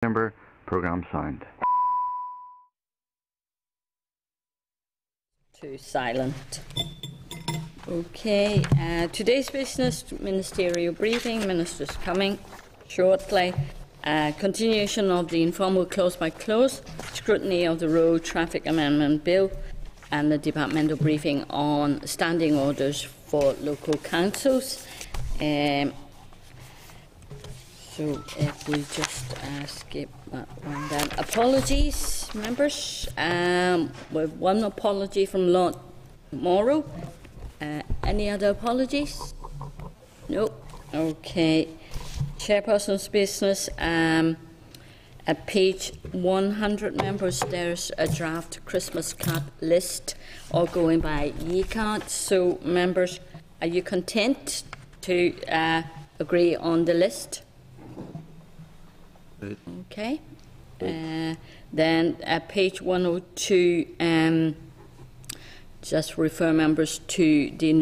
Member, program sound. To silent. Okay, today's business, ministerial briefing, ministers coming shortly. Continuation of the informal close by close, scrutiny of the road traffic amendment bill, and the departmental briefing on standing orders for local councils. So if we just skip that one then. Apologies, members. With one apology from Lord Morrow. Any other apologies? No. Okay. Chairperson's business. At page 100, members, there's a draft Christmas card list, all going by e-card. So, members, are you content to agree on the list? Okay. Then at page 102, just refer members to the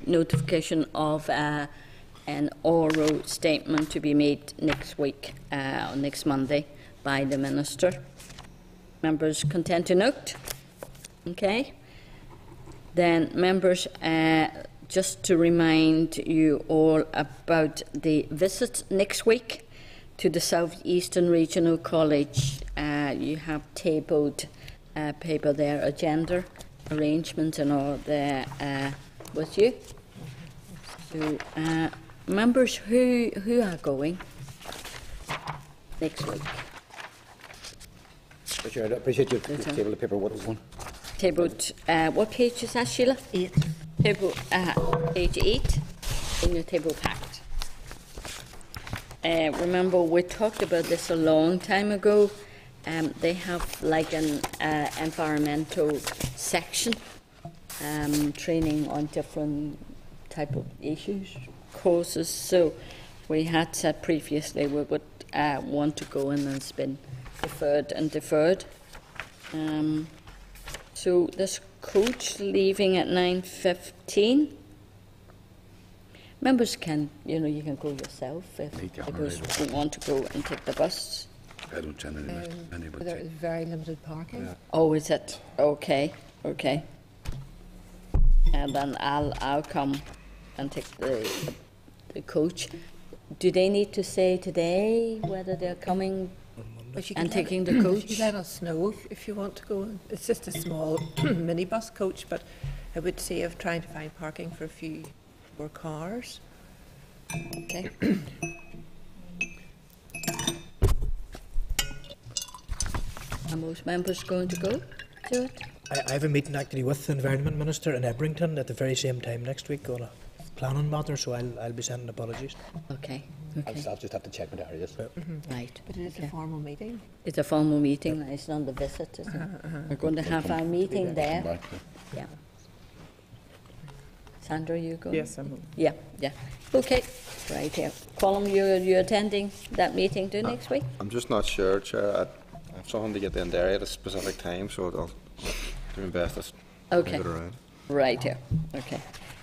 notification of an oral statement to be made next week, next Monday, by the Minister. Members content to note? Okay. Then members, just to remind you all about the visit next week to the South Eastern Regional College. You have tabled paper there, agenda, arrangement and all there with you. So, members who are going next week? Richard, I appreciate you tabled the paper. What is one? Tabled, what page is that, Sheila? 8. Table, page 8 in your table packed. Remember, we talked about this a long time ago. They have like an environmental section, training on different type of issues, courses. So we had said previously we would want to go, and it's been deferred and deferred. So this coach leaving at 9:15. Members can, you can go yourself if members don't want to go and take the bus. I don't generally anybody. There is very limited parking. Yeah. Oh, is it? Okay, okay. And then I'll come and take the coach. Do they need to say today whether they're coming and taking the coach? You let us know if you want to go. It's just a small minibus coach, but I would say of trying to find parking for a few more cars. Okay. Are most members going to go to it? I have a meeting actually with the Environment Minister in Ebrington at the very same time next week on a planning matter, so I'll be sending apologies. Okay. I'll just have to check my diary. Right. But it is a formal meeting. It's a formal meeting. It's not the visit, is it? We're going to have our meeting there. Yeah. Sandra, you go? Yes, I'm going. Yeah, yeah. Okay, right here. Colin, you're attending that meeting next week? I'm just not sure, Chair. I have something to get in there at a specific time, so I'll do my best to move it around. Right here. Okay.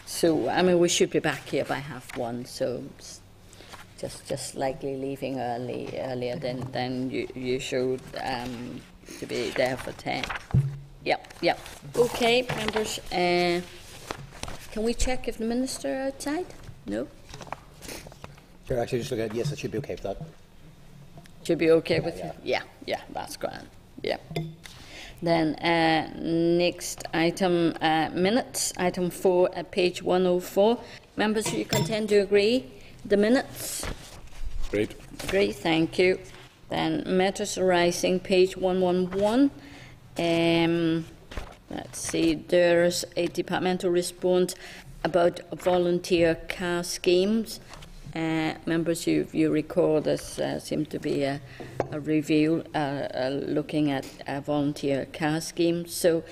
So, I mean, we should be back here by 1:30, so just likely leaving earlier than you should to be there for 10. Yep. Okay, members. Can we check if the minister is outside? No? Sure, actually, just look at yes, it should be okay for that. Should be okay with you? Yeah, that's grand. Yeah. Then next item, minutes. Item 4 at page 104. Members, you content to agree? The minutes? Great. Agree, thank you. Then matters arising, page 111. Let's see, there's a departmental response about volunteer car schemes. Members, you recall this seemed to be a review looking at volunteer car schemes. So,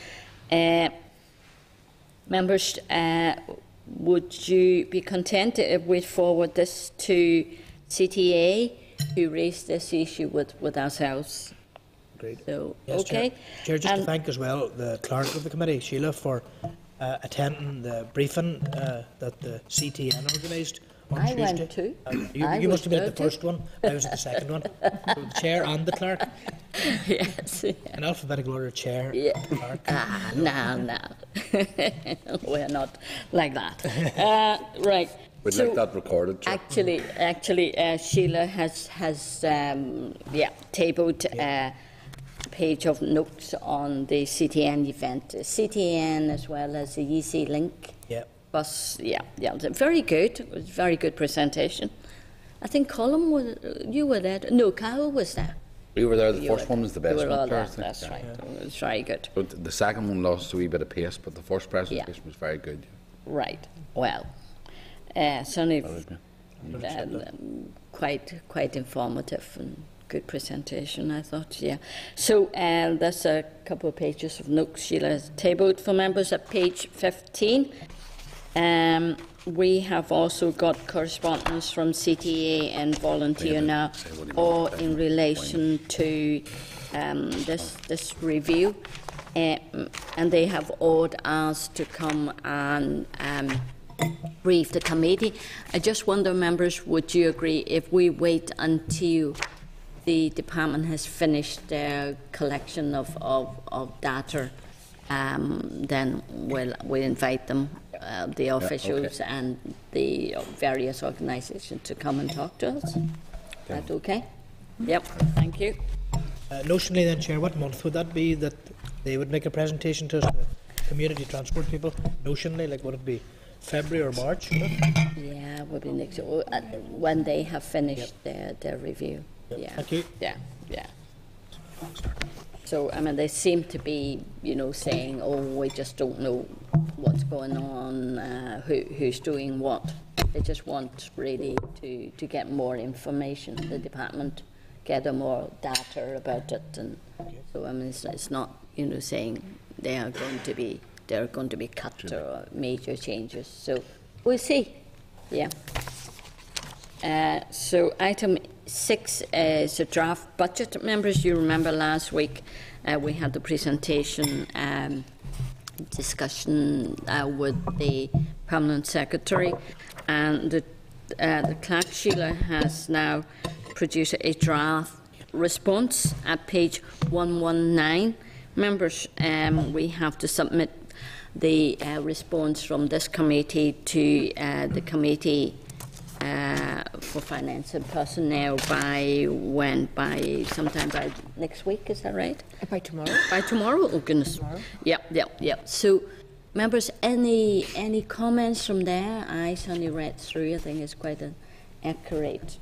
members, would you be content if we forward this to CTA, who raised this issue with ourselves? Great. So, yes, okay. Chair, just to thank as well the clerk of the committee, Sheila, for attending the briefing that the CTN organised on I Tuesday. went too. You, I you was must have been at the there first one. I was at the second one. So the chair and the clerk. Yes. In alphabetical order, chair, Yeah. clerk. No. We're not like that. Right. We'd So, like that recorded, Chair. Actually, Sheila has tabled a page of notes on the CTN event, CTN as well as the EC Link Yeah. bus. Yeah, very good. It was a very good presentation. I think Colin you were there. No, Carol was there. We were there. The You first were one was the there. best You were all one. Chair, I there, think. that's Yeah. right. It was very good. But the second one lost a wee bit of pace, but the first presentation was very good. Right. Well, certainly quite informative and good presentation, I thought. Yeah. So there's a couple of pages of notes Sheila has tabled for members at page 15. We have also got correspondence from CTA and Volunteer Now, all in relation to this review, and they have ordered us to come and brief the committee. I just wonder, members, would you agree if we wait until the department has finished their collection of data, then we'll invite them, the officials and the various organisations to come and talk to us. Is that okay? Yep, thank you. Notionally then, Chair, what month would that be that they would make a presentation to us, the community transport people? Notionally, like would it be February or March? Yeah, will be next when they have finished their review. Yep. Yeah. Thank you. Yeah. So, I mean, they seem to be, saying, oh, we just don't know what's going on, who's doing what. They just want really to get more information. The department gather more data about it, and so I mean, it's not, saying they are going to be cut or major changes. So we'll see. Yeah. So item 6 is a draft budget. Members, you remember last week we had the presentation discussion with the permanent secretary, and the clerk Sheila has now produced a draft response at page 119. Members, we have to submit the response from this committee to the committee for finance and personnel by when? Sometime by next week, is that right? By tomorrow. By tomorrow? Oh goodness. Tomorrow. Yep. So, members, any comments from there? I certainly read through. I think it's quite an accurate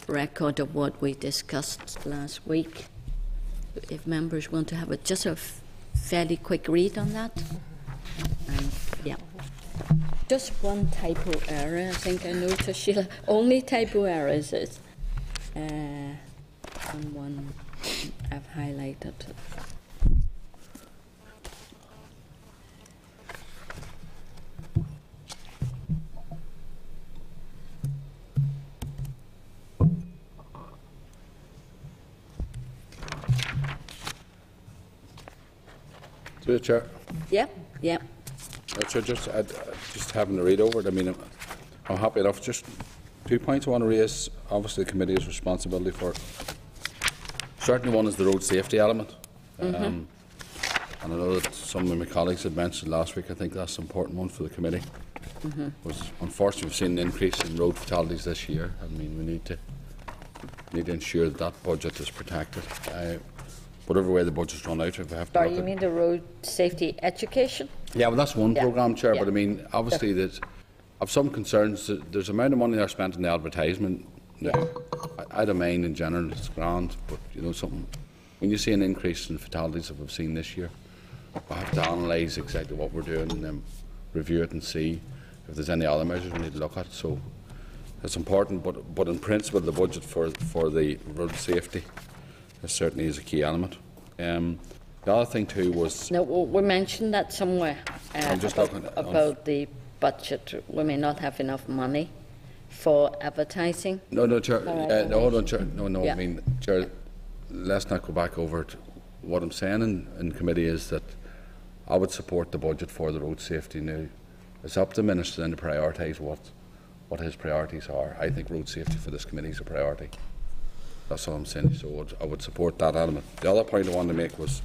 record of what we discussed last week. If members want to have just a fairly quick read on that. Yeah. Just one typo error, I think I noticed, Sheila. Only typo error is on one I've highlighted. Through the Chair. Yep. Chair, just having a read over it, I mean, I'm happy enough. Just 2 points I want to raise. Obviously, the committee's responsibility for it. Certainly one is the road safety element. And I know that some of my colleagues had mentioned last week, I think that's an important one for the committee. Was unfortunately we've seen an increase in road fatalities this year. I mean, we need to ensure that budget is protected. Whatever way the budget's run out, if we have to Sorry, look you at- mean the road safety education? Yeah, well, that's one Yeah. programme, Chair, Yeah. but I mean, obviously, I've some concerns. There's amount of money there spent in the advertisement. I don't mind in general, it's grand, but something. When you see an increase in fatalities that we've seen this year, we have to analyse exactly what we're doing and then review it and see if there's any other measures we need to look at. So it's important, but in principle, the budget for the road safety certainly is a key element. The other thing too was No, we mentioned that somewhere I'm just about, looking at- about the budget. We may not have enough money for advertising. No, Chair. No, Chair. No. Yeah. I mean, Chair, let's not go back over it. What I'm saying in committee is that I would support the budget for the road safety now. It's up to the Minister then to prioritise what his priorities are. I think road safety for this committee is a priority. That's all I'm saying. So I would support that element. The other point I wanted to make was,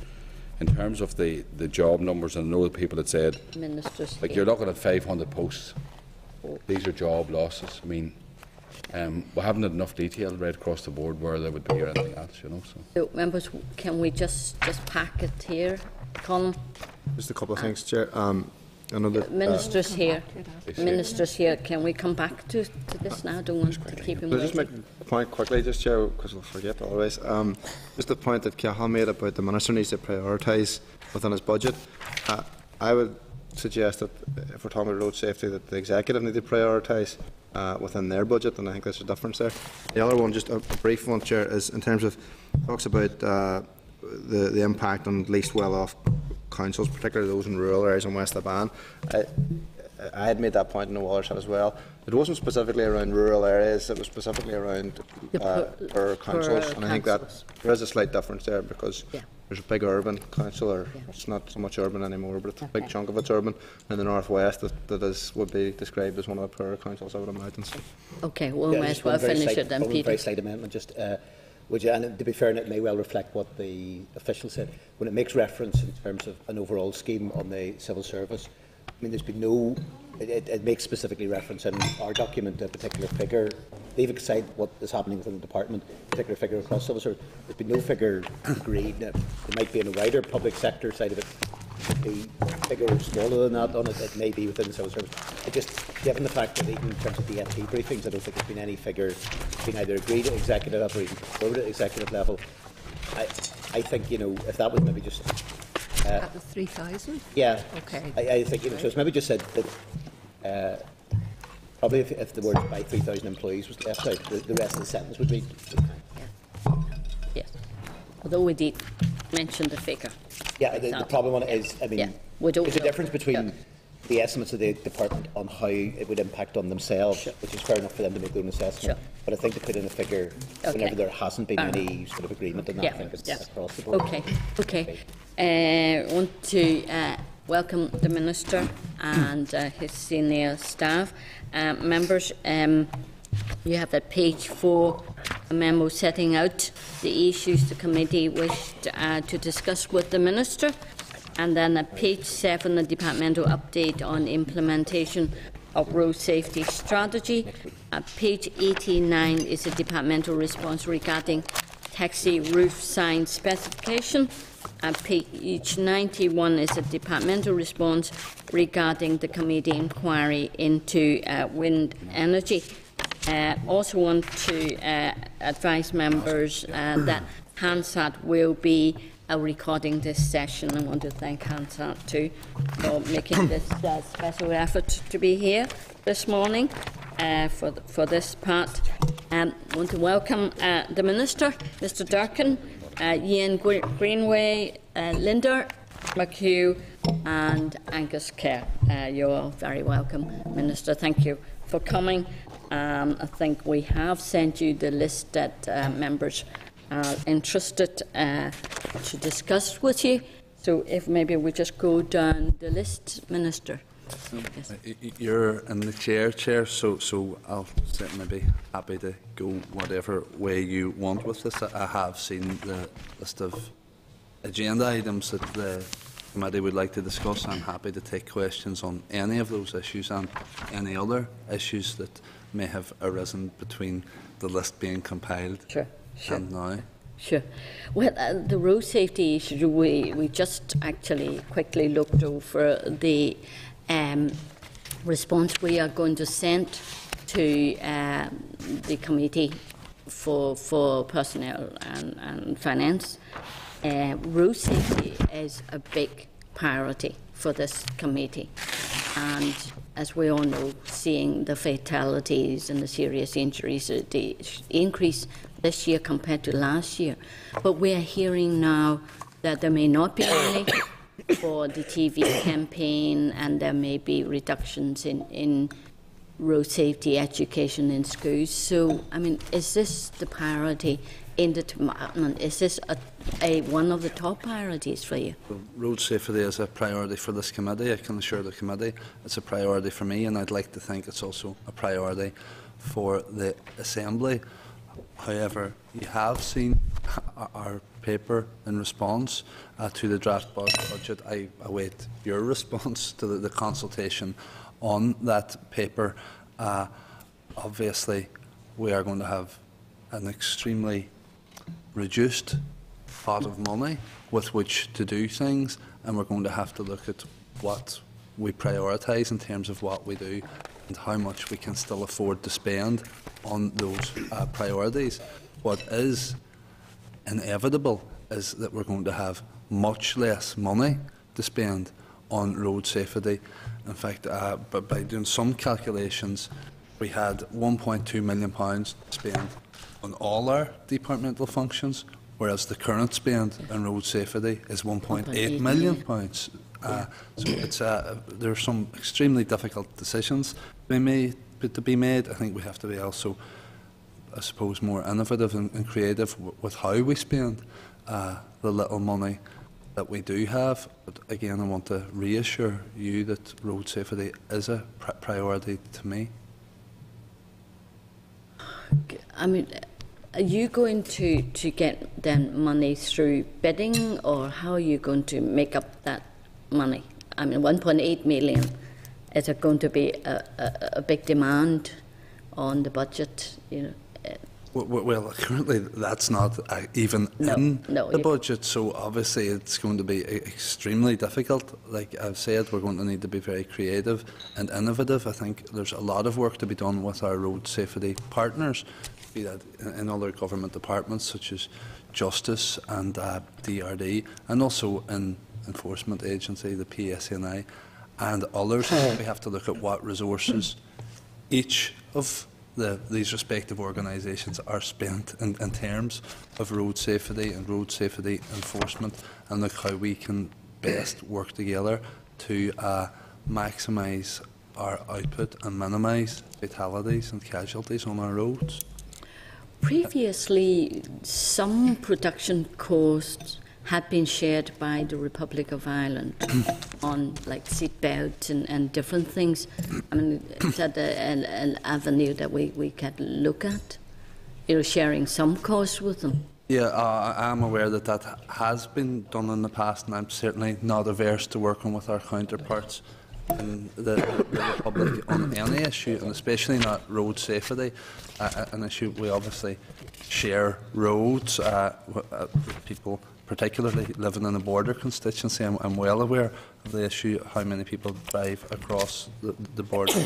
in terms of the job numbers, and I know the people had said, Ministers like, here. you're looking at 500 posts. These are job losses. I mean, we haven't had enough detail right across the board where there would be or anything else, you know. So Members, can we just pack it here, Colin? Just a couple of things, Chair. I know that, Ministers here. Ministers here. Can we come back to this now? I don't want to keep him I'll just make waiting. a point quickly, just Chair, because we'll forget always. Just the point that Cathal made about the Minister needs to prioritise within his budget. I would suggest that if we're talking about road safety, that the Executive need to prioritise within their budget, and I think there's a difference there. The other one, just a brief one, Chair, is in terms of, talks about the impact on least well-off councils, particularly those in rural areas in West Aban. I had made that point in the Watershed as well. It wasn't specifically around rural areas, it was specifically around our councils, and I think that there is a slight difference there, because there's a big urban council, or it's not so much urban anymore, but it's a big chunk of it's urban in the northwest that would be described as one of the poorer councils, I would imagine. Okay, well, we might as well finish it then, One Peter. very slight amendment, just and to be fair, and it may well reflect what the official said, when it makes reference in terms of an overall scheme on the civil service, I mean, there's been no, it makes specifically reference in our document a particular figure, leave aside what is happening within the department, a particular figure across civil service. There's been no figure agreed. It might be in a wider public sector side of it, the figure smaller than that on it, it may be within the civil service. It just, given the fact that even in terms of the FT briefings, I don't think there's been any figure being either agreed at executive level or even forwarded at executive level. I think, you know, if that was maybe just At the 3,000? yeah. Okay. I think, you know, so it's maybe just said that probably if the word by 3,000 employees was left out, the rest of the sentence would read. Yes. Although we did mention the figure. Yeah, the problem on it is, I mean, we don't there's a know. difference between the estimates of the department on how it would impact on themselves, which is fair enough for them to make their own assessment. But I think to put in a figure whenever there hasn't been any sort of agreement on that, I think it's across the board. Okay. I want to welcome the Minister and his senior staff. Members, you have at page 4 a memo setting out the issues the committee wished to discuss with the Minister. And then at page 7, a departmental update on implementation of road safety strategy. At page 89 is a departmental response regarding taxi roof sign specification. At page 91 is a departmental response regarding the committee inquiry into wind energy. Also want to advise members that Hansard will be recording this session. I want to thank Hansard too for making this special effort to be here this morning for this part. I want to welcome the Minister, Mr Durkan, Ian Greenway, Linda McHugh and Angus Kerr. You're all very welcome, Minister. Thank you for coming. I think we have sent you the list that members are interested to discuss with you. So if maybe we just go down the list, Minister. Yes. You're in the chair, so I'll certainly be happy to go whatever way you want with this. I have seen the list of agenda items that the committee would like to discuss. I'm happy to take questions on any of those issues and any other issues that may have arisen between the list being compiled and now. Sure. Well, the road safety issue, we just actually quickly looked over the response we are going to send to the committee for personnel and finance. Road safety is a big priority for this committee, and as we all know, seeing the fatalities and the serious injuries, the increase this year compared to last year. But we are hearing now that there may not be money for the TV campaign, and there may be reductions in road safety education in schools. So, I mean, is this the priority in the department? Is this one of the top priorities for you? Road safety is a priority for this committee. I can assure the committee it's a priority for me, and I'd like to think it's also a priority for the Assembly. However, you have seen our paper in response to the draft budget. I await your response to the consultation on that paper. Obviously, we are going to have an extremely reduced pot of money with which to do things, and we're going to have to look at what we prioritise in terms of what we do and how much we can still afford to spend on those priorities. What is inevitable is that we're going to have much less money to spend on road safety. In fact, but by doing some calculations, we had £1.2 million to spend on all our departmental functions, whereas the current spend on road safety is £1.8 million. So it's, there are some extremely difficult decisions to be made. I think we have to be also, I suppose, more innovative and creative with how we spend the little money that we do have. But again, I want to reassure you that road safety is a priority to me. I mean, are you going to get then money through bidding, or how are you going to make up that money? I mean, 1.8 million, is it going to be a big demand on the budget, you know? Well, currently that's not even in the budget, so obviously it's going to be extremely difficult. Like I've said, we're going to need to be very creative and innovative. I think there's a lot of work to be done with our road safety partners, be that in other government departments such as Justice and DRD, and also in Enforcement Agency, the PSNI, and others. We have to look at what resources each of these respective organisations are spent in terms of road safety and road safety enforcement, and look how we can best work together to maximise our output and minimise fatalities and casualties on our roads. Previously, some production costs had been shared by the Republic of Ireland on like seat belts and different things. I mean, is that an avenue that we could look at? You know, sharing some costs with them? Yeah, I am aware that that has been done in the past, and I'm certainly not averse to working with our counterparts in the Republic on any issue, and especially not road safety, an issue we obviously share roads. People particularly living in a border constituency, I'm well aware of the issue, how many people drive across the border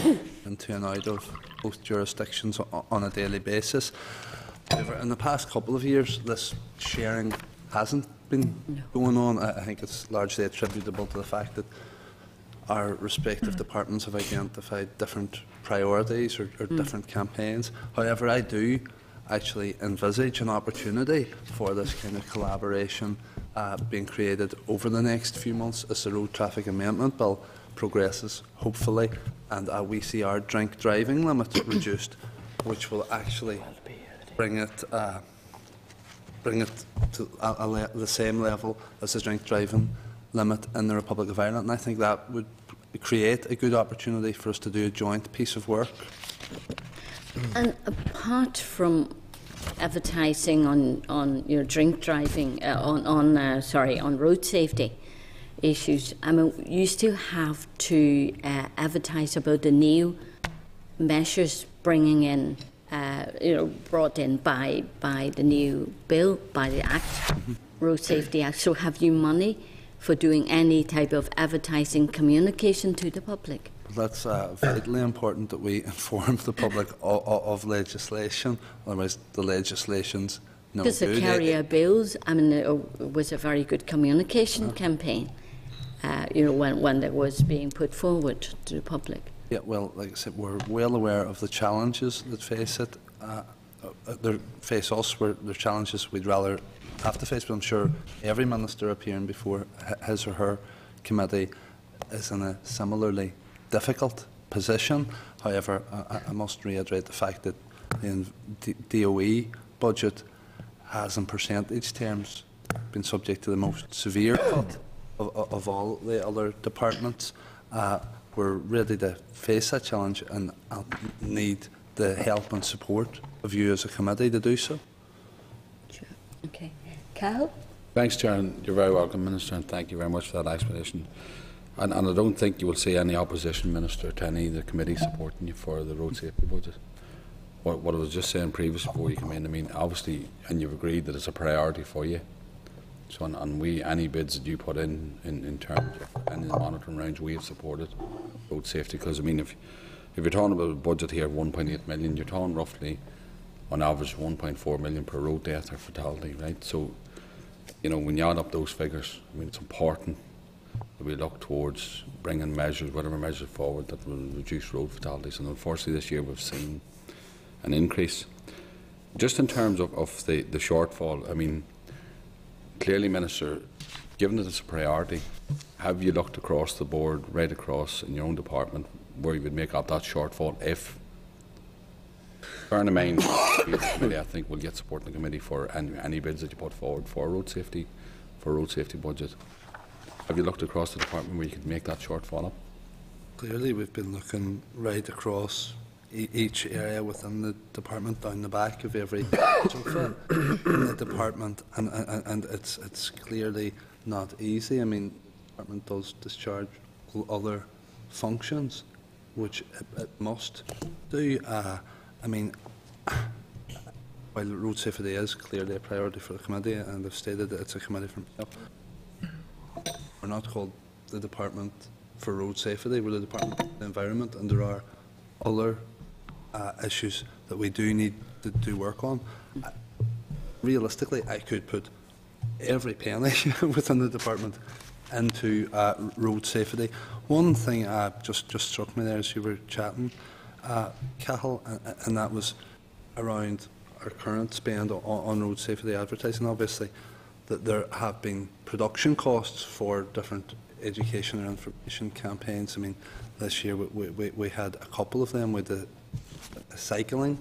into and out of both jurisdictions on a daily basis. However, in the past couple of years, this sharing hasn't been going on. I think it's largely attributable to the fact that our respective departments have identified different priorities or different campaigns. However, I do actually envisage an opportunity for this kind of collaboration being created over the next few months as the Road Traffic Amendment Bill progresses, hopefully, and we see our drink driving limit reduced, which will actually bring it to the same level as the drink driving limit in the Republic of Ireland. And I think that would create a good opportunity for us to do a joint piece of work. And apart from advertising on your drink driving, on road safety issues, I mean, you still have to advertise about the new measures bringing in, brought in by the new bill, by the Act, Road Safety Act. So have you money for doing any type of advertising communication to the public? That's vitally important that we inform the public of legislation, otherwise the legislation's no good. Because the carrier bills, I mean, it was a very good communication campaign, when it was being put forward to the public. Yeah, well, like I said, we're well aware of the challenges that face it. Face us, where there are challenges we'd rather have to face, but I'm sure every minister appearing before his or her committee is in a similarly difficult position. However, I must reiterate the fact that the DOE budget has, in percentage terms, been subject to the most severe cut of all the other departments. We're ready to face that challenge and need the help and support of you as a committee to do so. Sure. Okay. Cahill? Thanks, Chair, and you're very welcome, Minister, and thank you very much for that explanation. And I don't think you will see any opposition, Minister, to any of the committee supporting you for the road safety budget. What I was just saying previously before you come in, I mean, obviously, and you've agreed that it's a priority for you. So, and we, any bids that you put in terms of any of the monitoring rounds, we have supported road safety. Because, I mean, if you're talking about a budget here of 1.8 million, you're talking roughly, on average, 1.4 million per road death or fatality, right? So, you know, when you add up those figures, I mean, it's important that we look towards bringing measures, whatever measures forward that will reduce road fatalities. And unfortunately this year we've seen an increase. Just in terms of the shortfall, I mean, clearly, Minister, given that it's a priority, have you looked across the board, right across in your own department, where you would make up that shortfall if, bearing in mind, I think we'll get support in the committee for any bids that you put forward for road safety budget. Have you looked across the department where you could make that shortfall up? Clearly, we've been looking right across each area within the department, down the back of every sofa in the department, and it's clearly not easy. I mean, the department does discharge other functions, which it must do. I mean, while road safety is clearly a priority for the committee, and I've stated that it's a committee for myself, we're not called the Department for Road Safety, we're the Department of the Environment, and there are other issues that we do need to do work on. Realistically, I could put every penny within the department into road safety. One thing just struck me there as you were chatting, Cahill, and that was around our current spend on road safety advertising. Obviously, that there have been production costs for different education or information campaigns. I mean, this year we had a couple of them. With a cycling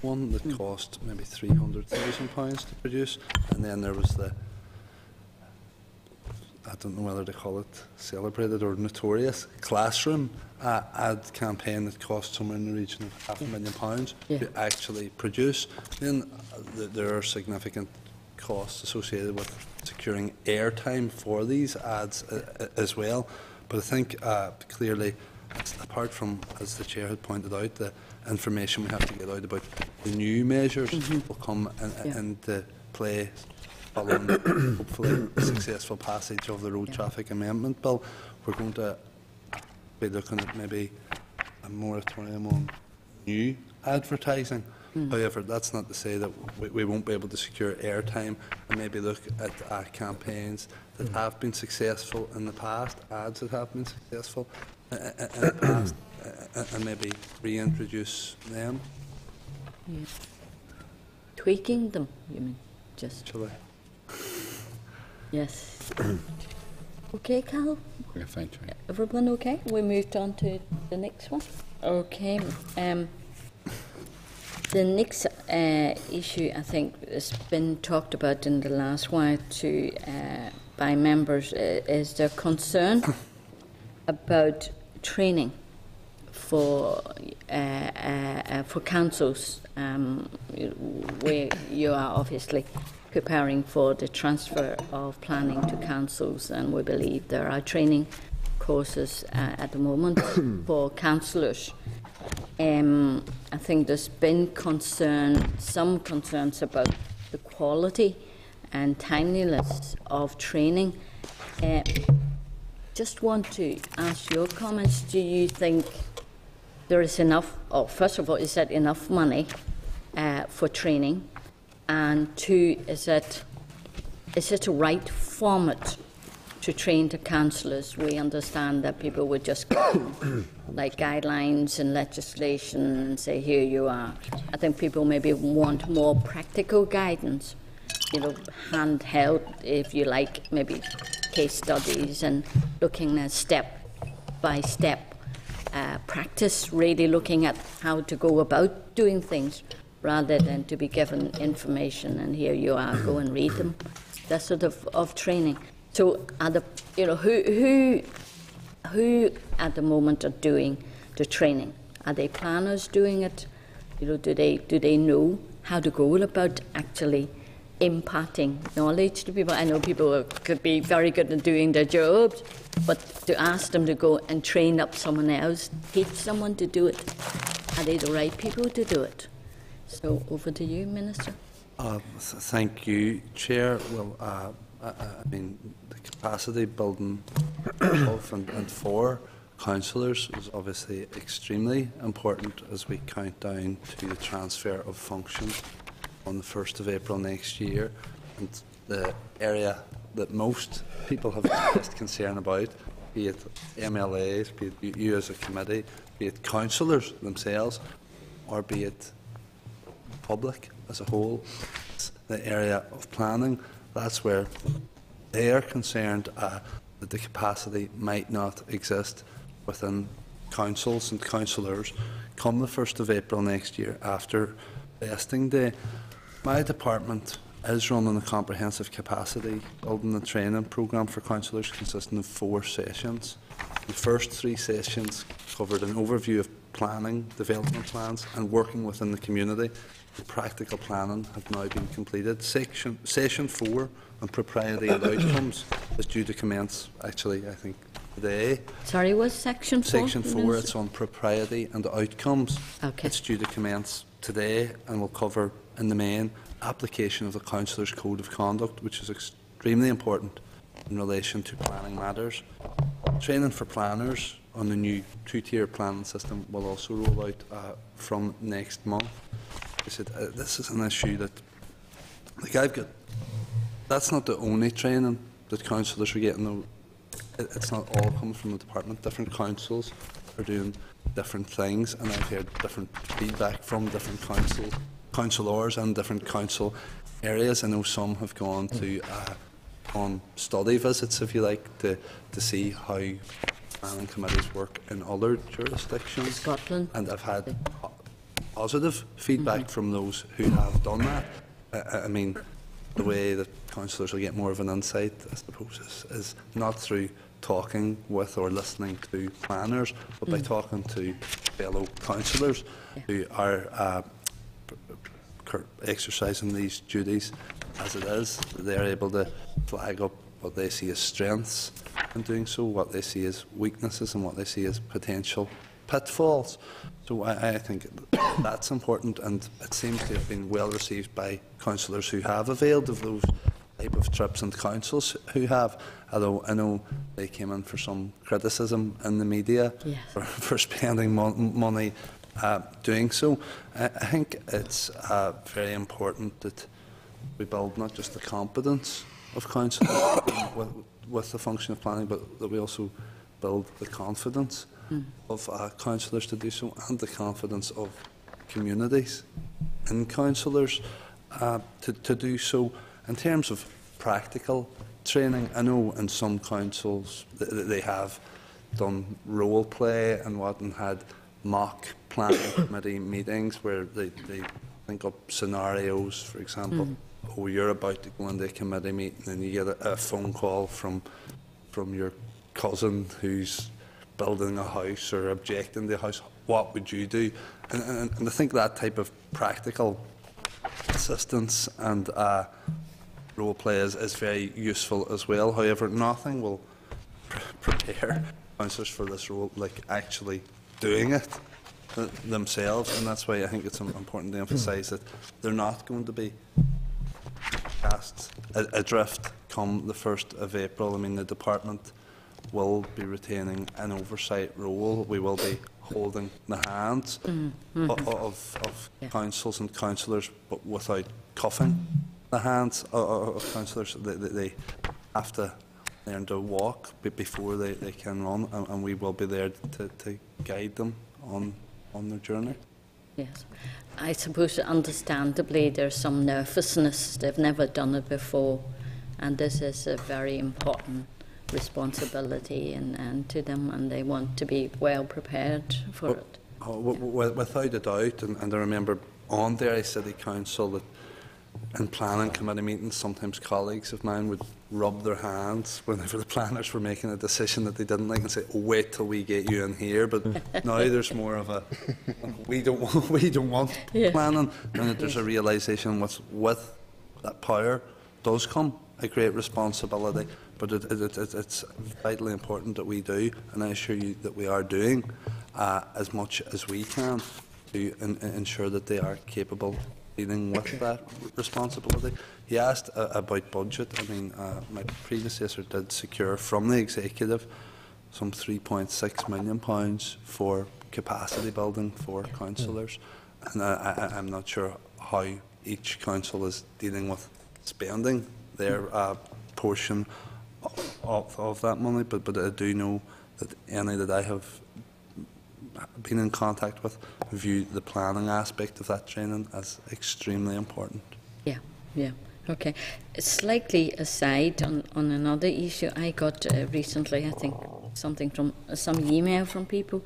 one that cost maybe £300,000 to produce, and then there was the, I don't know whether to call it celebrated or notorious, classroom ad campaign that cost somewhere in the region of £500,000 to actually produce. Then there are significant costs associated with securing airtime for these ads as well. But I think clearly, apart from, as the Chair had pointed out, the information we have to get out about the new measures will come into play following hopefully the successful passage of the Road Traffic Amendment Bill. We're going to be looking at maybe a moratorium on new advertising. However, that's not to say that we won't be able to secure airtime and maybe look at campaigns that have been successful in the past, ads that have been successful in the past, and maybe reintroduce them. Tweaking them, you mean? Just. Shall I? Yes. Okay, Cahill? Okay, fine, Chair. Everyone okay? We moved on to the next one. Okay. The next issue, I think, has been talked about in the last while by members, is their concern about training for councils. Where you are obviously preparing for the transfer of planning to councils, and we believe there are training courses at the moment for councillors. I think there's been some concerns about the quality and timeliness of training. Just want to ask your comments. Do you think there is enough, first of all, is that enough money for training? And two, is it the right format to train the councillors? We understand that people would just go like guidelines and legislation and say, here you are. I think people maybe want more practical guidance, handheld, if you like, maybe case studies and looking at step by step practice, really looking at how to go about doing things, rather than to be given information and here you are, go and read them. That sort of training. So, who at the moment are doing the training? Are they planners doing it? Do they know how to go about actually imparting knowledge to people? I know people could be very good at doing their jobs, but to ask them to go and train up someone else, teach someone to do it, are they the right people to do it? So over to you, Minister. Thank you, Chair. Well, I mean, the capacity building of and for councillors is obviously extremely important as we count down to the transfer of functions on the 1st of April next year. And the area that most people have expressed concern about, be it MLAs, be it you as a committee, be it councillors themselves, or be it public as a whole, the area of planning. That's where they are concerned that the capacity might not exist within councils and councillors come the 1st of April next year after vesting day. My department is running a comprehensive capacity building and training programme for councillors consisting of 4 sessions. The first 3 sessions covered an overview of planning, development plans and working within the community. The practical planning have now been completed. Session 4 on propriety and outcomes is due to commence, actually, I think, today. Sorry, was Section 4? Section 4, it's on propriety and outcomes. Okay. It's due to commence today and will cover, in the main, application of the Councillors' Code of Conduct, which is extremely important in relation to planning matters. Training for planners on the new 2-tier planning system will also roll out from next month. I said, this is an issue that, like, I've got, that's not the only training that councillors are getting, though. It's not all coming from the department. Different councils are doing different things, and I've heard different feedback from different councillors and different council areas. I know some have gone to on study visits, if you like, to see how planning committees work in other jurisdictions. Scotland. And I've had positive feedback from those who have done that. I mean, the way that councillors will get more of an insight, I suppose, is not through talking with or listening to planners, but by talking to fellow councillors who are exercising these duties as it is. They're able to flag up what they see as strengths in doing so, what they see as weaknesses and what they see as potential pitfalls. So I think that's important, and it seems to have been well received by councillors who have availed of those type of trips and councils who have, although I know they came in for some criticism in the media for spending money doing so. I think it's very important that we build not just the competence of councillors with the function of planning, but that we also build the confidence of councillors to do so, and the confidence of communities in councillors to do so. In terms of practical training, I know in some councils they have done role play and what, and had mock planning committee meetings where they think up scenarios. For example, oh, you're about to go into a committee meeting and you get a phone call from your cousin who's building a house or objecting to a house. What would you do? And I think that type of practical assistance and role play is very useful as well. However, nothing will prepare councillors for this role like actually doing it themselves, and that's why I think it's important to emphasise that they're not going to be cast adrift come the 1st of April. I mean, the department will be retaining an oversight role. We will be holding the hands of councils and councillors, but without cuffing the hands of councillors. They have to learn to walk before they can run, and we will be there to guide them on their journey. Yes. I suppose, understandably, there's some nervousness. They've never done it before, and this is a very important responsibility and to them, and they want to be well prepared for it. Without a doubt, and I remember on Derry City Council that in planning committee meetings, sometimes colleagues of mine would rub their hands whenever the planners were making a decision that they didn't like and say, oh, wait till we get you in here. But now there's more of a, we don't want planning, and that there's a realisation with that power does come a great responsibility. But it's vitally important that we do, and I assure you that we are doing as much as we can to ensure that they are capable dealing with that responsibility. He asked about budget. I mean, my predecessor did secure from the executive some £3.6 million for capacity building for councillors, and I'm not sure how each council is dealing with spending their portion of that money, but I do know that any that I have been in contact with view the planning aspect of that training as extremely important. Yeah. Okay. Slightly aside on another issue, I got recently, I think, something from some email from people.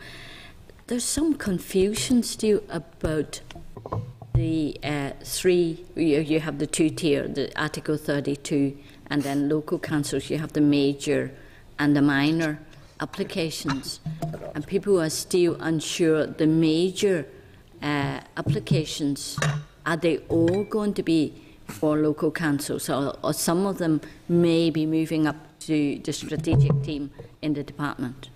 There's some confusion still about the three. You have the two-tier, the Article 32, and then local councils. You have the major and the minor applications, and people are still unsure. The major applications, are they all going to be for local councils, or some of them may be moving up to the strategic team in the department?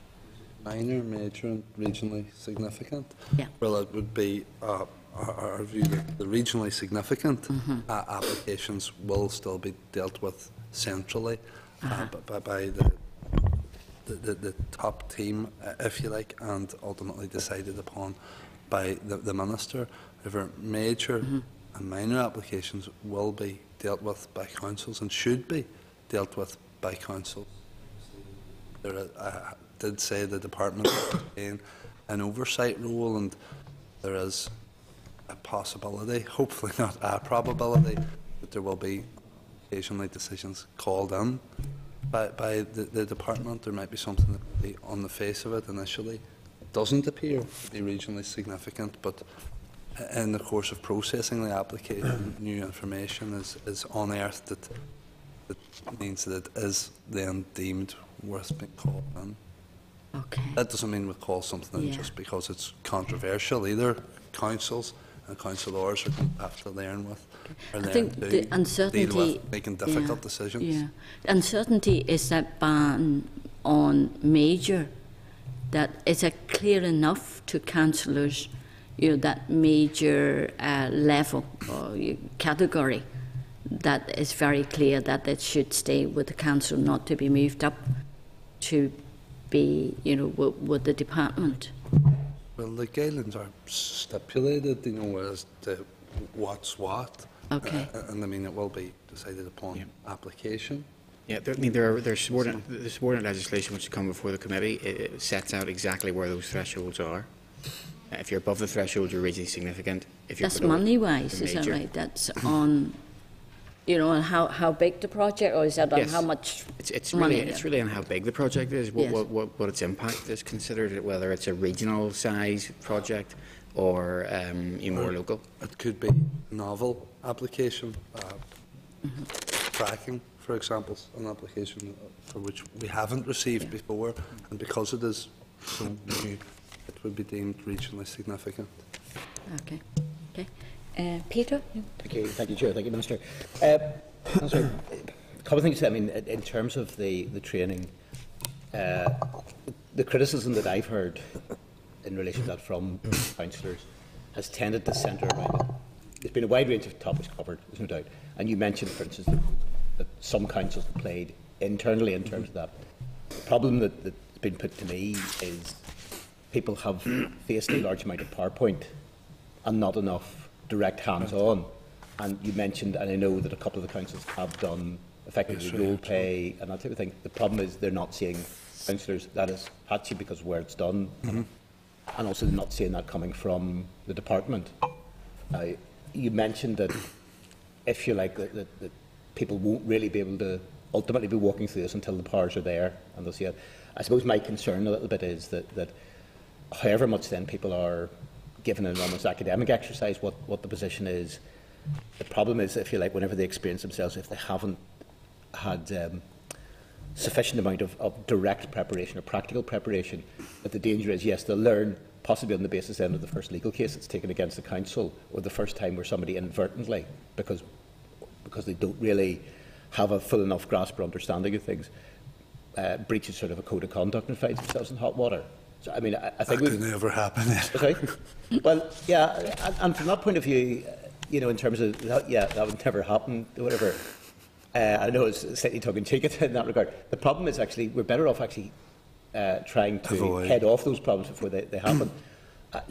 Minor, major and regionally significant? Yeah. Well, it would be our view that the regionally significant applications will still be dealt with centrally by the top team, if you like, and ultimately decided upon by the Minister. However, major and minor applications will be dealt with by councils and should be dealt with by councils. I did say the department is playing an oversight role, and there is a possibility, hopefully not a probability, that there will be occasionally decisions called in by the department. There might be something that would be on the face of it initially doesn't appear to be regionally significant, but in the course of processing the application, new information is unearthed that means that it is then deemed worth being called in. Okay. That doesn't mean we call something in just because it's controversial either. Councils and councillors are going to have to learn with, or I think the uncertainty, deal with making difficult decisions. Yeah, the uncertainty is that ban on major, that is it clear enough to councillors, that major level or category, that is very clear that it should stay with the council, not to be moved up to be, with the department. Well, the guidelines are stipulated, as to what's what. Okay. And I mean, it will be decided upon application. Yeah, there's subordinate legislation which has come before the committee. It sets out exactly where those thresholds are. If you're above the threshold, you're regionally significant. If you're That's money-wise, is that right? That's on, on how big the project, or is that on how much money? It's really on how big the project is, what its impact is considered, whether it's a regional size project or more local. It could be novel application, tracking, for example, an application for which we haven't received before, and because it is so new, it would be deemed regionally significant. Okay. Peter? Thank you, Chair. Thank you, Minister. A couple of things. I mean, in terms of the training, the criticism that I've heard in relation to that from councillors has tended to centre around it. There's been a wide range of topics covered, there's no doubt. And you mentioned, for instance, that some councils have played internally in terms of that. The problem that's been put to me is people have faced a large amount of PowerPoint and not enough direct hands-on. And you mentioned, and I know that a couple of the councils have done effectively role play and that type of thing. The problem is they're not seeing councillors. That is patchy because where it's done, and also not seeing that coming from the department. You mentioned that, if you like, that people won't really be able to ultimately be walking through this until the powers are there and they'll see it. I suppose my concern a little bit is that however much then people are given an almost academic exercise what the position is, the problem is, if you like, whenever they experience themselves, if they haven't had sufficient amount of direct preparation or practical preparation, that the danger is, yes, they'll learn possibly on the basis then of the first legal case that's taken against the council, or the first time where somebody inadvertently, because they don't really have a full enough grasp or understanding of things, breaches sort of a code of conduct and finds themselves in hot water. So, I mean, I think that could never happen. Okay. Well, yeah, and from that point of view, you know, in terms of that, yeah, that would never happen, whatever. I know it's slightly tongue-in-cheek in that regard. The problem is actually we're better off actually trying to head off those problems before they happen.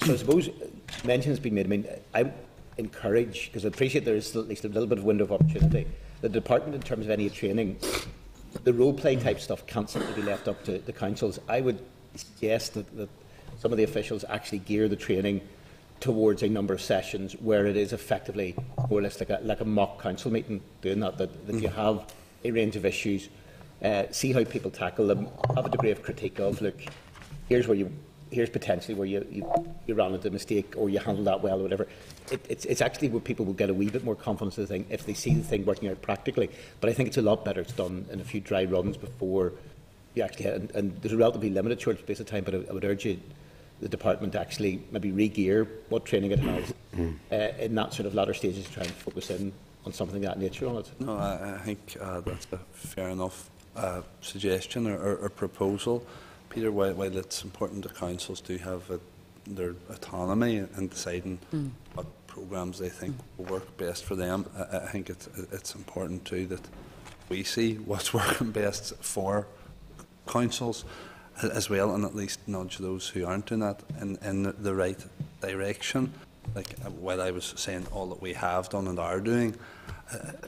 So I suppose mention has been made. I mean, I encourage, because I appreciate there is still at least a little bit of window of opportunity, the department in terms of any training, the role-play type stuff can't simply be left up to the councils. I would suggest that some of the officials actually gear the training towards a number of sessions where it is effectively more or less like a mock council meeting, doing that you have a range of issues, see how people tackle them, have a degree of critique of, look, here's potentially where you ran into a mistake or you handled that well or whatever. It's actually where people will get a wee bit more confidence in the thing if they see the thing working out practically. But I think it's a lot better it's done in a few dry runs before you actually and there's a relatively limited short space of time, but I would urge you, the department to actually maybe re-gear what training it has in that sort of latter stages to try and focus in on something of that nature on it. No, I think that's a fair enough suggestion or proposal, Peter. While it's important that councils do have their autonomy in deciding what programmes they think will work best for them, I think it's important too that we see what's working best for councils as well, and at least nudge those who aren't doing that in the right direction. Like while I was saying all that we have done and are doing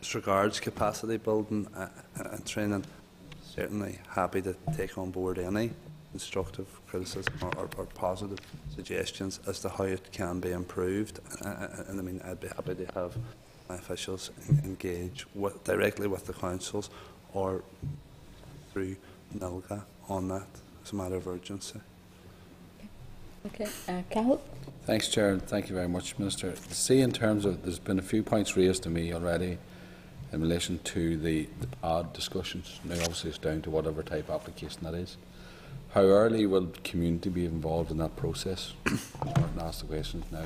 as regards capacity building and training, certainly happy to take on board any constructive criticism or positive suggestions as to how it can be improved. And I mean, I'd be happy to have my officials engage directly with the councils or through NILGA on that. It's a matter of urgency. Okay, Cahill? Thanks, Chair, and thank you very much, Minister. See, in terms of, there's been a few points raised to me already in relation to the PAD discussions. Now, obviously, it's down to whatever type of application that is. How early will the community be involved in that process? I'm starting to ask the questions now.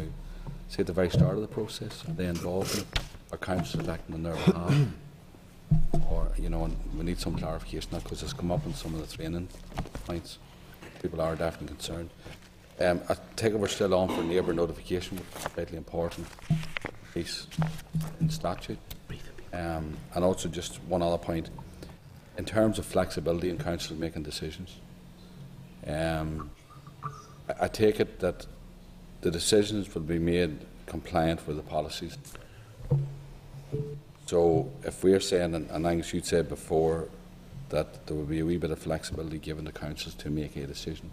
See, at the very start of the process, are they involved in it? Are councillors acting on their behalf? Or, you know, and we need some clarification on that because it's come up in some of the training points. People are definitely concerned. I take it we're still on for neighbour notification, which is vitally important piece in statute. And also just one other point, in terms of flexibility in council making decisions, I take it that the decisions will be made compliant with the policies. So if we're saying, and Angus, you'd said before, that there will be a wee bit of flexibility given to councils to make a decision,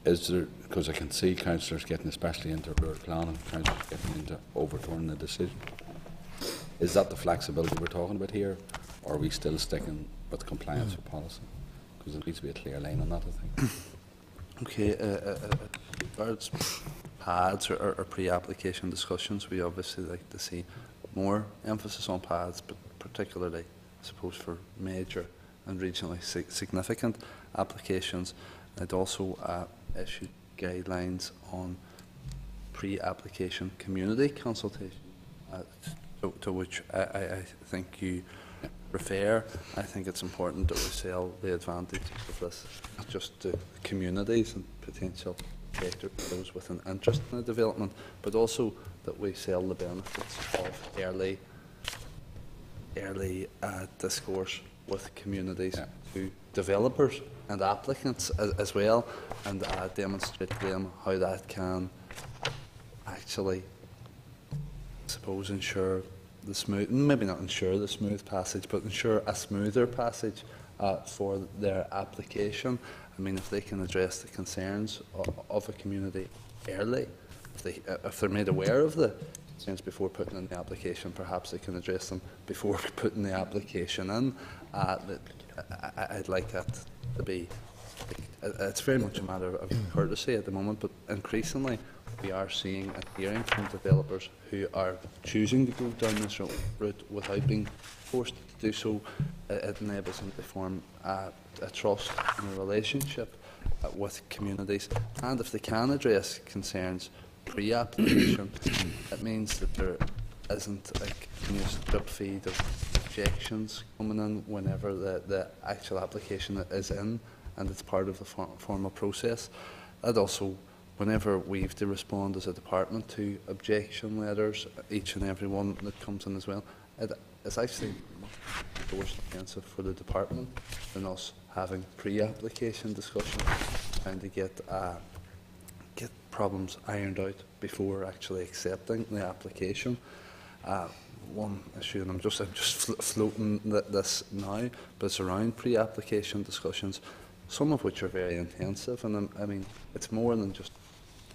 is there, because I can see councillors getting especially into rural planning, councillors getting into overturning the decision, is that the flexibility we're talking about here, or are we still sticking with compliance with policy? Because there needs to be a clear line on that, I think. Okay, regards PADs or pre-application discussions, we obviously like to see more emphasis on PADs, but particularly, I suppose, for major and regionally significant applications. I'd also issued guidelines on pre-application community consultation, to which I think you refer. I think it's important that we sell the advantages of this, not just to communities and potential those with an interest in the development, but also that we sell the benefits of early discourse with communities to developers and applicants as well, and demonstrate to them how that can actually, I suppose, ensure the smooth, maybe not ensure the smooth passage, but ensure a smoother passage for their application. I mean, if they can address the concerns of a community early, if they're made aware of the since before putting in the application, perhaps they can address them before putting the application in. I'd like that to be, it's very much a matter of courtesy at the moment, but increasingly we are seeing and hearing from developers who are choosing to go down this route without being forced to do so. It enables them to form a trust and a relationship with communities, and if they can address concerns pre-application, it means that there isn't a continuous drip feed of objections coming in whenever the actual application is in and it's part of the formal process. And also, whenever we've to respond as a department to objection letters, each and every one that comes in as well, it's actually much more expensive for the department than us having pre-application discussions, trying to get problems ironed out before actually accepting the application. One issue, and I'm just floating this now, but it's around pre-application discussions, some of which are very intensive, and I mean, it's more than just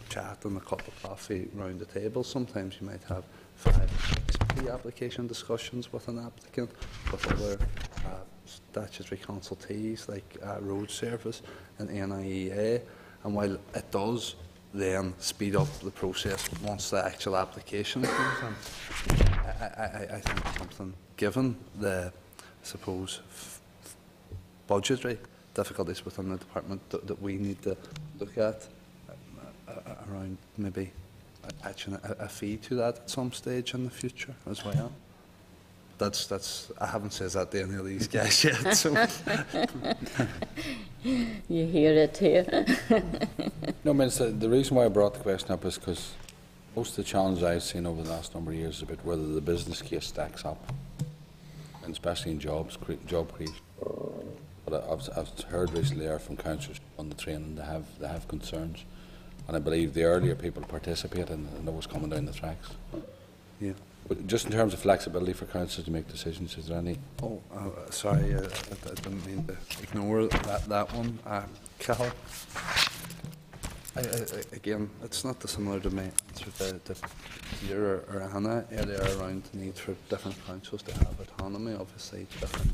chat and a cup of coffee round the table. Sometimes you might have 5 or 6 pre-application discussions with an applicant, with other statutory consultees like Road Service and NIEA, and while it does then speed up the process once the actual application comes in, I think something, given the, I suppose, budgetary difficulties within the department that we need to look at around maybe attaching a fee to that at some stage in the future as well. That's I haven't said that to any of these guys yet. So. You hear it here. No, I mean, the reason why I brought the question up is because most of the challenges I've seen over the last number of years is about whether the business case stacks up, and especially in job creation. But I've heard recently from councillors on the training they have concerns, and I believe the earlier people participate and know what's coming down the tracks. Yeah. But just in terms of flexibility for councillors to make decisions, is there any? Oh, sorry, I didn't mean to ignore that one. Cal, again, it's not dissimilar to my answer to Peter or Anna earlier around the need for different councils to have autonomy. Obviously, different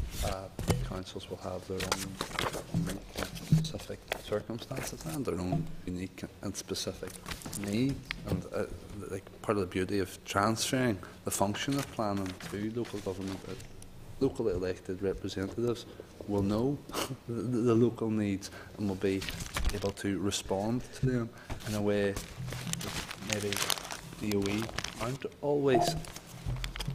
councils will have their own specific circumstances and their own unique and specific needs. And like part of the beauty of transferring the function of planning to local government, locally elected representatives will know the local needs and will be able to respond to them in a way that maybe DOE aren't always.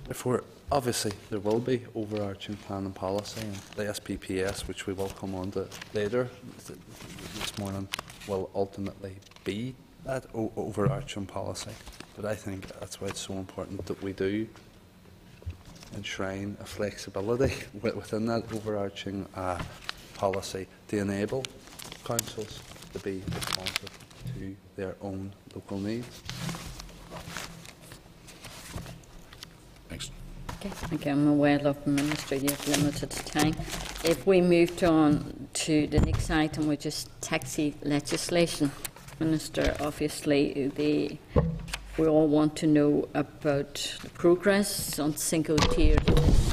Therefore, obviously, there will be overarching plan and policy, and the SPPS, which we will come on to later this morning, will ultimately be that overarching policy. But I think that's why it's so important that we do enshrine a flexibility within that overarching policy to enable councils to be responsive to their own local needs. Thanks. Okay, thank you. I'm aware of Minister, you have limited time. If we moved on to the next item, which is taxi legislation. Minister, obviously we all want to know about the progress on single-tier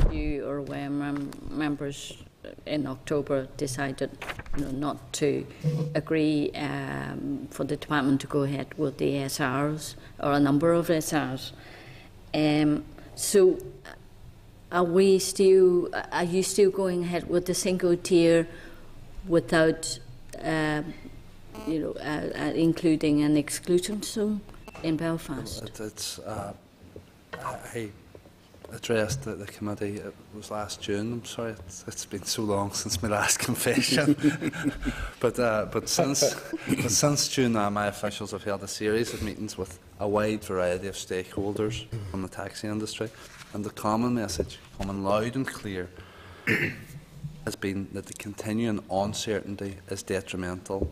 review, or where members in October decided not to agree for the department to go ahead with the SRs, or a number of SRs. So are you still going ahead with the single-tier without including an exclusion zone in Belfast? I addressed the committee, it was last June. I'm sorry, it's been so long since my last confession. but since June, my officials have held a series of meetings with a wide variety of stakeholders from the taxi industry, and the common message, coming loud and clear, has been that the continuing uncertainty is detrimental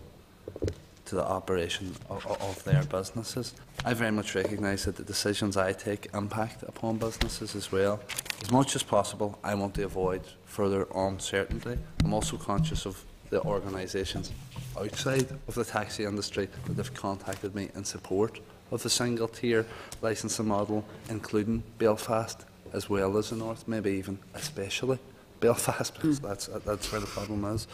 to the operation of their businesses. I very much recognise that the decisions I take impact upon businesses as well. As much as possible, I want to avoid further uncertainty. I'm also conscious of the organisations outside of the taxi industry that have contacted me in support of the single-tier licensing model, including Belfast as well as the north, maybe even especially Belfast, because that's where the problem is.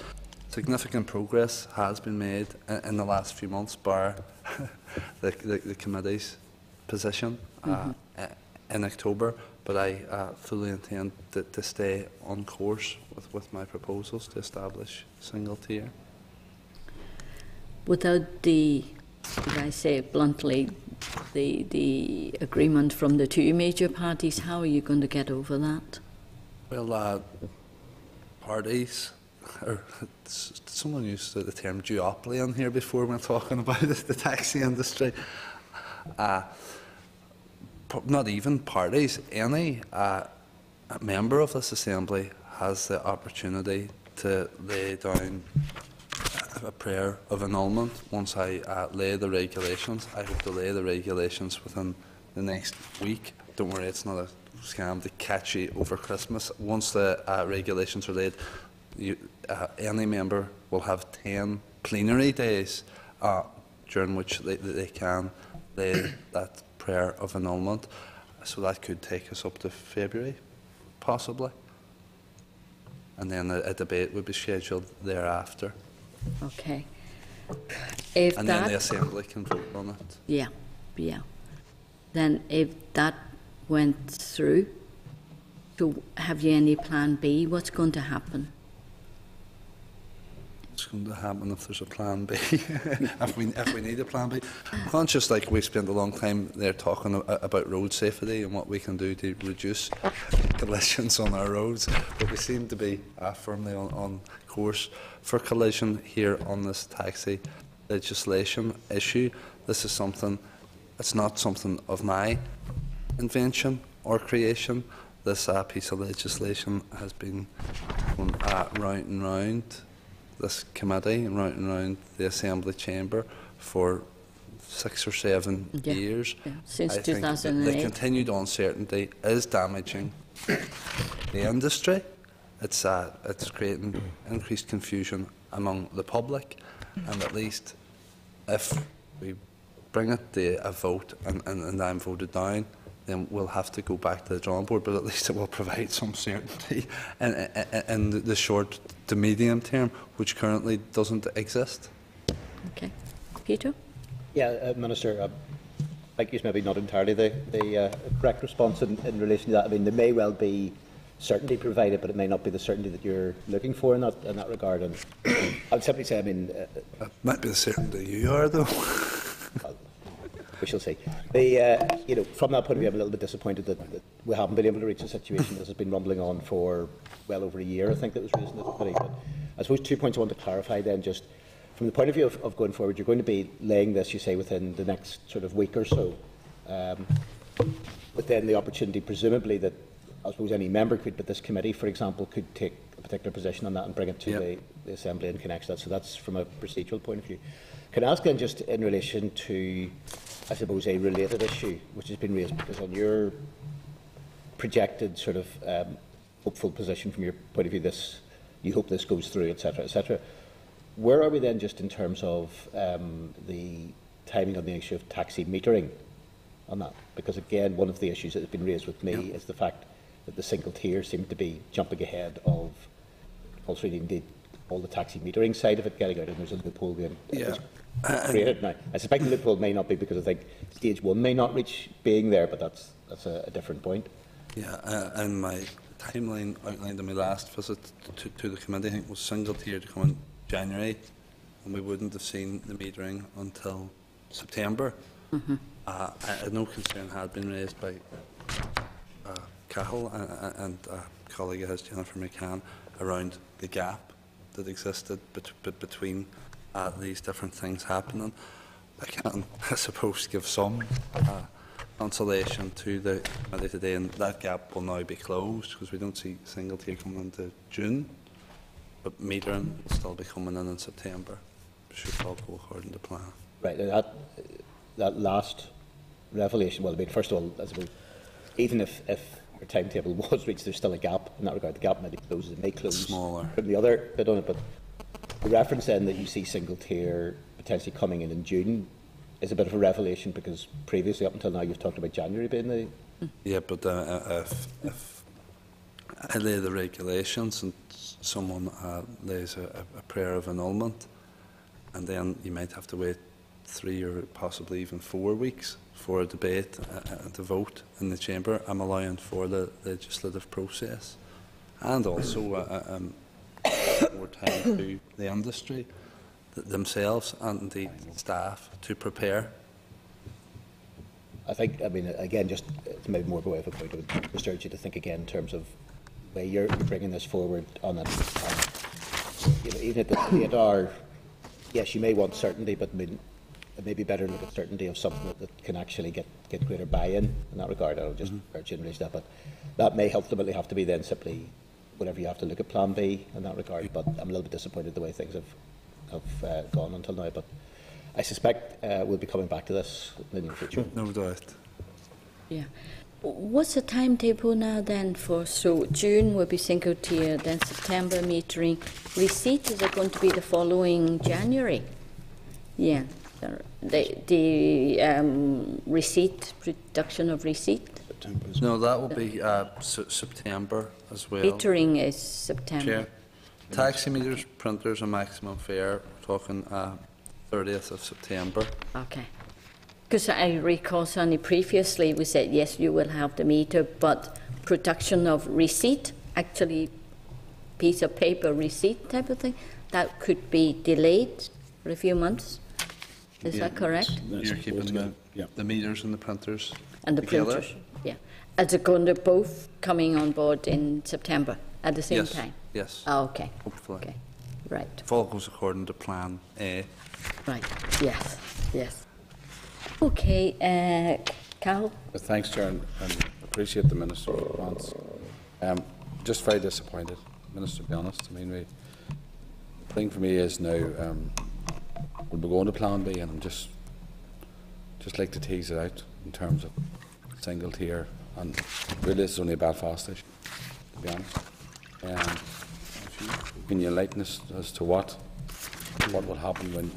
Significant progress has been made in the last few months, bar the committee's position in October, but I fully intend to stay on course with my proposals to establish single tier. Without the, if I say it bluntly, the agreement from the two major parties, how are you going to get over that? Well, parties, or someone used the term duopoly in here before when talking about the taxi industry. Not even parties, any member of this assembly has the opportunity to lay down a prayer of annulment once I lay the regulations. I hope to lay the regulations within the next week. Don't worry, it's not a scam to catch you over Christmas. Once the regulations are laid, any member will have 10 plenary days during which they can lay that prayer of annulment. So that could take us up to February, possibly. And then a debate would be scheduled thereafter. Okay. And then the Assembly can vote on it. Yeah, yeah. Then if that went through, so have you any plan B? What's going to happen? What's going to happen if there's a plan B? if we need a plan B? I'm conscious, like, we spent a long time there talking about road safety and what we can do to reduce collisions on our roads, but we seem to be firmly on course for collision here on this taxi legislation issue. This is something, it's not something of my invention or creation. This piece of legislation has been going round and round this committee and round the Assembly chamber for 6 or 7 years. Yeah. Since I think 2008. the continued uncertainty is damaging the industry. It's creating increased confusion among the public, and at least if we bring it to a vote and I'm voted down, then we'll have to go back to the drawing board, but at least it will provide some certainty in the short to medium term, which currently doesn't exist. Okay. Peter? Yeah, Minister, I think it's maybe not entirely the correct response in relation to that. I mean, there may well be certainty provided, but it may not be the certainty that you're looking for in that regard. And I would simply say, I mean... That might be the certainty you are, though. We shall see. You know, from that point of view, I'm a little bit disappointed that we haven't been able to reach a situation that has been rumbling on for well over a year, I think, that was raised in this committee. But I suppose 2 points I want to clarify then, just from the point of view of going forward. You're going to be laying this, you say, within the next sort of week or so, but then the opportunity, presumably, that I suppose any member could, but this committee, for example, could take a particular position on that and bring it to the Assembly in connection to that. So that's from a procedural point of view. Can I ask then, just in relation to, I suppose, a related issue which has been raised, because on your projected sort of hopeful position from your point of view, you hope this goes through, etc., etc. Where are we then, just in terms of the timing on the issue of taxi metering on that? Because again, one of the issues that has been raised with me is the fact that the single tier seemed to be jumping ahead of also indeed all the taxi metering side of it getting out, and there's a loophole being created now. I suspect the loophole may not be because I think stage 1 may not reach being there, but that's a different point. Yeah, and my timeline outlined in my last visit to the committee, I think, was single tier to come in January, and we wouldn't have seen the metering until September. No concern had been raised by Cahill and a colleague of his, Jennifer McCann, around the gap that existed between these different things happening. I can, I suppose, give some consolation to the committee today, and that gap will now be closed because we don't see single tier coming into June, but metering will still be coming in September. It should all go according to plan. Right, that last revelation, well, I mean, first of all, I suppose, even if our timetable was reached, there's still a gap in that regard. The gap maybe closes, it may close smaller from the other bit on it, but the reference then that you see single tier potentially coming in June, is a bit of a revelation, because previously, up until now, you've talked about January being the... Yeah, but if I lay the regulations and someone lays a prayer of annulment, and then you might have to wait 3 or possibly even 4 weeks for a debate and a vote in the chamber, I'm allowing for the legislative process, and also more time to the industry themselves and the staff to prepare. I think, I mean, again, just it's maybe more of a way of a point. I would just urge you to think again in terms of where you're bringing this forward on it. You know, even at the 8 hour, yes, you may want certainty, but I mean, it may be better to look at certainty of something that can actually get greater buy-in in that regard. I'll just urge you to raise that, but that may ultimately have to be then simply whatever you have to look at Plan B in that regard. But I'm a little bit disappointed the way things have gone until now. But I suspect we'll be coming back to this in the near future. No doubt. Yeah. What's the timetable now then for, so June will be single tier, then September metering. Receipt, is it going to be the following January? Yeah. The receipt, production of receipt? No, that will be September as well. Metering is September. Chair. Taximeters, printers and maximum fare, we're talking 30th of September. Okay. Because I recall, Sonny, previously we said, yes, you will have the meter, but production of receipt, actually piece of paper receipt type of thing, that could be delayed for a few months. Is that correct? You're keeping the meters and the printers And the together? printers, yeah. Is it going to both coming on board in September at the same Yes. time? Yes. Oh, okay. Hopefully. Okay. Right. If all goes according to Plan A. Right. Yes. Yes. Okay. Carol? Thanks, Chair, and appreciate the Minister's response. Just very disappointed, Minister, to be honest. I mean, the thing for me is now, we'll be going to Plan B, and I'm just like to tease it out in terms of single tier, and really this is only a Belfast issue, to be honest. Can you enlighten us as to what will happen when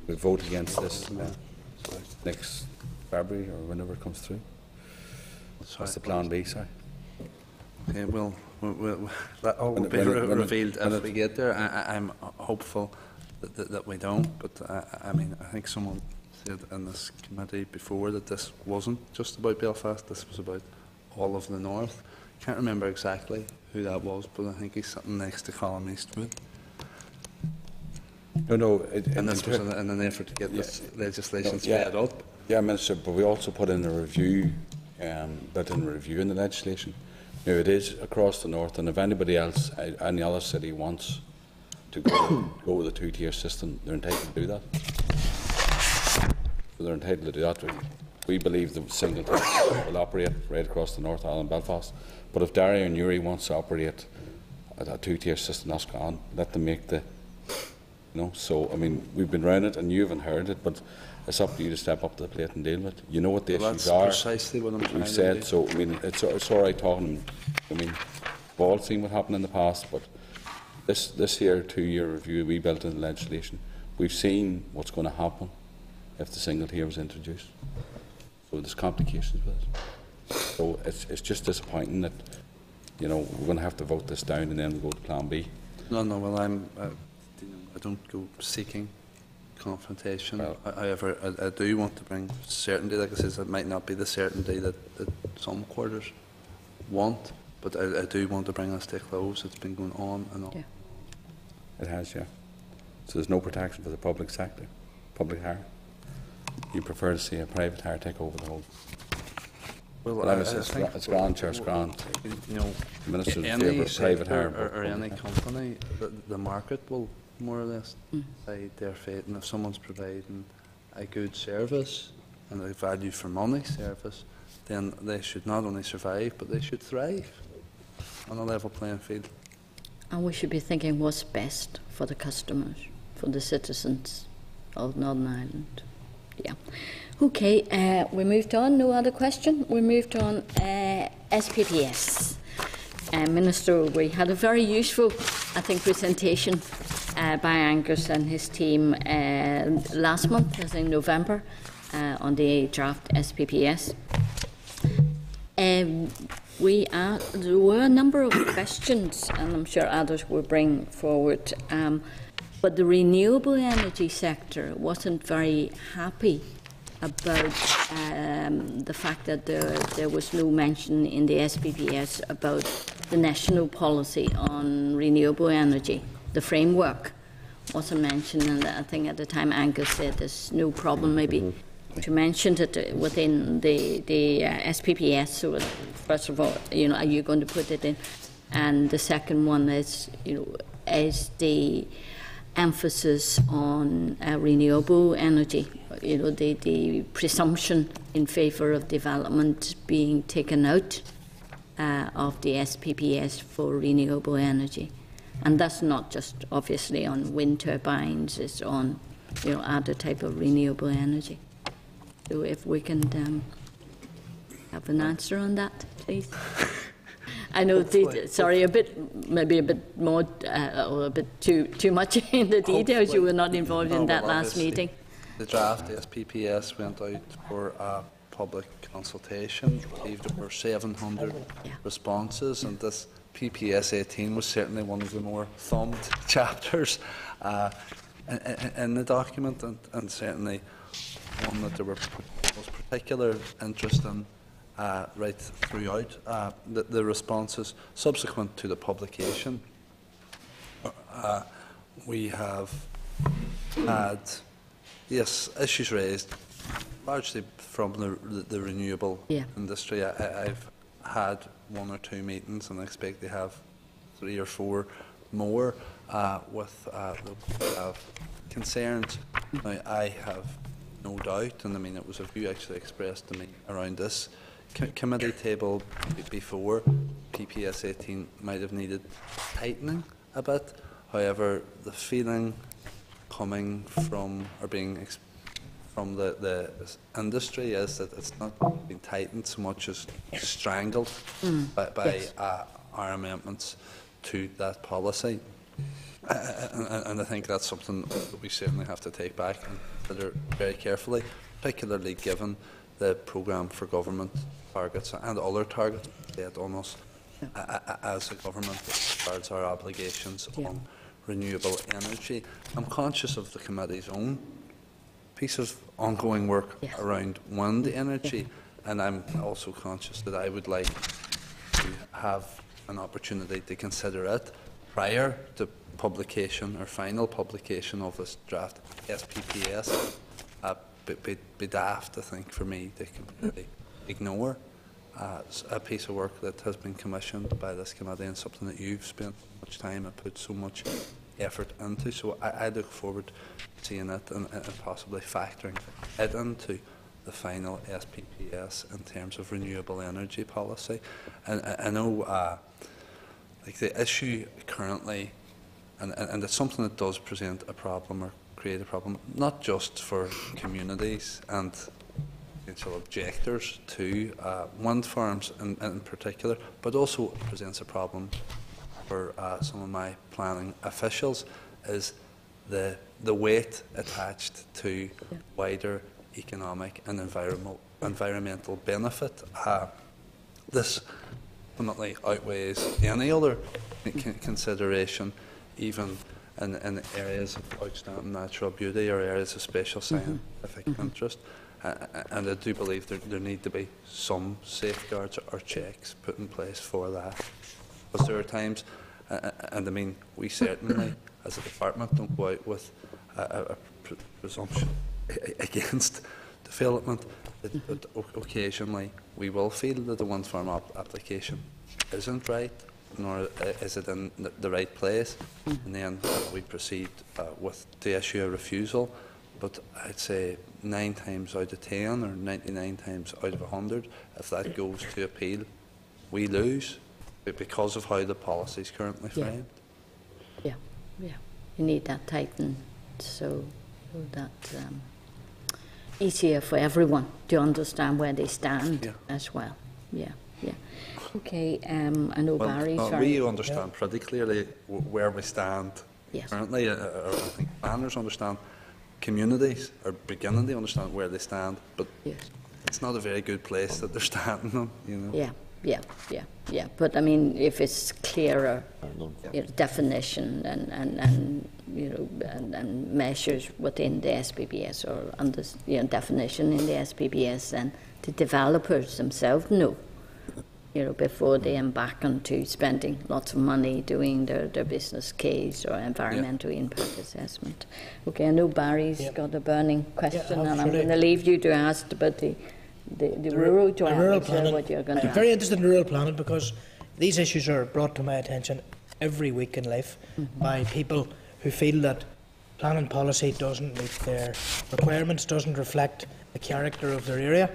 we vote against this next February or whenever it comes through? What's the Plan B, sorry? Okay, well, that all will be revealed as we get there. I'm hopeful that we don't, but I mean, I think someone said in this committee before that this wasn't just about Belfast, this was about all of the north. Can't remember exactly who that was, but I think he's sitting next to Colin Eastwood. No. And this was in an effort to get this legislation sped up. Yeah, Minister, but we also put in a review, bit in reviewing the legislation. Now, it is across the north, and if anybody else, any other city wants to go with a two-tier system, they're entitled to do that. So they're entitled to do that. We believe the single tier will operate right across the North Island, Belfast. But if Derry and Newry wants to operate a two-tier system, that's gone. Let them make the, So I mean, we've been round it, and you haven't heard it, but it's up to you to step up to the plate and deal with it. You know what the issues are. That's precisely what I'm trying We've to said do. so. I mean, it's all right talking. I mean, we've all seen what happened in the past, but this here 2-year review we built in the legislation. We've seen what's going to happen if the single tier was introduced. So there's complications with it. So it's just disappointing that we're going to have to vote this down and then we go to Plan B. No. Well, I don't go seeking confrontation. Well, However, I do want to bring certainty. Like I said, it might not be the certainty that some quarters want, but I do want to bring us to a close. It's been going on and on. Yeah. It has, yeah. So there's no protection for the public sector, public hire. You prefer to see a private hire take over the whole. Well, it's grand, Chair, it's grand. The Minister's in any favour of private hire. or any company, the market will more or less decide their fate. And if someone's providing a good service and a value for money service, then they should not only survive, but they should thrive on a level playing field. And we should be thinking what's best for the customers, for the citizens of Northern Ireland. Yeah. Okay, we moved on. No other question? We moved on. SPPS. Minister, we had a very useful, I think, presentation by Angus and his team last month, as in November, on the draft SPPS. There were a number of questions, and I'm sure others will bring forward, but the renewable energy sector wasn't very happy about the fact that there was no mention in the SPPS about the national policy on renewable energy. The framework wasn't mentioned, and I think at the time Angus said there's no problem maybe to mention it within the SPPS. So first of all, are you going to put it in? And the second one is, is the emphasis on renewable energy, the presumption in favour of development being taken out of the SPPS for renewable energy. And that's not just obviously on wind turbines, it's on other type of renewable energy. So if we can have an answer on that, please. I know, maybe a bit more, or a bit too much in the details. You were not involved in that last meeting. The draft SPPS went out for a public consultation, received over 700 responses, and this PPS 18 was certainly one of the more thumbed chapters in the document, and certainly one that there was particular interest in right throughout the responses. Subsequent to the publication, we have had issues raised largely from the renewable industry. I've had 1 or 2 meetings, and I expect to have 3 or 4 more with concerns. Now, I have no doubt, and I mean it was a view actually expressed to me around this committee table before, PPS 18 might have needed tightening a bit. However, the feeling coming from from the industry is that it's not been tightened so much as strangled by our amendments to that policy. And I think that's something that we certainly have to take back and consider very carefully, particularly given the programme for government targets and other targets set on us as a government as regards our obligations on renewable energy. I'm conscious of the committee's own piece of ongoing work around wind energy, and I'm also conscious that I would like to have an opportunity to consider it prior to publication or final publication of this draft SPPS. Be daft, I think, for me to completely ignore a piece of work that has been commissioned by this committee and something that you've spent so much time and put so much effort into. So I look forward to seeing it and possibly factoring it into the final SPPS in terms of renewable energy policy. And I know like the issue currently, and it's something that does present a problem or create a problem, not just for communities and potential objectors to wind farms in particular, but also presents a problem for some of my planning officials, is the weight attached to wider economic and environmental benefit. This ultimately outweighs any other consideration, even in areas of outstanding natural beauty or areas of special scientific interest. And I do believe there need to be some safeguards or checks put in place for that. Because there are times, and I mean, we certainly, as a department, don't go out with a presumption against development, but occasionally we will feel that the wind farm application isn't right, nor is it in the right place, and then we proceed with to issue a refusal. But I'd say 9 times out of 10 or 99 times out of 100, if that goes to appeal, we lose because of how the policy is currently framed. Yeah. You need that tightened so that easier for everyone to understand where they stand as well. Yeah. Okay, I know Barry. We understand pretty clearly where we stand Yes. currently, I think planners understand, communities are beginning to understand where they stand, but Yes. it's not a very good place that they're standing on, you know. Yeah. But I mean, if it's clearer, definition and you know and measures within the SPBS or under definition in the SPBS, then the developers themselves know, before they embark onto spending lots of money doing their business case or environmental impact assessment. Okay, I know Barry's got a burning question, and I'm absolutely. going to leave you to ask about the rural planning. what you're going to I'm very interested in rural planning because these issues are brought to my attention every week in life by people who feel that planning policy doesn't meet their requirements, doesn't reflect the character of their area.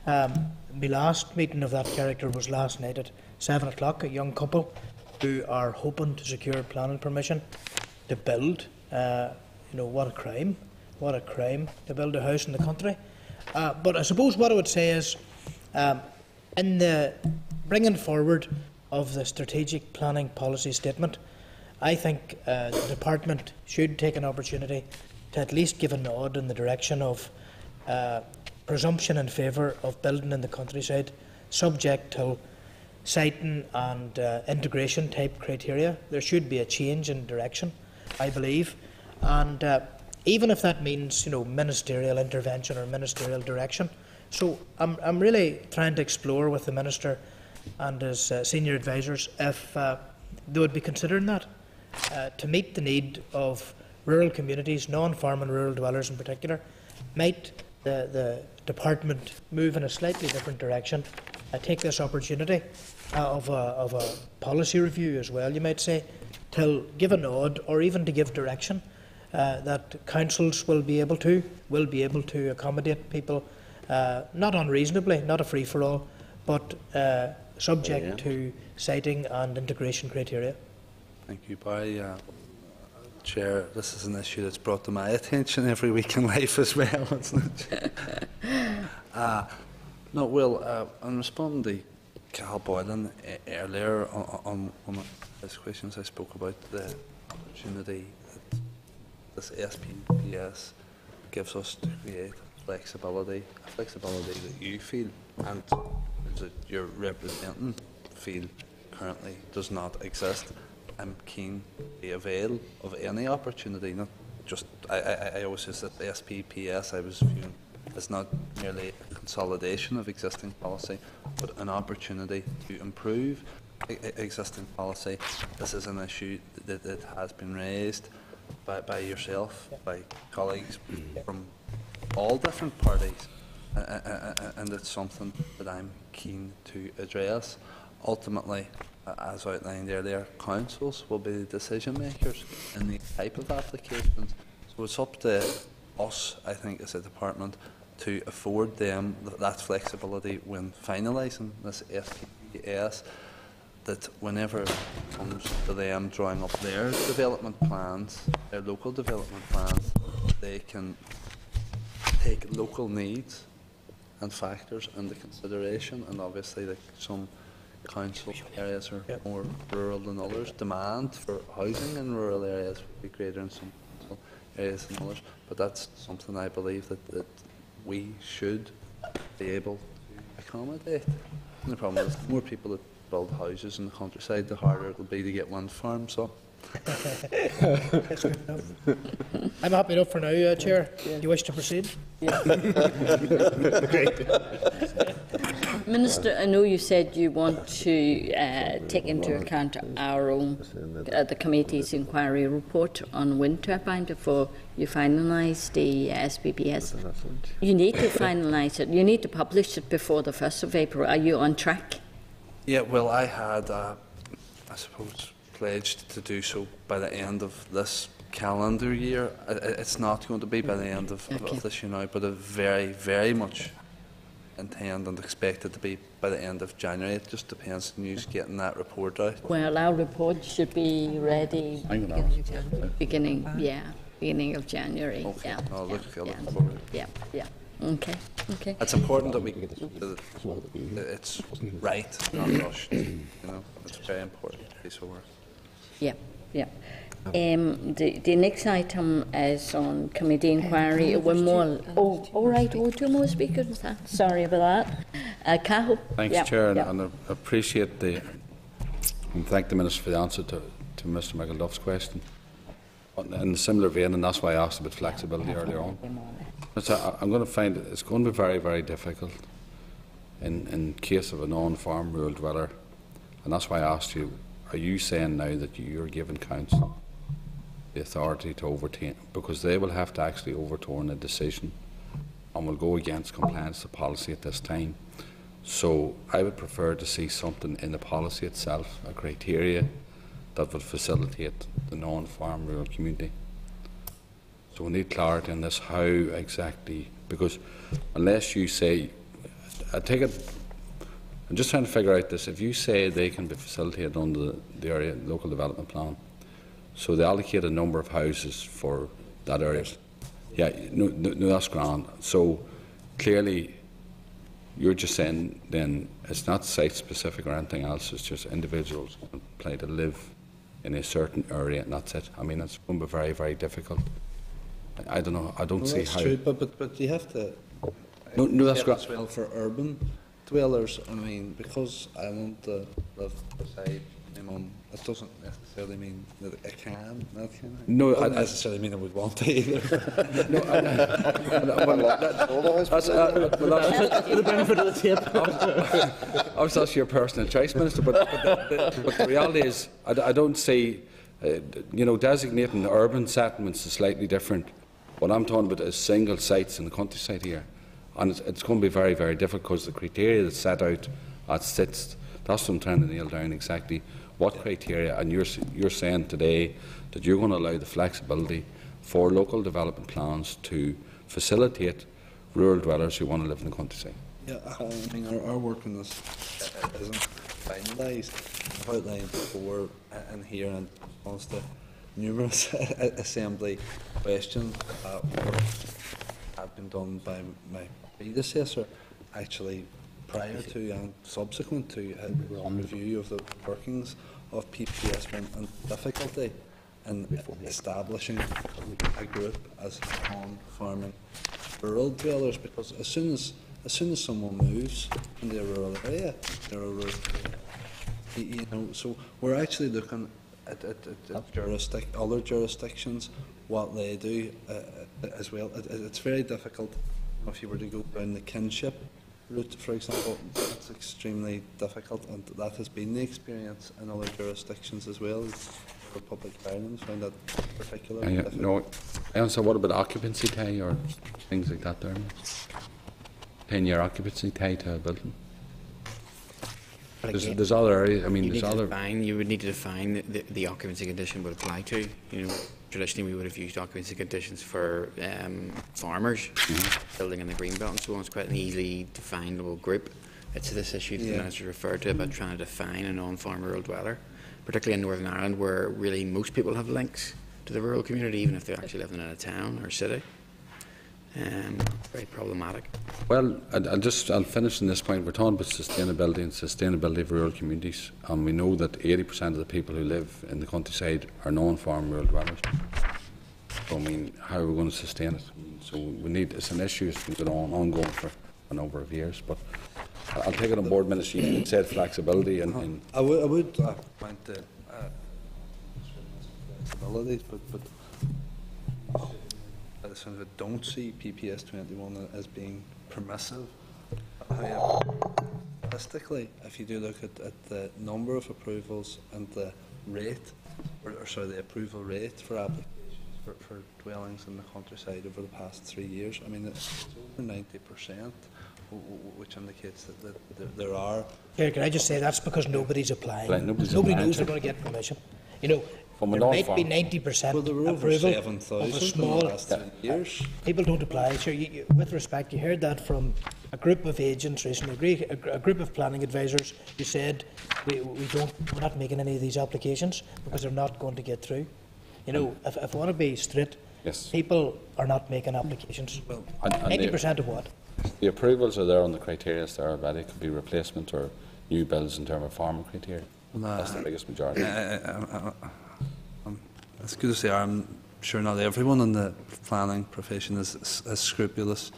My last meeting of that character was last night at 7 o'clock. A young couple who are hoping to secure planning permission to build. What a crime! What a crime to build a house in the country. But I suppose what I would say is, in the bringing forward of the strategic planning policy statement, I think the department should take an opportunity to at least give a nod in the direction of presumption in favour of building in the countryside, subject to siting and integration type criteria. There should be a change in direction, I believe, and even if that means ministerial intervention or ministerial direction. So I'm really trying to explore with the Minister and his senior advisors if they would be considering that to meet the need of rural communities, non-farming rural dwellers in particular. Might the department move in a slightly different direction? Take this opportunity of a policy review as well, you might say, to give a nod or even to give direction that councils will be able to accommodate people, not unreasonably, not a free-for-all, but subject to siting and integration criteria. Thank you, Barry. Chair, this is an issue that's brought to my attention every week in life as well, isn't it? No, Will, I'm responding to Cal Boylan earlier on one of his questions. I spoke about the opportunity that this SPPS gives us to create flexibility, a flexibility that you feel and that you're representing feel currently does not exist. I'm keen to avail of any opportunity, not just, I always say that the SPPS I was viewing as not merely a consolidation of existing policy, but an opportunity to improve existing policy. This is an issue that has been raised by yourself, by colleagues from all different parties, and it's something that I'm keen to address. Ultimately, as outlined earlier, councils will be the decision makers in the type of applications. So it's up to us, I think, as a department, to afford them that flexibility when finalising this SPPS, that whenever it comes to them drawing up their development plans, their local development plans, they can take local needs and factors into consideration, and obviously some council areas are more rural than others. Demand for housing in rural areas will be greater in some council areas than others, but that's something I believe that we should be able to accommodate. And the problem is, the more people that build houses in the countryside, the harder it will be to get one farm. So I'm happy enough for now, Chair. Do you wish to proceed? Minister, I know you said you want to take into account our own, the committee's inquiry report on wind turbine before you finalise the SPPS. You need to finalise it. You need to publish it before the 1st of April. Are you on track? yeah, well, I had, I suppose, pledged to do so by the end of this calendar year. It's not going to be by the end of this year now, but I very, very much intend and expect it to be by the end of January. It just depends on you getting that report out. Well, our report should be ready beginning of January. Okay. Yeah. I'll look yeah. forward. Yeah. Okay. It's important that it's right, not rushed. It's a very important piece of work. Yeah. The next item is on committee inquiry. We're more. Oh, all right. Oh, two more speakers. Sorry about that. Cahill. Thanks, Yep, Chair, yep. and I appreciate and thank the Minister for the answer to Mr McElduff's question. In a similar vein, and that's why I asked about flexibility earlier on. I'm going to find it's going to be very, very difficult in case of a non-farm rural dweller, and that's why I asked you, are you saying now that you're giving council the authority to overturn, because they will have to actually overturn a decision and will go against compliance to policy at this time? So I would prefer to see something in the policy itself, a criteria that would facilitate the non-farm rural community. So we need clarity on this, how exactly, because unless you say, I take it, I'm just trying to figure out this, if you say they can be facilitated under the area local development plan, so they allocate a number of houses for that area. Yeah, no, that's grand. So clearly you're just saying then it's not site specific or anything else, it's just individuals can apply to live in a certain area and that's it. I mean, it's going to be very, very difficult. I don't know, I don't see that's how... true, but you have to... No, that's as well for urban dwellers. I mean, because I want to live beside my mum, it doesn't necessarily mean that I can. That can. No, it doesn't necessarily mean I would want to either. Obviously, that's your personal choice, Minister. But the reality is, I don't see, designating urban settlements is slightly different. What I'm talking about is single sites in the countryside here. And it's going to be very, very difficult because the criteria that's set out at SITS, that's what I'm trying to nail down exactly what criteria. And you're saying today that you're going to allow the flexibility for local development plans to facilitate rural dwellers who want to live in the countryside. Yeah, I mean, our work in this isn't finalised. I've outlined before in here and response to numerous Assembly questions that had been done by my predecessor, actually prior to and subsequent to a review of the workings of PPS and difficulty in establishing a group as non-farming rural dwellers, because as soon as someone moves into a rural area, they're a rural area. So we're actually looking at other jurisdictions, what they do as well. It's very difficult if you were to go down the kinship route, for example. It's extremely difficult, and that has been the experience in other jurisdictions as well. The Republic of Ireland found that particularly difficult. No, and so what about occupancy tie or things like that there? 10-year occupancy tie to a building? There's other areas. I mean, there's other. You would need to define the occupancy condition would apply to. Traditionally we would have used occupancy conditions for farmers building in the greenbelt and so on. It's quite an easily definable group. It's this issue that the Minister referred to about trying to define a non-farm rural dweller, particularly in Northern Ireland, where really most people have links to the rural community, even if they're actually living in a town or city. Very problematic. Well, I'll finish on this point. We're talking about sustainability of rural communities, and we know that 80% of the people who live in the countryside are non-farm rural dwellers. So, I mean, how are we going to sustain it? So it's an issue that's been going ongoing for a number of years. But I'll take it on board, Minister. You said flexibility, and I would want to flexibility, but I don't see PPS 21 as being permissive. However, statistically, if you do look at the number of approvals and the rate, the approval rate for applications for dwellings in the countryside over the past 3 years, I mean, it's over 90%, which indicates that there are... Here, can I just say that's because nobody's applying. Nobody knows they're going to get permission. There might be 90% approval of a small... years. People don't apply. Sure, with respect, you heard that from a group of agents recently, a group of planning advisors who said we're not making any of these applications because they're not going to get through. If I want to be straight, people are not making applications. Well, 90% of what? The approvals are there on the criteria there already. It could be replacement or new builds in terms of farming criteria. That's the biggest majority. it's good to say I'm sure not everyone in the planning profession is as scrupulous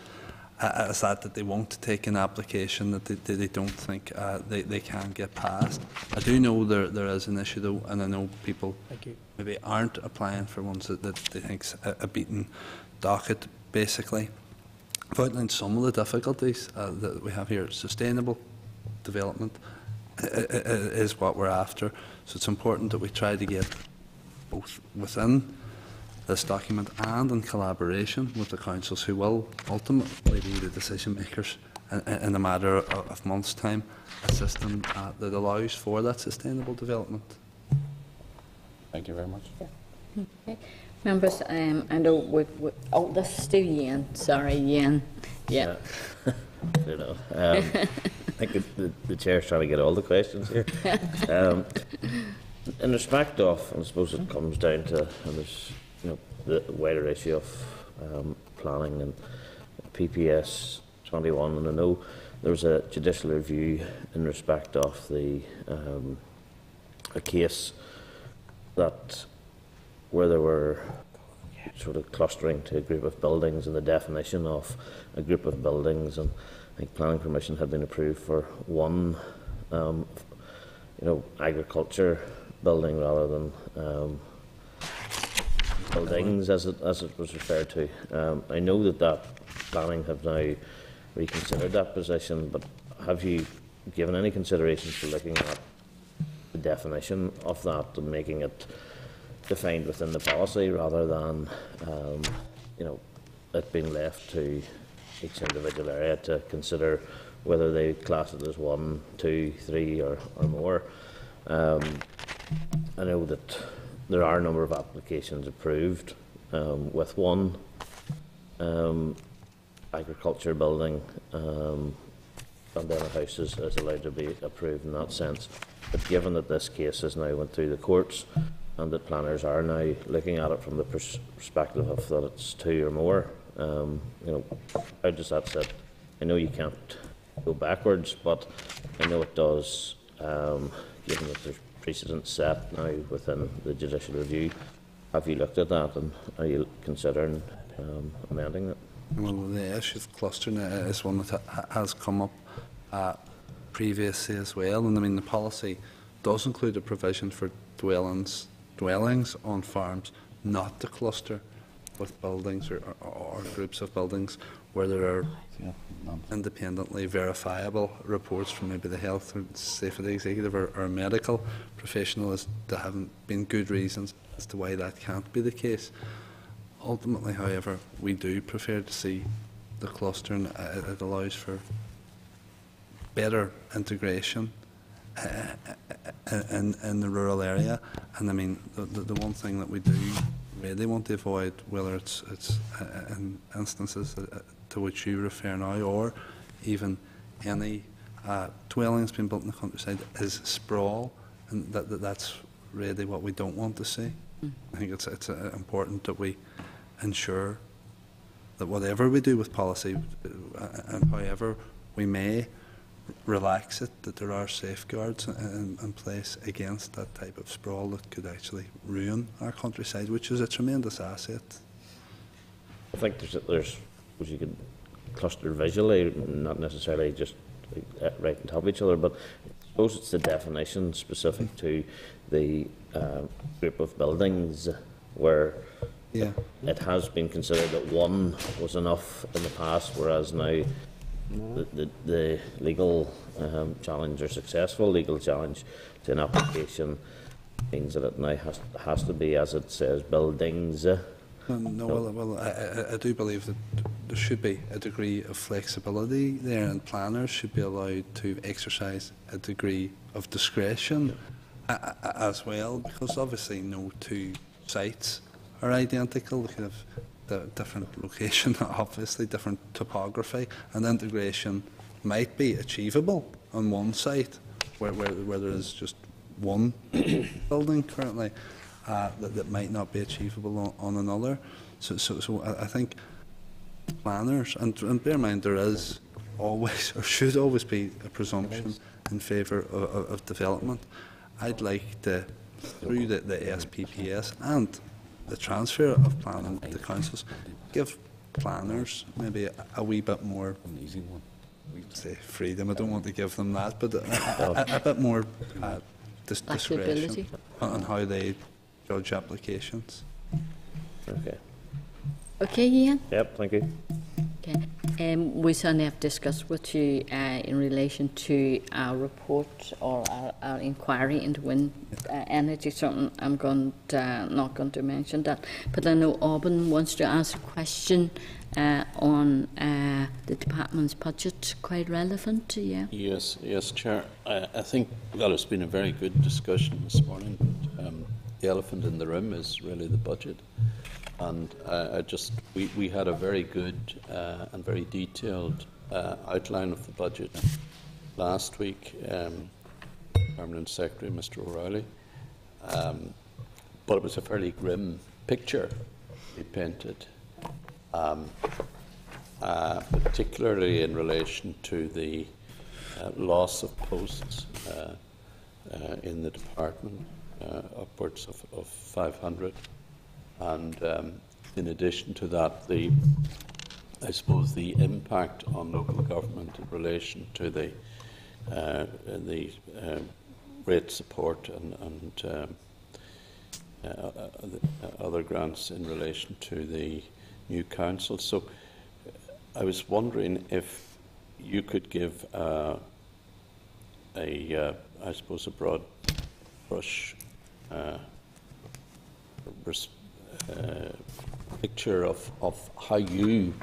as that they won't take an application that they don't think they can get passed. I do know there is an issue though, and I know people maybe aren't applying for ones that they think's a beaten docket. Basically, I've outlined some of the difficulties that we have here. Sustainable development is what we're after, so it's important that we try to get both within this document and in collaboration with the councils who will ultimately be the decision makers in a matter of months' time, a system that allows for that sustainable development. Thank you very much. Okay. Members, I know oh, this is to Ian. Sorry, Ian. Yeah. You know, I think the chair's trying to get all the questions here. In respect of, and I suppose it comes down to, and there's the wider issue of planning and PPS 21, and I know there was a judicial review in respect of the a case that where there were sort of clustering to a group of buildings and the definition of a group of buildings, and I think planning permission had been approved for one agriculture building rather than buildings as it was referred to. I know that planning have now reconsidered that position, but have you given any consideration to looking at the definition of that and making it defined within the policy rather than it being left to each individual area to consider whether they class it as 1, 2, 3 or more? I know that there are a number of applications approved with one agriculture building, and then a house is allowed to be approved in that sense. But given that this case has now went through the courts and that planners are now looking at it from the perspective of that it's 2 or more, how does that sit? I know you can't go backwards, but I know it does, given that there's precedent set now within the judicial review. Have you looked at that, and are you considering amending it? Well, the issue of clustering is one that has come up previously as well, and I mean the policy does include a provision for dwellings on farms not to cluster with buildings or groups of buildings where there are independently verifiable reports from maybe the health or safety executive or medical professional as there haven't been good reasons as to why that can't be the case. Ultimately, however, we do prefer to see the clustering. It allows for better integration in the rural area, and I mean the one thing that we do really want to avoid, whether it's in instances to which you refer now, or even any dwellings being built in the countryside, is sprawl, and that's really what we don't want to see. I think it's important that we ensure that whatever we do with policy, and however we may relax it, that there are safeguards in place against that type of sprawl that could actually ruin our countryside, which is a tremendous asset. I think there's which you could cluster visually, not necessarily just right on top of each other, but I suppose it's the definition specific to the group of buildings where it has been considered that one was enough in the past, whereas now the legal challenge or successful legal challenge to an application means that it now has to be, as it says, buildings. Well, I do believe that there should be a degree of flexibility there, and planners should be allowed to exercise a degree of discretion as well, because obviously no two sites are identical. They could have the different location, obviously different topography, and integration might be achievable on one site where there is just one building currently that might not be achievable on another. So I think planners, and bear in mind there is always or should always be a presumption in favour of development. I'd like to, through the SPPS and the transfer of planning to councils, give planners maybe a wee bit more, say freedom, I don't want to give them that, but a bit more discretion Flexibility. on how they judge applications. Okay. Okay, Ian? Yep, thank you. Okay. We certainly have discussed with you in relation to our report or our inquiry into wind energy. Something I'm not going to mention that, but I know Auburn wants to ask a question on the department's budget. Quite relevant, yeah. Yes, Chair. I think, well, it's been a very good discussion this morning. The elephant in the room is really the budget. And we had a very good and very detailed outline of the budget last week, Permanent Secretary Mr. O'Reilly. But it was a fairly grim picture he painted, particularly in relation to the loss of posts in the department, upwards of 500. And in addition to that, I suppose the impact on local government in relation to the rate support and other grants in relation to the new council. So I was wondering if you could give I suppose a broad brush picture of how you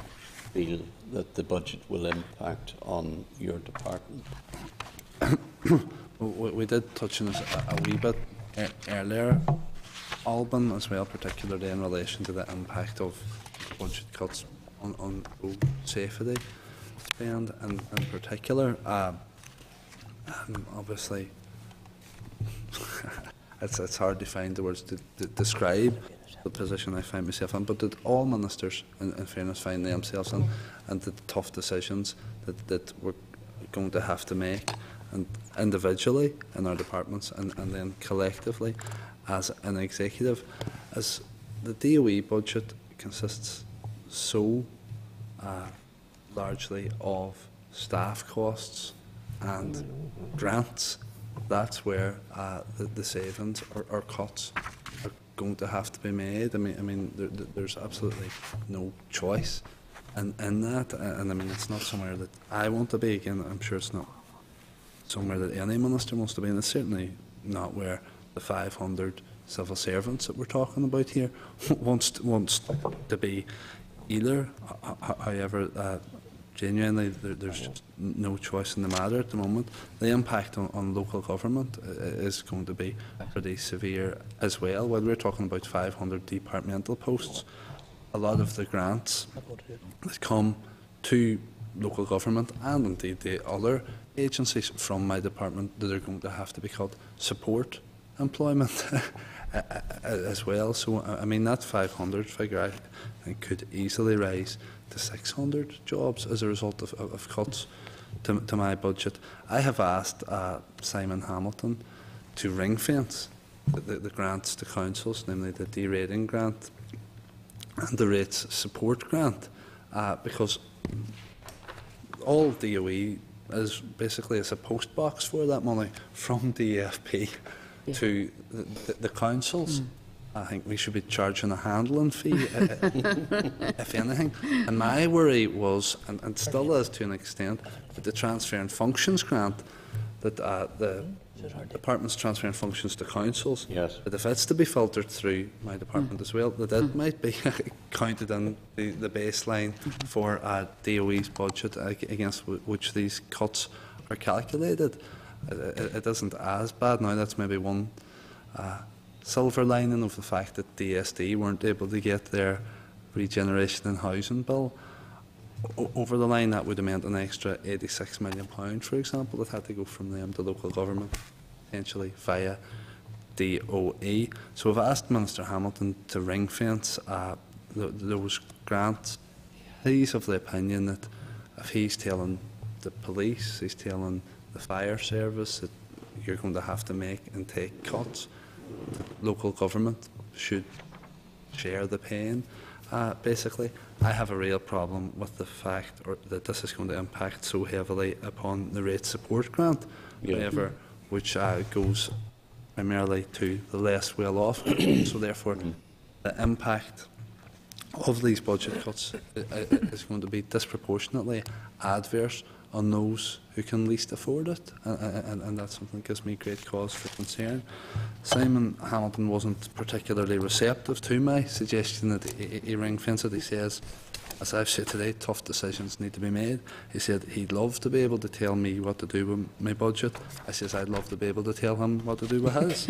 feel that the budget will impact on your department. We did touch on this a wee bit earlier, Alban, as well, particularly in relation to the impact of budget cuts on road safety spend in particular. Obviously, it's hard to find the words to describe the position I find myself in, but that all ministers, in fairness, find themselves in, and the tough decisions that we're going to have to make, and individually in our departments, and then collectively as an executive, as the DOE budget consists so largely of staff costs and grants. That's where the savings or cuts are going to have to be made. I mean, there's absolutely no choice in that, and I mean, it's not somewhere that I want to be. Again, I'm sure it's not somewhere that any minister wants to be, and it's certainly not where the 500 civil servants that we're talking about here wants to be either. However, genuinely, there's just no choice in the matter at the moment. The impact on local government is going to be pretty severe as well. When we're talking about 500 departmental posts, a lot of the grants that come to local government and indeed the other agencies from my department that are going to have to be called support employment as well. So, I mean, that 500 figure I think could easily rise to 600 jobs as a result of cuts to my budget. I have asked Simon Hamilton to ring fence the grants to councils, namely the derating grant and the rates support grant, because all DOE is basically as a post box for that money from DFP to the councils. I think we should be charging a handling fee, if anything. And my worry was, and still is to an extent, that the transfer and functions grant, that the department's transferring functions to councils, that if it's to be filtered through my department as well, that it might be counted in the baseline for DOE's budget against which these cuts are calculated. It isn't as bad now. That's maybe one silver lining of the fact that DSD weren't able to get their regeneration and housing bill over the line. That would have meant an extra £86 million, for example, that had to go from them to local government, potentially via DOE. So I've asked Minister Hamilton to ring fence those grants. He's of the opinion that if he's telling the police, he's telling the fire service that you're going to have to make and take cuts, that local government should share the pain. Basically, I have a real problem with the fact that this is going to impact so heavily upon the rate support grant, which goes primarily to the less well-off. So therefore, the impact of these budget cuts is going to be disproportionately adverse on those who can least afford it, and that's something that gives me great cause for concern. Simon Hamilton wasn't particularly receptive to my suggestion that he ring-fence it. He says, as I've said today, tough decisions need to be made. He said he'd love to be able to tell me what to do with my budget. I says I'd love to be able to tell him what to do with his.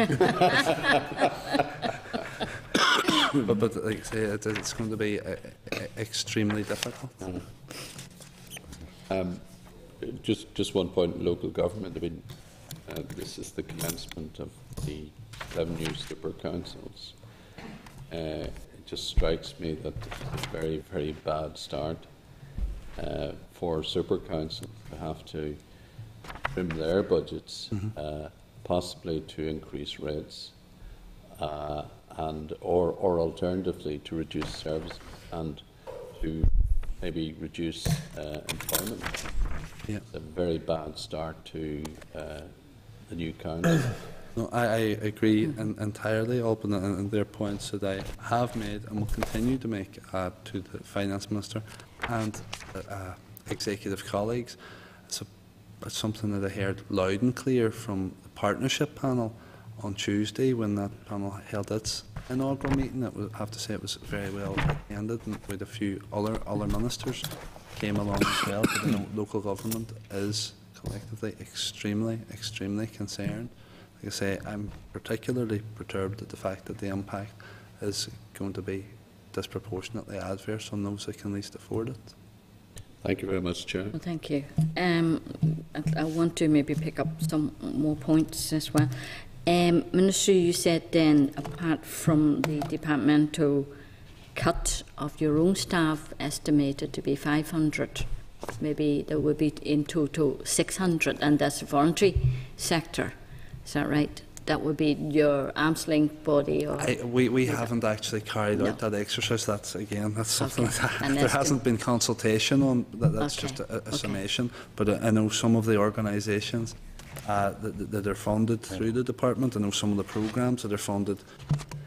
but like I say, it's going to be extremely difficult. Just one point in local government. I mean, this is the commencement of the 11 new super councils. It just strikes me that it's a very, very bad start for super councils to have to trim their budgets, possibly to increase rates, or alternatively to reduce services and to maybe reduce employment. Yeah. It's a very bad start to the new council. No, I agree entirely, Alban, and their points that I have made and will continue to make to the Finance Minister and executive colleagues. It's something that I heard loud and clear from the partnership panel on Tuesday when that panel held its inaugural meeting. I have to say it was very well attended, and with a few other ministers came along as well. But I know local government is collectively extremely concerned. Like I say, I'm particularly perturbed at the fact that the impact is going to be disproportionately adverse on those that can least afford it. Thank you very much, Chair. Well, thank you. I want to maybe pick up some more points as well. Minister, you said then, apart from the departmental cut of your own staff estimated to be 500, maybe there would be in total 600, and that's the voluntary sector. Is that right? That would be your arm's length body? Or we haven't actually carried out that exercise. That's something that there hasn't been consultation on. That's just a summation. But I know some of the organisations that are funded through the department. I know some of the programmes that are funded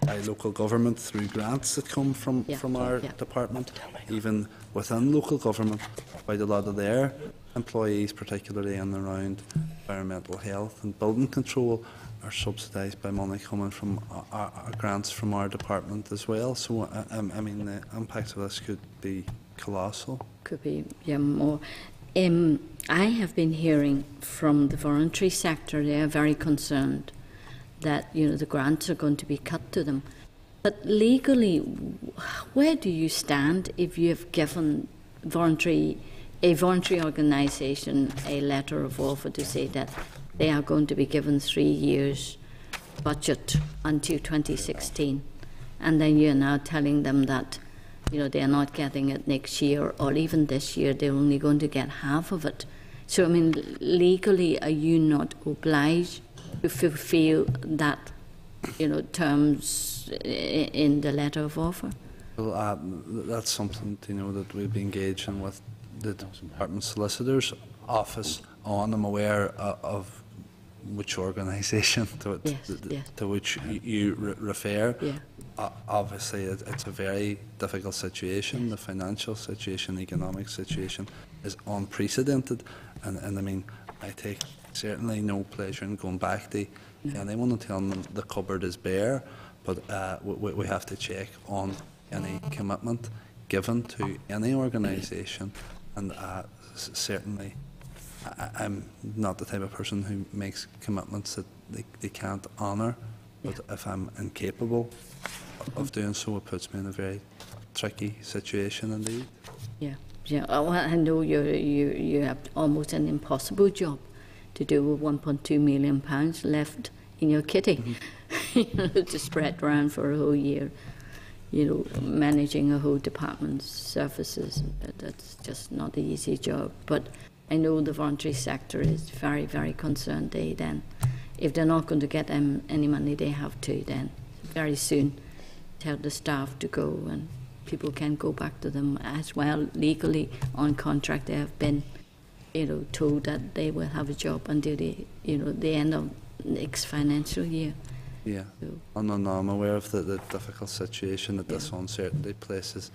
by local government through grants that come from our department. Even within local government, quite a lot of their employees, particularly in and around environmental health and building control, are subsidised by money coming from our grants from our department as well. So, I mean, the impacts of this could be colossal. Could be, more. I have been hearing from the voluntary sector, they are very concerned that, the grants are going to be cut to them. But legally, where do you stand if you have given a voluntary organisation a letter of offer to say that they are going to be given 3 years budget until 2016, and then you're now telling them that they are not getting it next year, or even this year they're only going to get half of it. So I mean, legally, are you not obliged to fulfil that terms in the letter of offer? Well, that's something that we'll be engaging with the Department Solicitor's Office on. I'm aware of which organisation to which you refer. Yeah. Obviously, it's a very difficult situation. The financial situation, the economic situation is unprecedented, and I mean, I take certainly no pleasure in going back to anyone and telling them the cupboard is bare, but we have to check on any commitment given to any organisation, and certainly I'm not the type of person who makes commitments that they can't honour, but if I'm incapable of doing so, it puts me in a very tricky situation indeed. Yeah. Well, I know you have almost an impossible job to do with £1.2 million left in your kitty, to spread around for a whole year. Managing a whole department's services, that's just not an easy job. But I know the voluntary sector is very, very concerned. If they're not going to get any money, they have to then very soon tell the staff to go, and people can go back to them as well legally on contract. They have been, told that they will have a job until the end of next financial year. Yeah, So, and I'm aware of the difficult situation that this uncertainty places,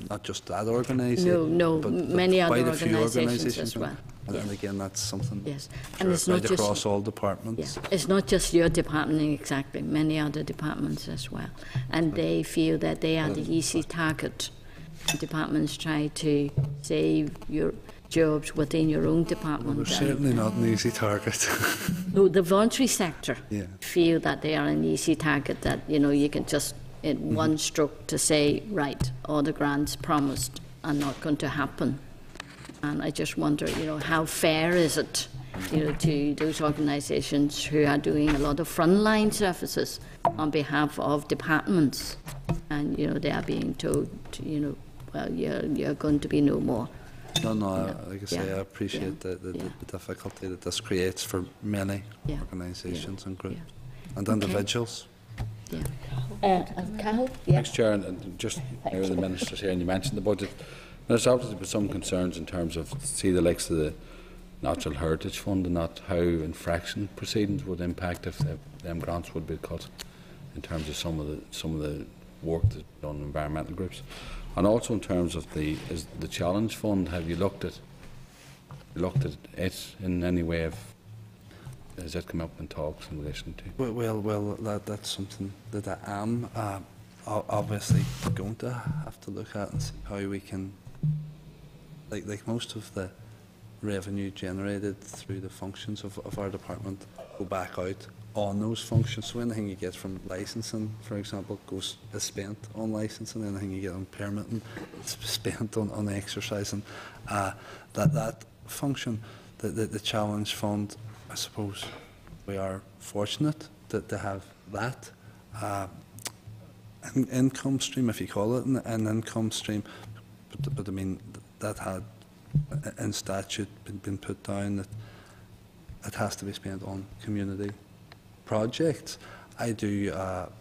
not just that organisation, No, but many other quite a few organisations as well. And again, that's something yes, sure, and it's not right just across all departments. Yeah. It's not just your department exactly, many other departments as well. And they feel that they are the easy target. Departments try to save your jobs within your own department. We're certainly not an easy target. No, the voluntary sector Yeah. feel that they are an easy target, that you can just in one stroke to say, right, all the grants promised are not going to happen. And I just wonder, how fair is it, to those organisations who are doing a lot of frontline services on behalf of departments, and they are being told, well, you're going to be no more. No, like I say, I appreciate the difficulty that this creates for many organisations and groups and individuals. Cathal? Thanks, Chair, and just now the Minister's here, and you mentioned the budget. There's obviously been some concerns in terms of the likes of the Natural Heritage Fund, and not how infraction proceedings would impact if them grants would be cut, in terms of some of the work that's done in environmental groups, and also in terms of the Challenge Fund. Have you looked at it in any way? Has it come up in talks in relation to? Well, that's something that I am obviously going to have to look at and see how we can, like most of the revenue generated through the functions of our department, go back out on those functions. So anything you get from licensing, for example, is spent on licensing. Anything you get on permitting, it's spent on exercising. That function, the Challenge Fund, I suppose we are fortunate to have that income stream, if you call it an income stream. But I mean, that had in statute been put down that it has to be spent on community projects. I do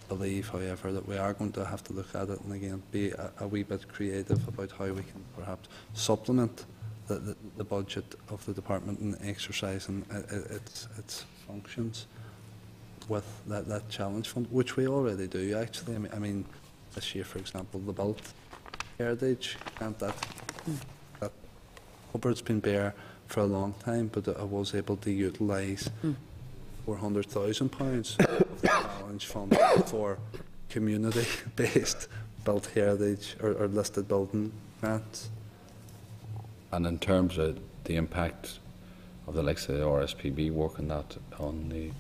believe, however, that we are going to have to look at it and again be a wee bit creative about how we can perhaps supplement the budget of the department and exercising its functions with that Challenge Fund, which we already do actually. I mean this year, for example, the Built Heritage grant, that cupboard's been bare for a long time, but I was able to utilise £400,000 of the Challenge Fund for community-based built heritage or listed building grants. And in terms of the impact of the likes of the RSPB work on that, on the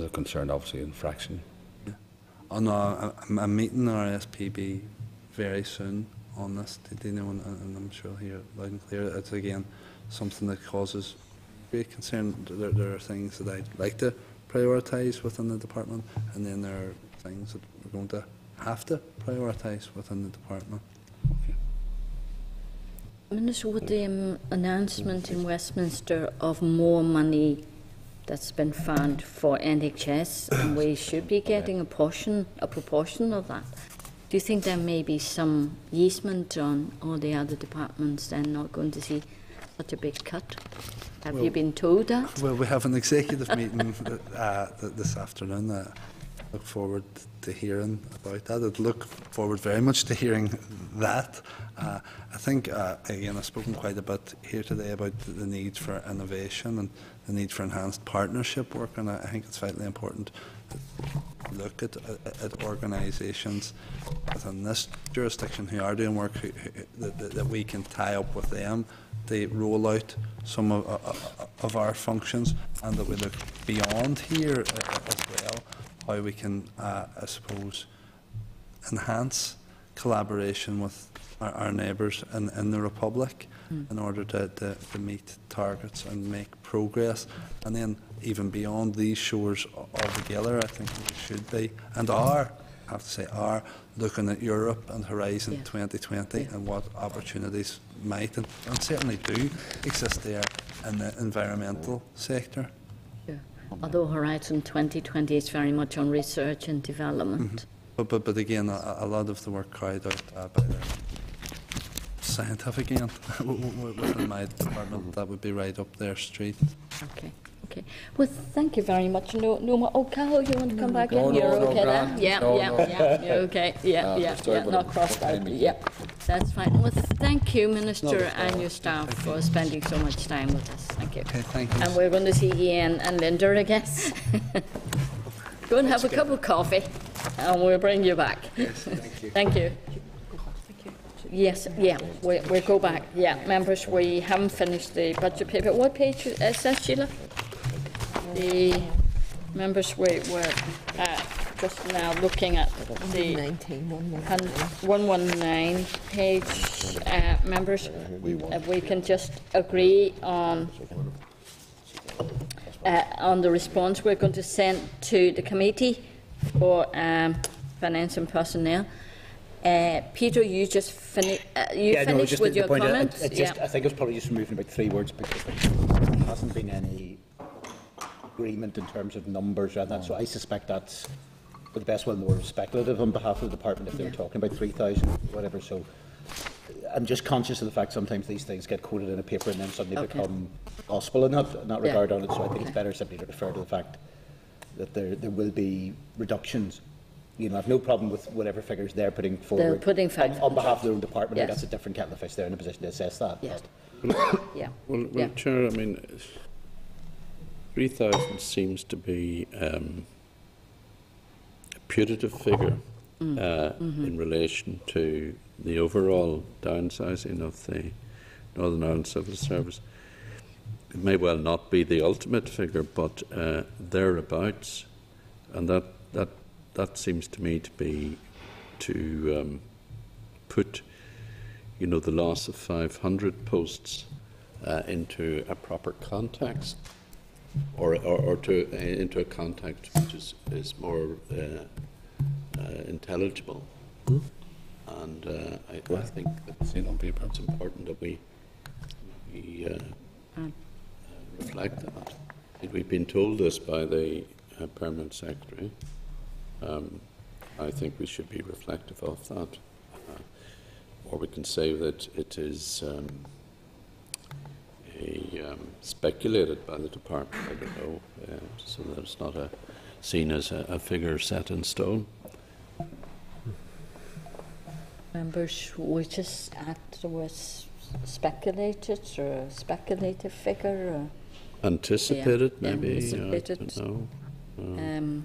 concerned obviously infraction. Yeah. Oh no, I'm meeting the RSPB very soon on this, and I'm sure here loud and clear it's again something that causes great concern. There are things that I'd like to prioritise within the department, and then there are things that we're going to have to prioritise within the department. Minister, with the announcement in Westminster of more money that's been found for NHS, and we should be getting a proportion of that, do you think there may be some easement on all the other departments and not going to see such a big cut? Have you been told that? Well, we have an executive meeting this afternoon. I look forward to hearing about that. I'd look forward very much to hearing that. I think, again, I've spoken quite a bit here today about the need for innovation and the need for enhanced partnership work, and I think it's vitally important to look at organisations within this jurisdiction who are doing work that we can tie up with them. They roll out some of our functions, and that we look beyond here as well, how we can, I suppose, enhance collaboration with our neighbours in the Republic in order to meet targets and make progress. And then even beyond these shores altogether, I think we should be, and are, I have to say, are looking at Europe and Horizon 2020 and what opportunities might and certainly do exist there in the environmental sector. Sure. Although Horizon 2020 is very much on research and development. But again, a lot of the work carried out by the scientific end within my department, that would be right up their street. Okay. Okay. Well, thank you very much. No more. Oh, Carol, you want to come back No, in? no, You're no, okay there? grand. Yeah, No, yeah, no. yeah. You're okay. Yeah, No, yeah, sorry, yeah. but Not I'm crossed out. timing. Yeah, that's fine. Well, thank you, Minister, that's all and right. your staff for spending so much time with us. Thank you. Okay, thank you. And we're going to see Ian and Linda again. Go and have a cup of coffee, and we'll bring you back. Yes, thank you. Thank you. Yes, yeah, we'll go back. Yeah, members, we haven't finished the budget paper. What page is that, Sheila? The members, we're just now looking at the 119 page. Members, if we can just agree on the response we're going to send to the committee for finance and personnel. Peter, you just finished just with the your point, comments? I think it was probably just removing about 3 words because there hasn't been any agreement in terms of numbers and that. So I suspect that's, with the best will, more speculative on behalf of the department if they were talking about 3,000, whatever. So I'm just conscious of the fact sometimes these things get quoted in a paper and then suddenly become gospel in that regard on it. So I think it's better simply to refer to the fact that there will be reductions. You know, I've no problem with whatever figures they're putting forward. They're putting on behalf of their own department. Yes. That's a different kettle of fish. They're in a position to assess that. Yes. Yeah. Well, Yeah. Chair, I mean, 3,000 seems to be a putative figure in relation to the overall downsizing of the Northern Ireland Civil Service. It may well not be the ultimate figure, but thereabouts, and that seems to me to be to put, you know, the loss of 500 posts into a proper context, or into a context which is more intelligible. And I think that it's important that we reflect that. We've been told this by the Permanent Secretary. I think we should be reflective of that. Or we can say that it is speculated by the department, I don't know, so that it's not seen as a figure set in stone. Members, we just add the word speculated or a speculative figure? Or Anticipated, maybe. Anticipated. I don't know.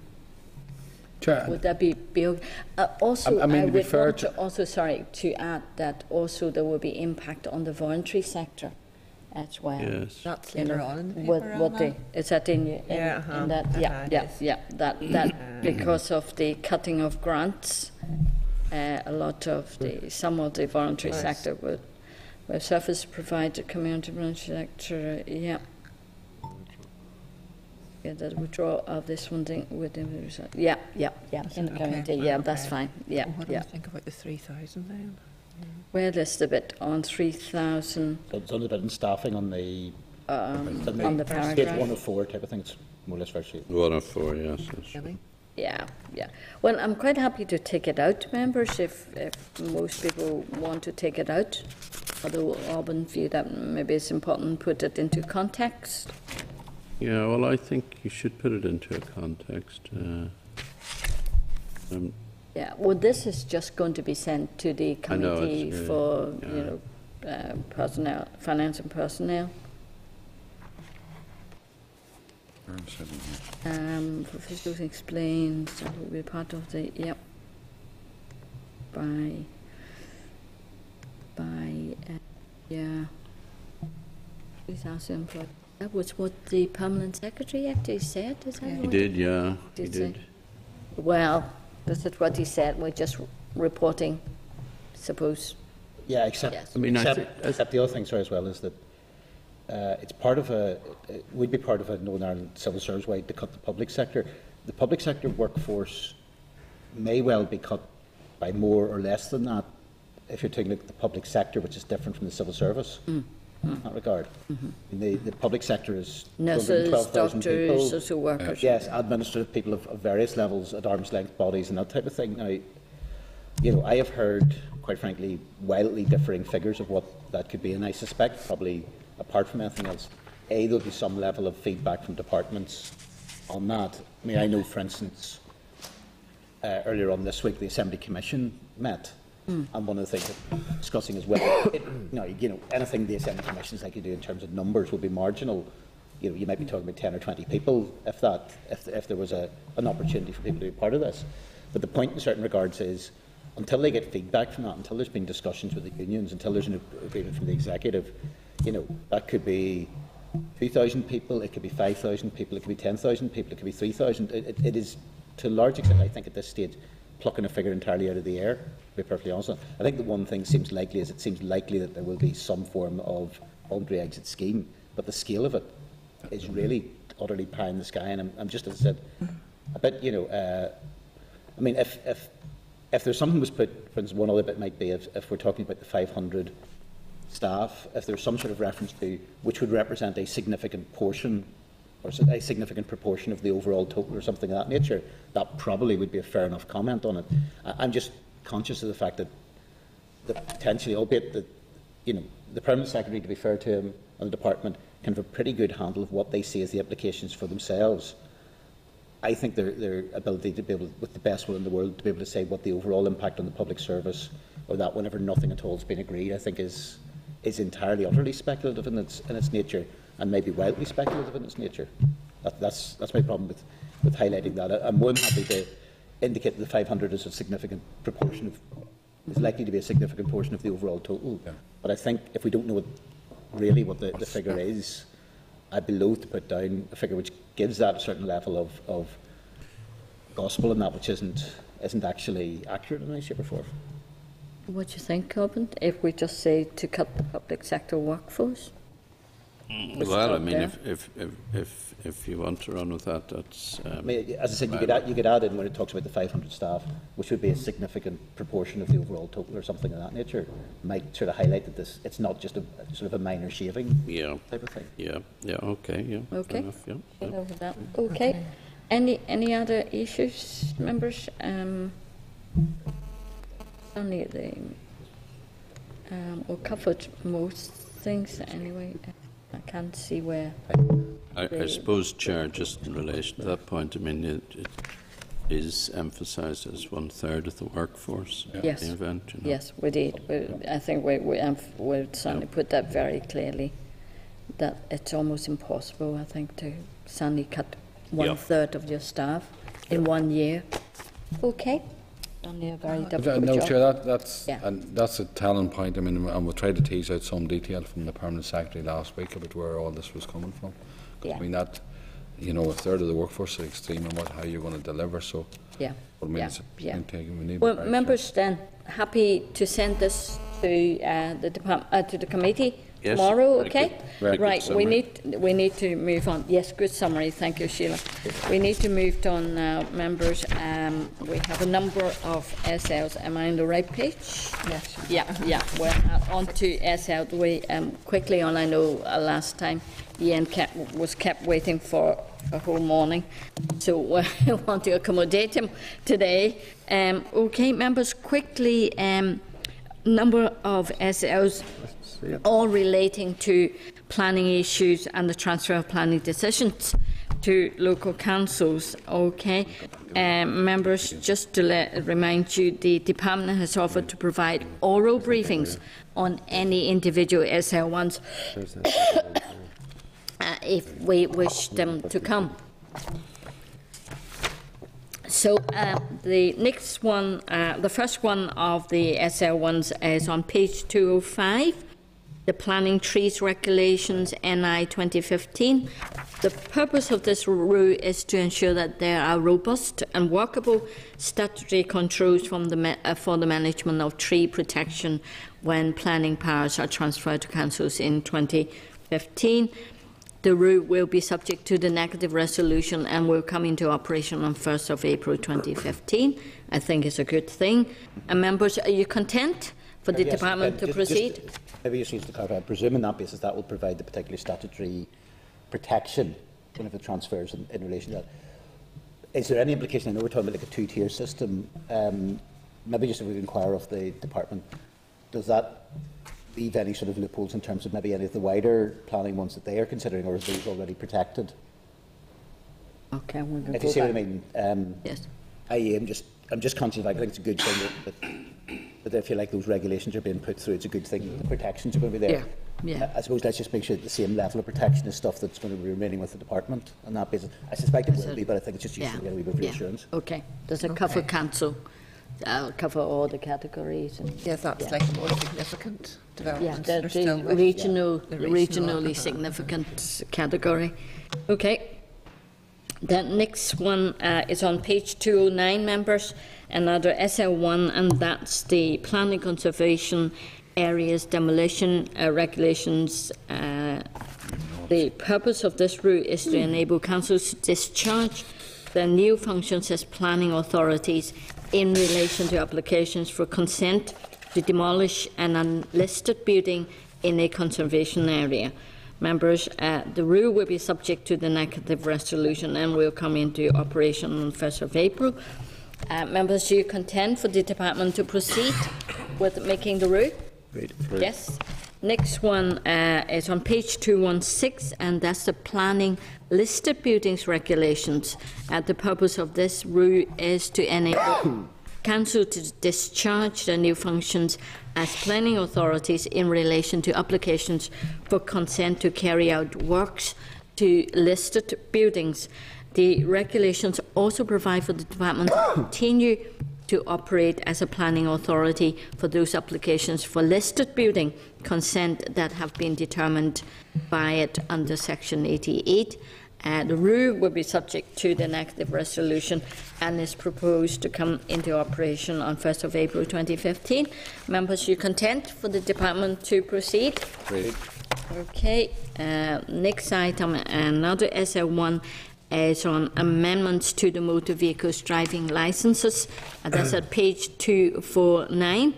Would that be also? I mean, I to be would fair want to also, sorry, to add that also there will be impact on the voluntary sector as well. Yes. That's You later know, on in the what, paper, what Anna? they, is that in, in that? Yeah, yeah, yeah. That because of the cutting of grants, a lot of some of the voluntary sector will service provider, community voluntary sector. Yeah. Yeah, that withdrawal of this funding within the result. Yeah, in the community. Yeah, that's fine. Yeah, What do yeah. you think about the 3,000 then? Where is the bit on 3,000 So it's only a bit in staffing on the on the page paragraph? 104 type of thing. It's more or less first sheet. 104, yes. Really? Yeah. Well, I'm quite happy to take it out, members, if most people want to take it out. Although Alban feel that maybe it's important to put it into context. Yeah, well, I think you should put it into a context. Yeah, well, this is just going to be sent to the I know, committee it's, for, yeah. personnel, finance and personnel. For fiscal explains, that will be part of the, yep. Yeah. 3,000 for, that was what the permanent secretary actually said, is that He what did, yeah, he Did did. say? Well, this is what he said, we're just reporting, suppose. Yeah, except, Yes. I mean, except the other thing, sorry, as well, is that it's part of it would be part of a Northern Ireland Civil Service way to cut the public sector. The public sector workforce may well be cut by more or less than that if you're taking the public sector, which is different from the civil service. in that regard. The public sector is Nurses, 212,000 doctors, people. social workers. Yes, administrative people of various levels at arm's length bodies and that type of thing. Now, you know, I have heard, quite frankly, wildly differing figures of what that could be, and I suspect probably, apart from anything else, there'll be some level of feedback from departments on that. I mean, I know, for instance, earlier on this week, the Assembly Commission met, and one of the things that we're discussing as well, anything the Assembly Commission is likely to do in terms of numbers will be marginal. You know, you might be talking about 10 or 20 people, if there was an opportunity for people to be part of this. But the point in certain regards is, until they get feedback from that, until there's been discussions with the unions, until there's an agreement from the executive, you know, that could be 2,000 people, it could be 5,000 people, it could be 10,000 people, it could be 3,000. It is, to a large extent, I think, at this stage, plucking a figure entirely out of the air, to be perfectly honest. I think the one thing seems likely is it seems likely that there will be some form of voluntary exit scheme, but the scale of it is really utterly pie in the sky. And I'm just, as I said, a bit, you know, I mean, if there's something was put, for instance, one other bit might be if we're talking about the 500 staff, if there's some sort of reference to which would represent a significant portion or a significant proportion of the overall total or something of that nature, that probably would be a fair enough comment on it. I'm just conscious of the fact that potentially, albeit that, you know, the Permanent Secretary, to be fair to him, and the Department can have a pretty good handle of what they see as the implications for themselves. I think their ability to be able, with the best will in the world, to be able to say what the overall impact on the public service, or that whenever nothing at all has been agreed, I think is entirely, utterly speculative in its nature, and maybe wildly speculative in its nature. That's my problem with highlighting that. I'm more than happy to indicate that the 500 is a significant proportion is likely to be a significant portion of the overall total. Yeah. But I think if we don't know really what the figure is, I'd be loath to put down a figure which gives that a certain level of gospel in that which isn't actually accurate in any shape or form. What do you think, Corbyn, if we just say to cut the public sector workforce? Well, I mean, if you want to run with that, that's... I mean, as I said, you could add in when it talks about the 500 staff, which would be a significant proportion of the overall total or something of that nature, might sort of highlight that it's not just a sort of a minor shaving type of thing. Yeah, okay, Okay, enough, yeah. Over that. Okay. Any other issues, members? Only we covered most things anyway. I can't see where. I suppose, Chair, just in relation to that point, I mean, it is emphasised as 1/3 of the workforce in the event. You know? Yes, we did. I think we've certainly put that very clearly, that it's almost impossible, I think, to suddenly cut 1/3 of your staff in 1 year. Okay. Only a very difficult no, job. Chair, that's a telling point. I mean, and we tried to tease out some detail from the Permanent Secretary last week about where all this was coming from. I mean, that, you know, 1/3 of the workforce is extreme, and how you're going to deliver. So, yeah, I mean, it's we need well, members, then happy to send this to the department, to the committee. Yes, tomorrow, okay? Very right, good we need to move on. Yes, good summary. Thank you, Sheila. We need to move on now, members. We have a number of SLs. Am I on the right page? Yes. Yeah. We're on to SL. We quickly on. I know last time Ian was kept waiting for a whole morning, so we want to accommodate him today. Okay, members, quickly. Number of SLs. All relating to planning issues and the transfer of planning decisions to local councils. Okay, members, just to remind you, the department has offered to provide oral briefings on any individual SL1s if we wish them to come. So the next one, the first one of the SL1s is on page 205. The Planning Trees Regulations NI 2015. The purpose of this rule is to ensure that there are robust and workable statutory controls for the management of tree protection when planning powers are transferred to councils in 2015. The rule will be subject to the negative resolution and will come into operation on 1st of April 2015. I think it's a good thing. And members, are you content for the Yes, department to proceed? Maybe just needs to clarify. I presume on that basis that will provide the particular statutory protection whenever the transfers in relation to that. Is there any implication? I know we're talking about like a two-tier system. Maybe just if we inquire of the department, does that leave any sort of loopholes in terms of maybe any of the wider planning ones that they are considering, or is those already protected? Okay, we're going to If you see what I mean. Yes. I'm just conscious. I think it's a good thing that I feel like those regulations are being put through. It's a good thing. The protections are going to be there. Yeah. I suppose let's just make sure that the same level of protection is stuff that's going to be remaining with the department on that basis. I suspect it will be, but I think it's just useful to get a wee bit of reassurance. Okay. Does it cover council? Cover all the categories? And, Yes, that's like a more significant development. Yeah, the regionally significant category. Okay. The next one is on page 209, members, another SL1, and that's the planning conservation areas demolition regulations. The purpose of this route is to enable councils to discharge their new functions as planning authorities in relation to applications for consent to demolish an unlisted building in a conservation area. Members, the rule will be subject to the negative resolution and will come into operation on 1st of April. Members, do you contend for the department to proceed with making the rule? Great. Yes. Next one is on page 216, and that's the planning listed buildings regulations. The purpose of this rule is to enable council to discharge their new functions as planning authorities in relation to applications for consent to carry out works to listed buildings. The regulations also provide for the department to continue to operate as a planning authority for those applications for listed building consent that have been determined by it under Section 88. The rule will be subject to the negative resolution and is proposed to come into operation on 1st of April 2015. Members, you content for the department to proceed? Great. Okay. Next item, another SL1, is on amendments to the motor vehicles driving licences. That's at page 249.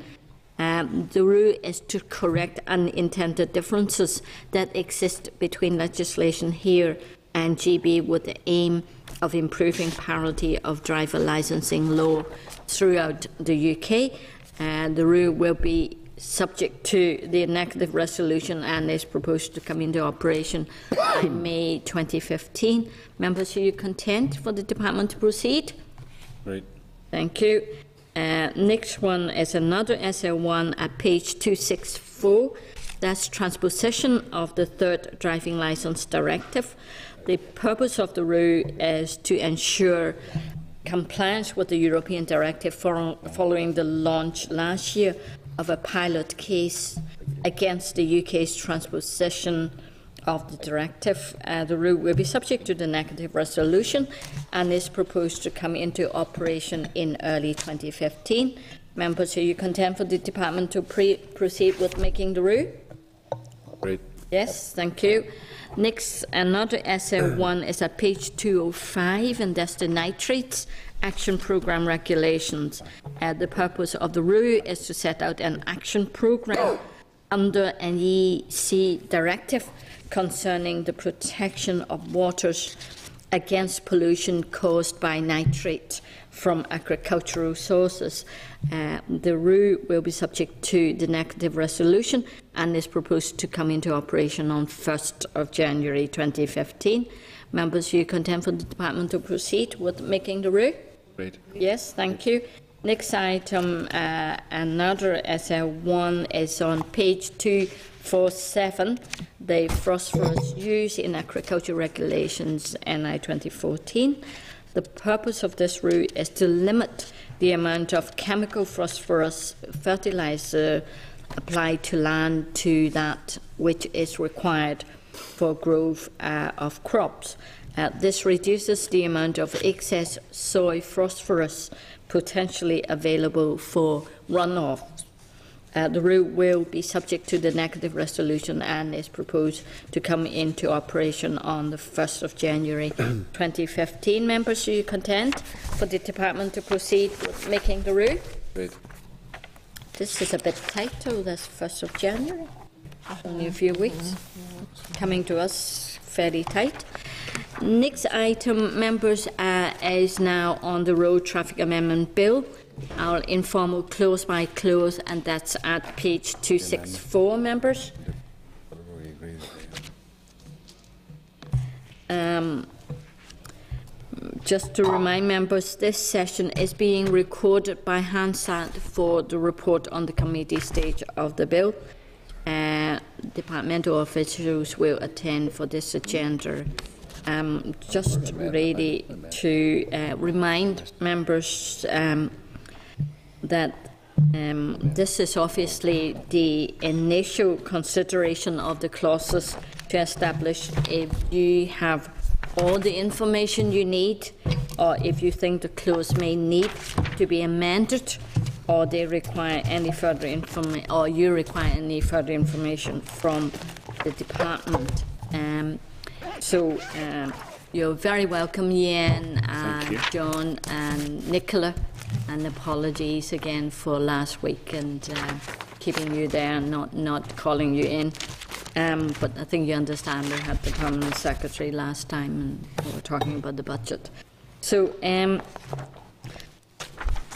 The rule is to correct unintended differences that exist between legislation here and GB with the aim of improving parity of driver licensing law throughout the UK. The rule will be subject to the negative resolution and is proposed to come into operation by May 2015. Members, are you content for the department to proceed? Great. Thank you. Next one is another SL1 at page 264. That's transposition of the third driving licence directive. The purpose of the rule is to ensure compliance with the European directive following the launch last year of a pilot case against the UK's transposition of the directive. The rule will be subject to the negative resolution and is proposed to come into operation in early 2015. Members, are you content for the department to proceed with making the rule? Great. Yes, thank you. Next, another SL1 is at page 205, and that's the nitrates action programme regulations. The purpose of the rule is to set out an action programme under an EC directive concerning the protection of waters against pollution caused by nitrate from agricultural sources. The rule will be subject to the negative resolution and is proposed to come into operation on 1st of January 2015. Members, are you content for the department to proceed with making the rule? Great. Yes, thank you. Next item, another SL1 is on page 247, the phosphorus use in agriculture regulations NI 2014. The purpose of this rule is to limit the amount of chemical phosphorus fertilizer applied to land to that which is required for growth of crops. This reduces the amount of excess soil phosphorus potentially available for runoff. The rule will be subject to the negative resolution and is proposed to come into operation on the 1st of January 2015. Members, are you content for the department to proceed with making the rule? Great. This is a bit tight, though, this 1st of January. Only a few weeks. Coming to us very tight. Next item, members, is now on the Road Traffic Amendment Bill. Our informal close by close, and that's at page 264, members. Just to remind members, this session is being recorded by Hansard for the report on the committee stage of the bill. Departmental officials will attend for this agenda. Just really to remind members that this is obviously the initial consideration of the clauses to establish if you have all the information you need, or if you think the clause may need to be amended, or they require any further information, or you require any further information from the department. So you're very welcome, Ian and John and Nicola, and apologies again for last week and keeping you there and not calling you in. But I think you understand we had the Permanent Secretary last time and we were talking about the budget. So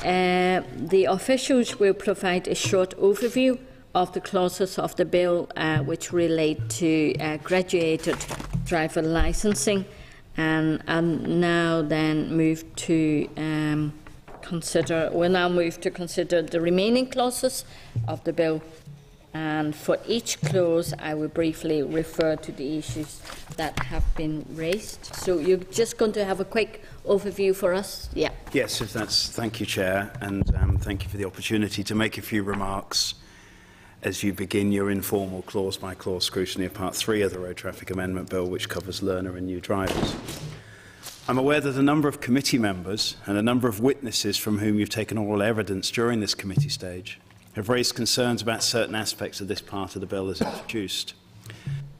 the officials will provide a short overview of the clauses of the bill which relate to graduated driver licensing, and now then move to consider the remaining clauses of the bill. And for each clause, I will briefly refer to the issues that have been raised. So you're just going to have a quick overview for us? Yeah. Yes, if that's. Thank you, Chair, and thank you for the opportunity to make a few remarks as you begin your informal clause-by-clause scrutiny of Part 3 of the Road Traffic Amendment Bill, which covers learner and new drivers. I'm aware that a number of committee members and a number of witnesses from whom you've taken oral evidence during this committee stage have raised concerns about certain aspects of this part of the bill as introduced.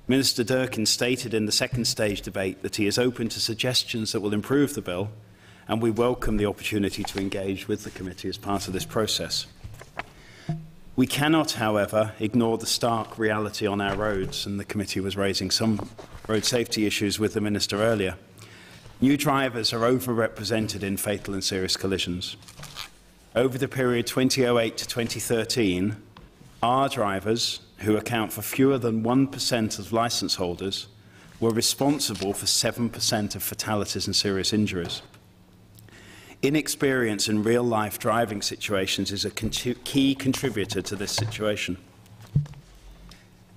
Minister Durkin stated in the second stage debate that he is open to suggestions that will improve the bill, and we welcome the opportunity to engage with the committee as part of this process. We cannot, however, ignore the stark reality on our roads, and the committee was raising some road safety issues with the Minister earlier. New drivers are overrepresented in fatal and serious collisions. Over the period 2008 to 2013, our drivers, who account for fewer than 1% of licence holders, were responsible for 7% of fatalities and serious injuries. Inexperience in real-life driving situations is a key contributor to this situation.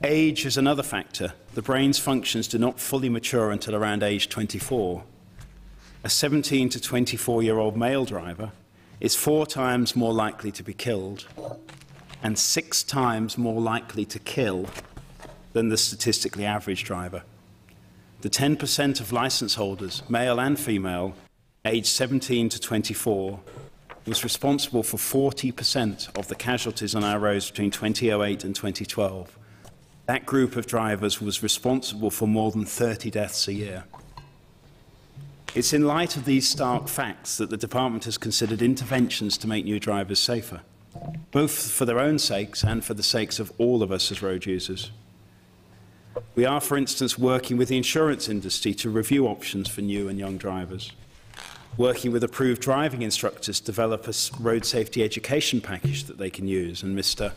Age is another factor. The brain's functions do not fully mature until around age 24. A 17 to 24-year-old male driver is 4 times more likely to be killed and 6 times more likely to kill than the statistically average driver. The 10% of licence holders, male and female, aged 17 to 24, was responsible for 40% of the casualties on our roads between 2008 and 2012. That group of drivers was responsible for more than 30 deaths a year. It's in light of these stark facts that the Department has considered interventions to make new drivers safer, both for their own sakes and for the sakes of all of us as road users. We are, for instance, working with the insurance industry to review options for new and young drivers, working with approved driving instructors to develop a road safety education package that they can use, and Mr.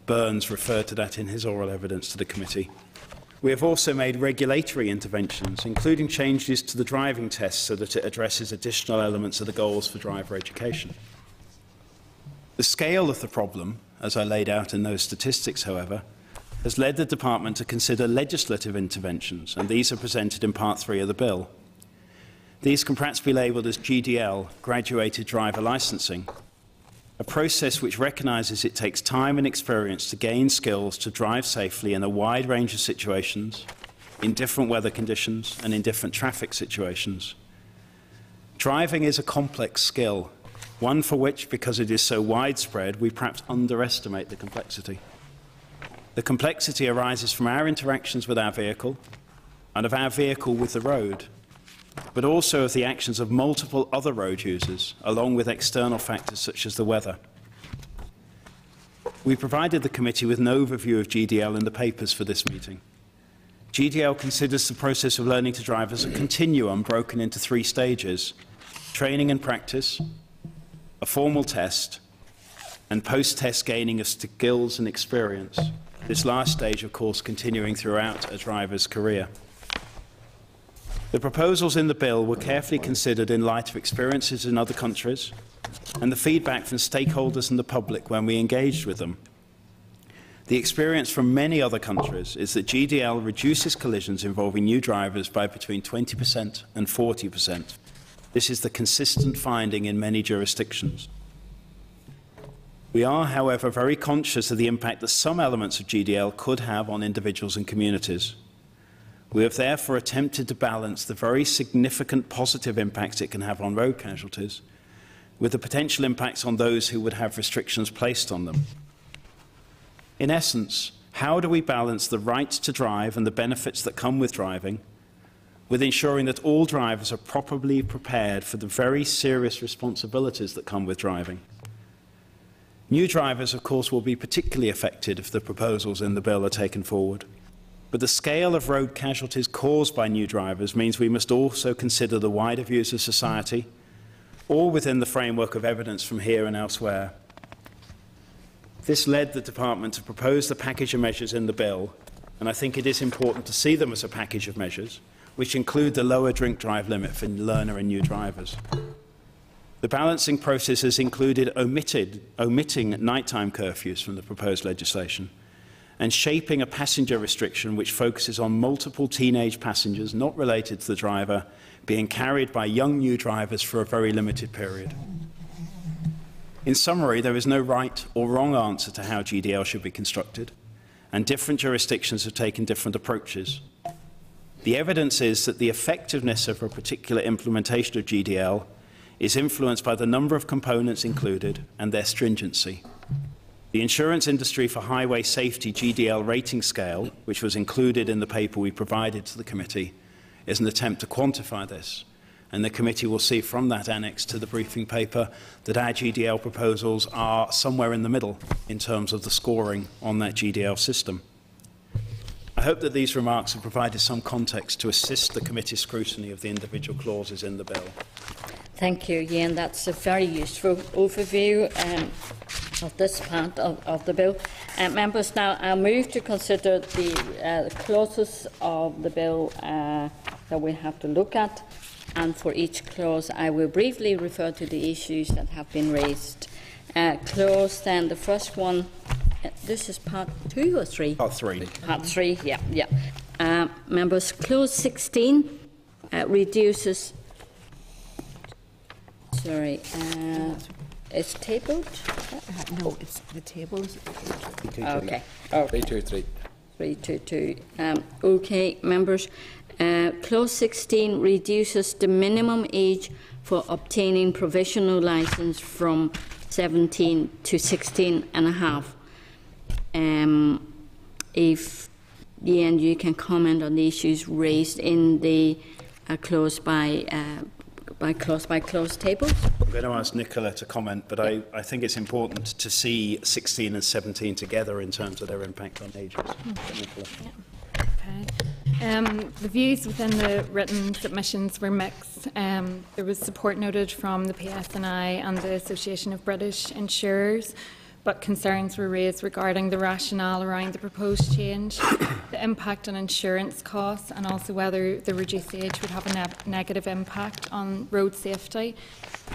Burns referred to that in his oral evidence to the committee. We have also made regulatory interventions, including changes to the driving test so that it addresses additional elements of the goals for driver education. The scale of the problem, as I laid out in those statistics, however, has led the Department to consider legislative interventions, and these are presented in Part 3 of the bill. These can perhaps be labelled as GDL, Graduated Driver Licensing, a process which recognises it takes time and experience to gain skills to drive safely in a wide range of situations, in different weather conditions and in different traffic situations. Driving is a complex skill, one for which, because it is so widespread, we perhaps underestimate the complexity. The complexity arises from our interactions with our vehicle and of our vehicle with the road, but also of the actions of multiple other road users, along with external factors such as the weather. We provided the committee with an overview of GDL in the papers for this meeting. GDL considers the process of learning to drive as a continuum broken into 3 stages: training and practice, a formal test, and post-test gaining of skills and experience. This last stage, of course, continuing throughout a driver's career. The proposals in the bill were carefully considered in light of experiences in other countries and the feedback from stakeholders and the public when we engaged with them. The experience from many other countries is that GDL reduces collisions involving new drivers by between 20% and 40%. This is the consistent finding in many jurisdictions. We are, however, very conscious of the impact that some elements of GDL could have on individuals and communities. We have therefore attempted to balance the very significant positive impacts it can have on road casualties with the potential impacts on those who would have restrictions placed on them. In essence, how do we balance the right to drive and the benefits that come with driving with ensuring that all drivers are properly prepared for the very serious responsibilities that come with driving? New drivers, of course, will be particularly affected if the proposals in the bill are taken forward. But the scale of road casualties caused by new drivers means we must also consider the wider views of society, all within the framework of evidence from here and elsewhere. This led the Department to propose the package of measures in the bill, and I think it is important to see them as a package of measures, which include the lower drink drive limit for learner and new drivers. The balancing process has included omitting nighttime curfews from the proposed legislation and shaping a passenger restriction which focuses on multiple teenage passengers not related to the driver being carried by young new drivers for a very limited period. In summary, there is no right or wrong answer to how GDL should be constructed, and different jurisdictions have taken different approaches. The evidence is that the effectiveness of a particular implementation of GDL is influenced by the number of components included and their stringency. The Insurance Industry for Highway Safety GDL rating scale, which was included in the paper we provided to the committee, is an attempt to quantify this, and the committee will see from that annex to the briefing paper that our GDL proposals are somewhere in the middle in terms of the scoring on that GDL system. I hope that these remarks have provided some context to assist the committee's scrutiny of the individual clauses in the bill. Thank you, Ian. That's a very useful overview of this part of the bill. Members, now I'll move to consider the clauses of the bill that we have to look at. And for each clause, I will briefly refer to the issues that have been raised. Clause, then, the first one, this is part 2 or 3? Part 3. Part 3, yeah. Members, clause 16 reduces. Sorry, it's tabled? No, it's the tables. Okay. 323. 322. Okay, members. Clause 16 reduces the minimum age for obtaining provisional license from 17 to 16 and a half. If Ian, you can comment on the issues raised in the clause by clause tables. I'm going to ask Nicola to comment, but I think it's important to see 16 and 17 together in terms of their impact on ages. Nicola. Yeah. Okay. The views within the written submissions were mixed. There was support noted from the PSNI and the Association of British Insurers, but concerns were raised regarding the rationale around the proposed change, the impact on insurance costs, and also whether the reduced age would have a negative impact on road safety,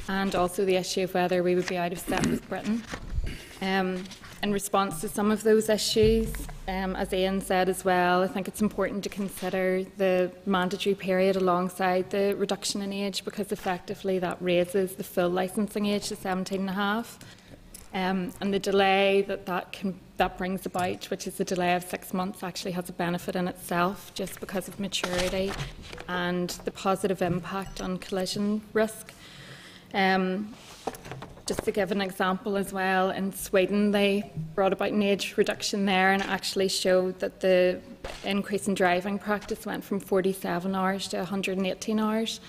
and also the issue of whether we would be out of step with Britain. In response to some of those issues, as Ian said as well, I think it's important to consider the mandatory period alongside the reduction in age, because effectively that raises the full licensing age to 17.5. And the delay that brings about, which is a delay of 6 months, actually has a benefit in itself, just because of maturity and the positive impact on collision risk. Just to give an example as well, in Sweden they brought about an age reduction there, and it actually showed that the increase in driving practice went from 47 hours to 118 hours.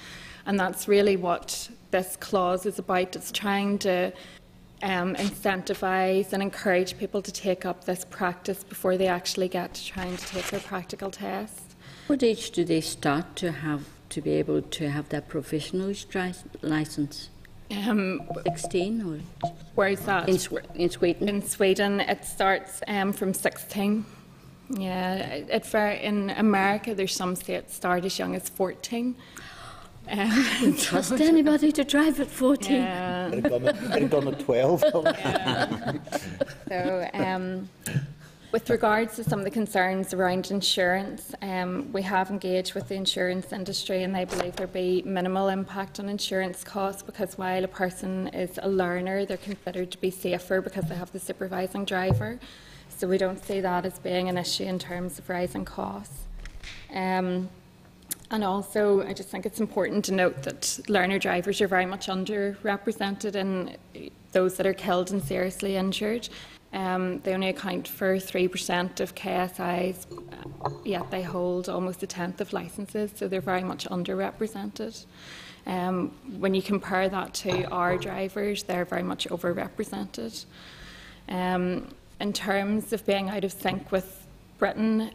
And that's really what this clause is about. It's trying to incentivise and encourage people to take up this practice before they actually get to trying to take their practical test. What age do they start to be able to have that provisional licence? 16 or? Where is that? In Sweden. In Sweden, it starts from 16. Yeah, in America, there's some states start as young as 14. Don't trust anybody to drive at 14. Get it done at 12. So, with regards to some of the concerns around insurance, we have engaged with the insurance industry, and they believe there'll be minimal impact on insurance costs, because while a person is a learner, they're considered to be safer because they have the supervising driver. So we don't see that as being an issue in terms of rising costs. And also, I just think it's important to note that learner drivers are very much underrepresented in those that are killed and seriously injured. They only account for 3% of KSIs, yet they hold almost a tenth of licences, so they're very much underrepresented. When you compare that to our drivers, they're very much overrepresented. In terms of being out of sync with Britain,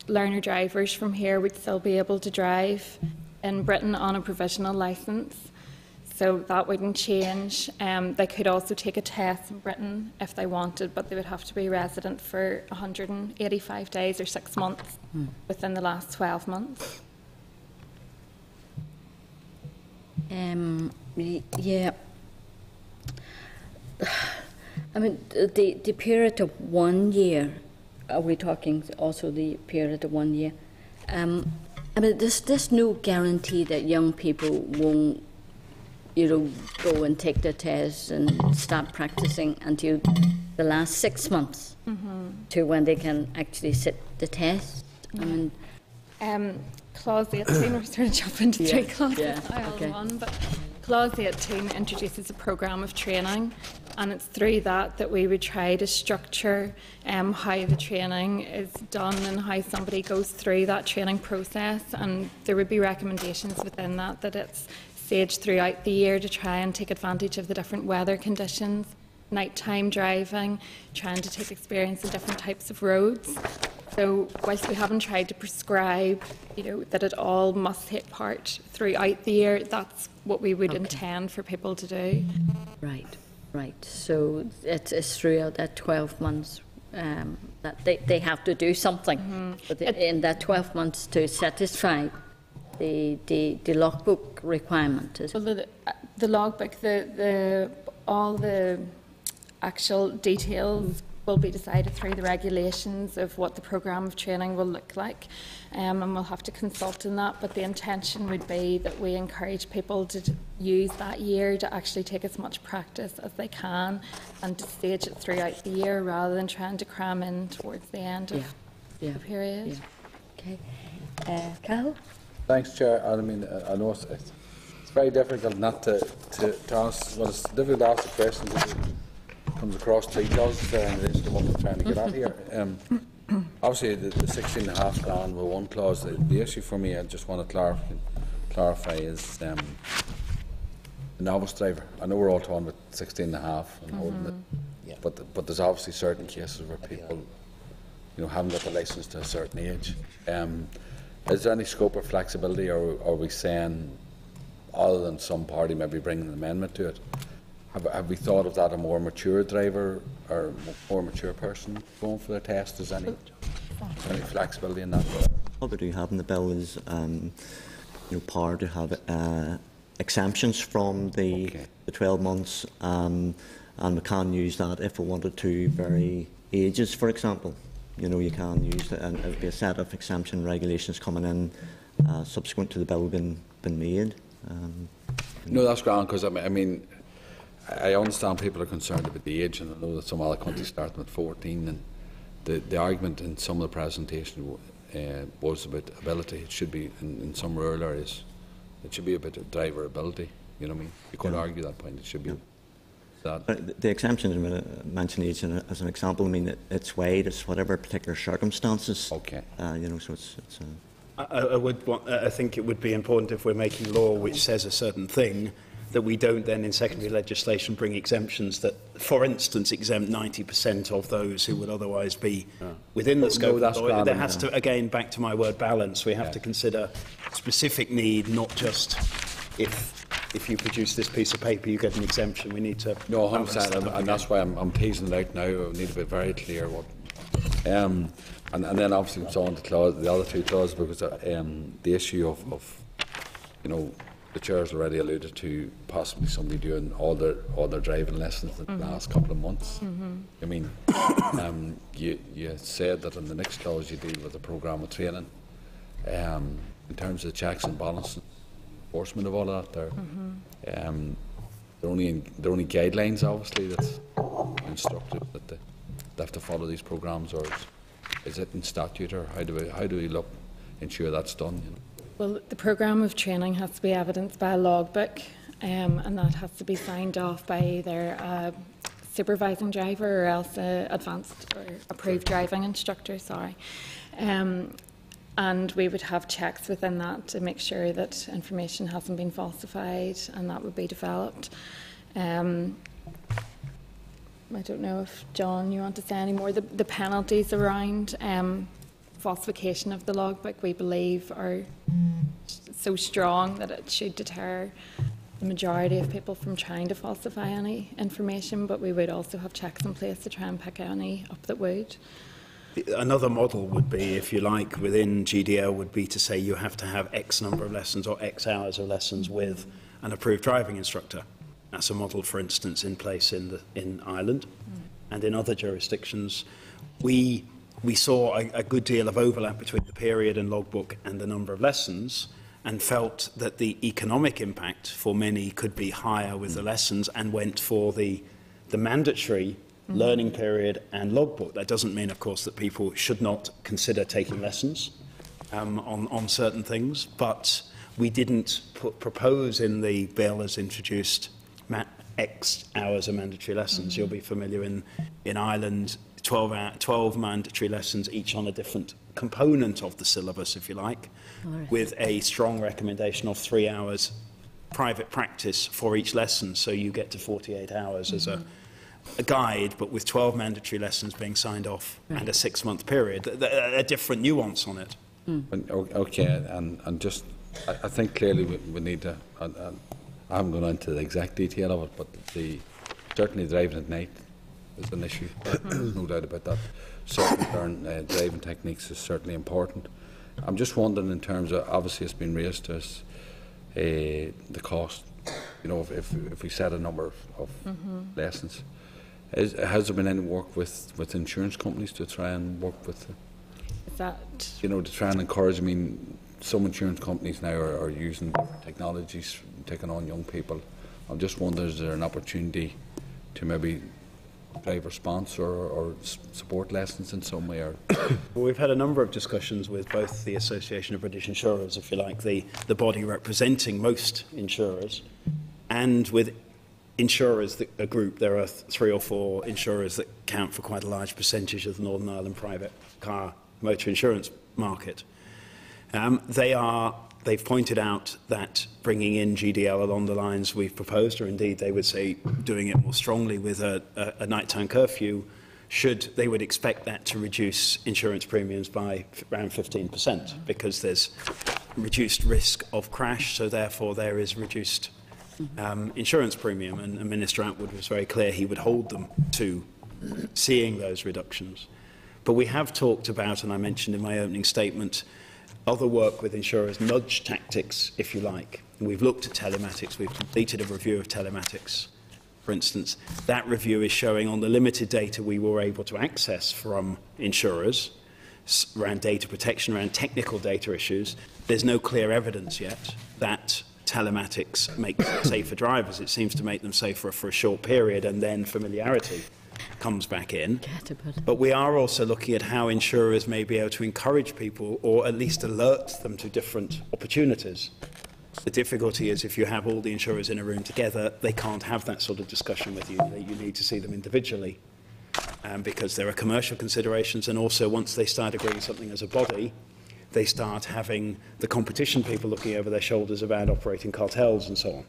learner drivers from here would still be able to drive in Britain on a provisional licence, so that wouldn't change. They could also take a test in Britain if they wanted, but they would have to be resident for 185 days or 6 months within the last 12 months. Yeah. I mean, the period of 1 year, are we talking also the period of 1 year? I mean, there's no guarantee that young people won't, go and take the test and start practicing until the last 6 months to when they can actually sit the test. I mean, Clause 18, we're sort of jumping to three clauses okay. one, but Clause 18 introduces a programme of training, and it's through that we would try to structure how the training is done and how somebody goes through that training process, and there would be recommendations within that it's staged throughout the year to try and take advantage of the different weather conditions, nighttime driving, trying to take experience in different types of roads. So whilst we haven't tried to prescribe, that it all must take part throughout the year, that's what we would intend for people to do. Right. So it's throughout that 12 months that they have to do something. But in that 12 months to satisfy the logbook requirement. Well, the logbook, all the actual details will be decided through the regulations of what the programme of training will look like, and we'll have to consult on that, but the intention would be that we encourage people to use that year to actually take as much practice as they can and to stage it throughout the year rather than trying to cram in towards the end of the period. Okay. Cathal? Thanks, Chair. I mean, I know it's very difficult not to ask, well, it's difficult to ask the question because it comes across three clauses there, and it's the one we're trying to get at here. Obviously, the 16.5 grand with one clause, the issue for me, I just want to clarify is the novice driver. I know we're all talking about 16.5 and holding it, but there's obviously certain cases where people haven't got the licence to a certain age. Is there any scope of flexibility, or are we saying, other than some party maybe bringing an amendment to it, have we thought of that a more mature driver or more mature person going for the test? Is any flexibility in that? What we do have in the bill is power to have exemptions from the 12 months, and we can use that if we wanted to vary ages, for example. You can use it, and there'll be a set of exemption regulations coming in subsequent to the bill being made. No, that's grand, because I mean, I understand people are concerned about the age, and I know that some other countries start at 14, and the argument in some of the presentation was about ability. It should be, in some rural areas, it should be about driver ability. You know what I mean? You could argue that point. It should be that. But the exemptions, I mentioned age as an example. I mean, it's wide. It's whatever particular circumstances. Okay. So it's. I think it would be important if we're making law which says a certain thing, that we don't then in secondary legislation bring exemptions that, for instance, exempt 90% of those who would otherwise be within the scope. There has to, again, back to my word balance, we have to consider specific need, not just if you produce this piece of paper, you get an exemption. We need to... No, 100%, and that's why I'm teasing it out now. We need to be very clear what... and then obviously it's on the other two clauses, because the issue of you know, the chair's already alluded to possibly somebody doing all their driving lessons in the last couple of months. I mean, you said that in the next clause you deal with the programme of training. In terms of checks and balances, enforcement of all of that, they're only guidelines, obviously, that's instructed that they have to follow these programmes, or is it in statute, or how do we ensure that's done? You know? Well, the programme of training has to be evidenced by a logbook, and that has to be signed off by either a supervising driver or else an advanced or approved driving instructor. And we would have checks within that to make sure that information hasn't been falsified, and that would be developed. I don't know if, John, you want to say any more. The penalties around falsification of the logbook, we believe, are so strong that it should deter the majority of people from trying to falsify any information, but we would also have checks in place to try and pick any up that would. Another model would be, if you like, within GDL, would be to say you have to have X number of lessons or X hours of lessons with an approved driving instructor. That's a model, for instance, in place in Ireland and in other jurisdictions. We saw a good deal of overlap between the period and logbook and the number of lessons, and felt that the economic impact for many could be higher with the lessons, and went for the mandatory learning period and logbook. That doesn't mean, of course, that people should not consider taking lessons on certain things, but we didn't propose in the bill as introduced X hours of mandatory lessons. You'll be familiar in Ireland, 12 mandatory lessons, each on a different component of the syllabus, if you like, with a strong recommendation of 3 hours private practice for each lesson, so you get to 48 hours as a guide, but with 12 mandatory lessons being signed off and a 6-month period, a different nuance on it. Okay, and just, I think clearly we need to, I haven't gone into the exact detail of it, but certainly driving at night is an issue. There's no doubt about that. Certainly driving techniques is certainly important. I'm just wondering, in terms of, obviously it's been raised to us, the cost. You know, if we set a number of lessons, has there been any work with insurance companies to try and work with, you know, to try and encourage? I mean, some insurance companies now are using technologies, taking on young people. I'm just wondering, is there an opportunity to maybe drive response or support lessons in some way? Or well, we've had a number of discussions with both the Association of British Insurers, if you like, the body representing most insurers, and with insurers, a group. There are 3 or 4 insurers that count for quite a large percentage of the Northern Ireland private car motor insurance market. They've pointed out that bringing in GDL along the lines we've proposed, or indeed they would say doing it more strongly with a nighttime curfew, they would expect that to reduce insurance premiums by around 15%, because there's reduced risk of crash, so therefore there is reduced insurance premium, and Minister Atwood was very clear he would hold them to seeing those reductions. But we have talked about, and I mentioned in my opening statement, other work with insurers, nudge tactics, if you like. And we've looked at telematics. We've completed a review of telematics, for instance. That review is showing, on the limited data we were able to access from insurers around data protection, around technical data issues, there's no clear evidence yet that telematics make safer drivers. It seems to make them safer for a short period, and then familiarity comes back in. But we are also looking at how insurers may be able to encourage people, or at least alert them to different opportunities. The difficulty is, if you have all the insurers in a room together, they can't have that sort of discussion with you. You need to see them individually, because there are commercial considerations, and also once they start agreeing something as a body, they start having the competition people looking over their shoulders about operating cartels and so on.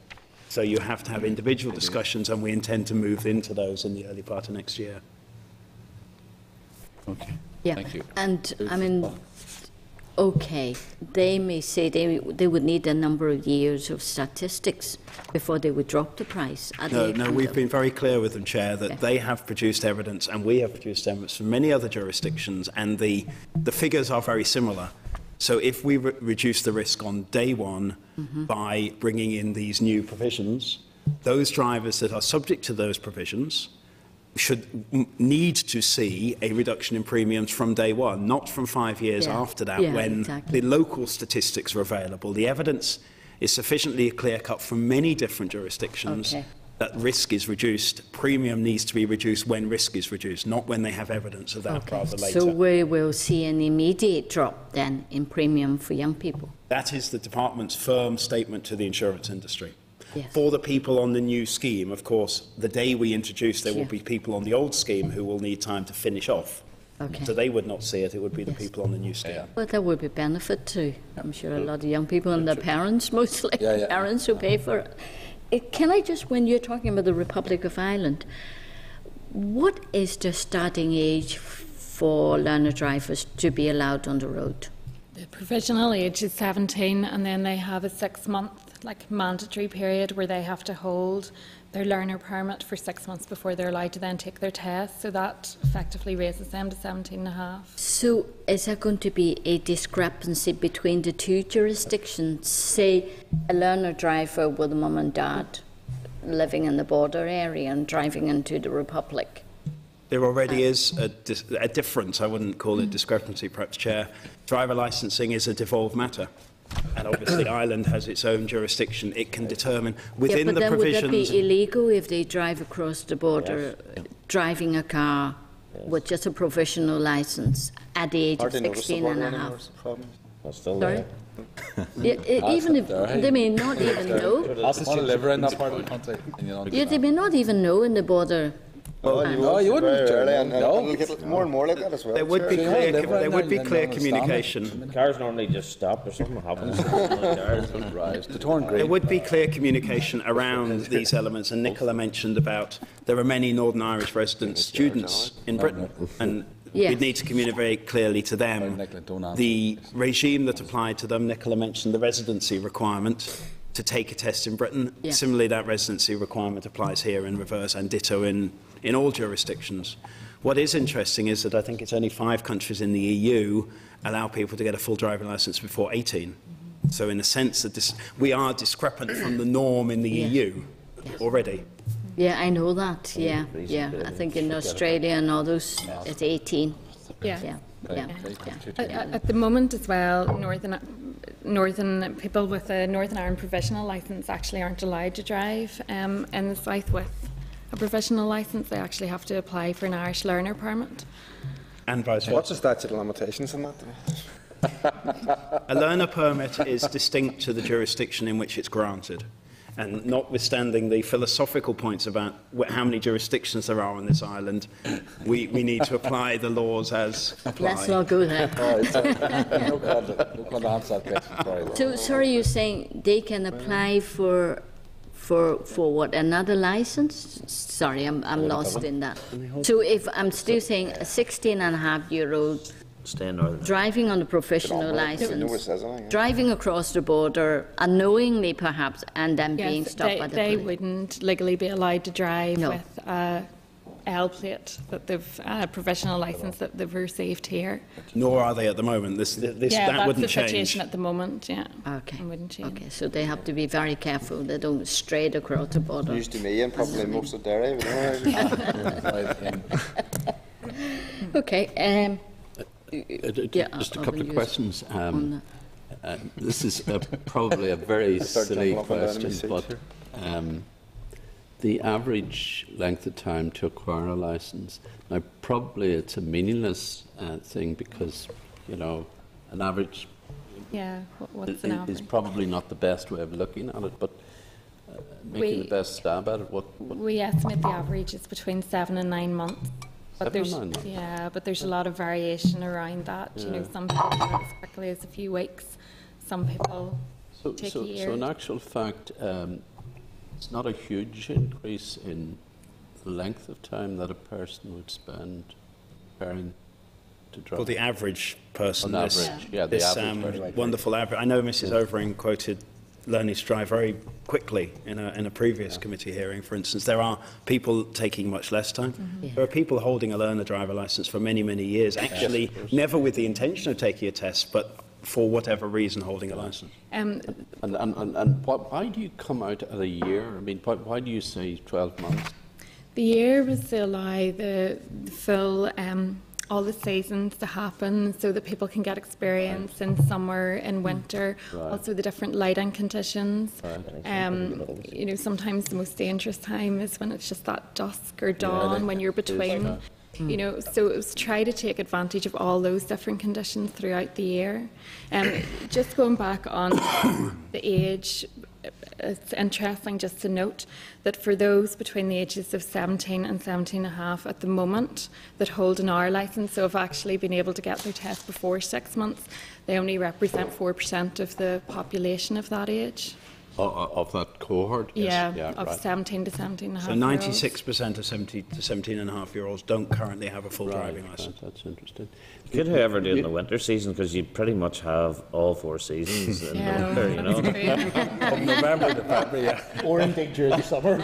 So you have to have individual discussions, and we intend to move into those in the early part of next year. Okay. Yeah. Thank you. And I mean, okay, they may say they would need a number of years of statistics before they would drop the price. No, we've been very clear with them, Chair, that they have produced evidence, and we have produced evidence from many other jurisdictions, and the figures are very similar. So if we reduce the risk on day one by bringing in these new provisions, those drivers that are subject to those provisions should need to see a reduction in premiums from day one, not from 5 years after that, when the local statistics are available. The evidence is sufficiently clear-cut from many different jurisdictions that risk is reduced. Premium needs to be reduced when risk is reduced, not when they have evidence of that rather later. So we will see an immediate drop then in premium for young people? That is the Department's firm statement to the insurance industry. Yes. For the people on the new scheme, of course, the day we introduce, there will be people on the old scheme who will need time to finish off. Okay. So they would not see it, it would be the people on the new scheme. Well, that would be benefit too. I'm sure a lot of young people and their parents, mostly parents who pay for it. Can I just, when you're talking about the Republic of Ireland, what is the starting age for learner drivers to be allowed on the road? The provisional age is 17, and then they have a 6-month mandatory period where they have to hold their learner permit for 6 months before they're allowed to then take their test. So that effectively raises them to 17 and a half. So is there going to be a discrepancy between the two jurisdictions? Say a learner driver with a mum and dad living in the border area and driving into the Republic. There already is a difference. I wouldn't call it discrepancy, perhaps, Chair. Driver licensing is a devolved matter. And obviously Ireland has its own jurisdiction. It can determine within the provisions... Would that be illegal if they drive across the border, driving a car with just a provisional licence at the age of 16 and a half? That's still Sorry? there. Even if they may not even know. They may not even know in the border. No, you wouldn't. It'll get more and more like that as well. There would be clear communication. Cars normally just stop or something happens. There would be clear communication around these elements, and Nicola mentioned about there are many Northern Irish resident students in Britain, and we'd need to communicate clearly to them the regime that applied to them. Nicola mentioned the residency requirement to take a test in Britain. Similarly, that residency requirement applies here in reverse, and ditto in all jurisdictions. What is interesting is that I think it's only 5 countries in the EU allow people to get a full driving licence before 18. So in a sense that we are discrepant from the norm in the EU already. Yeah, I know that. Yeah. I think in Australia and others, it's 18. At the moment as well, northern people with a Northern Ireland provisional licence actually aren't allowed to drive in the south with a provisional licence. They actually have to apply for an Irish learner permit. And vice versa. What's the statute of limitations on that? A learner permit is distinct to the jurisdiction in which it's granted. And notwithstanding the philosophical points about how many jurisdictions there are on this island, we need to apply the laws as applied. Let's not go there. So, sorry, you're saying they can apply for what, another license? Sorry, I'm lost in that. So if I'm still saying a 16-and-a-half-year-old driving on a professional license, driving across the border unknowingly perhaps, and then being stopped by the police. They wouldn't legally be allowed to drive with a L plate that they've a professional licence that they've received here. Nor are they at the moment. That wouldn't change. That's the situation at the moment. Okay. It wouldn't change. Okay, so they have to be very careful. They don't straight across the border. Used to me and probably most of Derry. Okay. Just a couple of questions. This is probably a very silly question, but the average length of time to acquire a licence, now probably it's a meaningless thing because, you know, an average what's an average? is probably not the best way of looking at it, but making the best stab at it, we estimate the average is between 7 and 9 months. But there's a lot of variation around that. You know, some people do it as quickly as a few weeks. Some people take a year. So in actual fact, it's not a huge increase in the length of time that a person would spend preparing to drive. For the average person, On this, average, yeah, the this average person. wonderful average. I know Mrs. Overing quoted learning to drive very quickly in a previous committee hearing, for instance. There are people taking much less time. There are people holding a learner driver licence for many, many years, actually never with the intention of taking a test, but for whatever reason holding a licence. And why do you come out at a year? I mean, why do you say 12 months? The year was to allow the full, all the seasons to happen so that people can get experience in summer and winter, also the different lighting conditions. You know, sometimes the most dangerous time is when it's just that dusk or dawn, when you're between. You know, so it was try to take advantage of all those different conditions throughout the year. Just going back on the age, it's interesting just to note that for those between the ages of 17 and 17 and a half at the moment that hold an R licence, so have actually been able to get their test before 6 months, they only represent 4% of the population of that age. Of that cohort? Yeah, Yes. of 17 to 17 and a half. So 96% of 17 to 17-and-a-half-year-olds don't currently have a full driving licence. That's interesting. You could, however, do it in the winter season because you pretty much have all 4 seasons in the winter, you know. From November to February, Or indeed during the summer.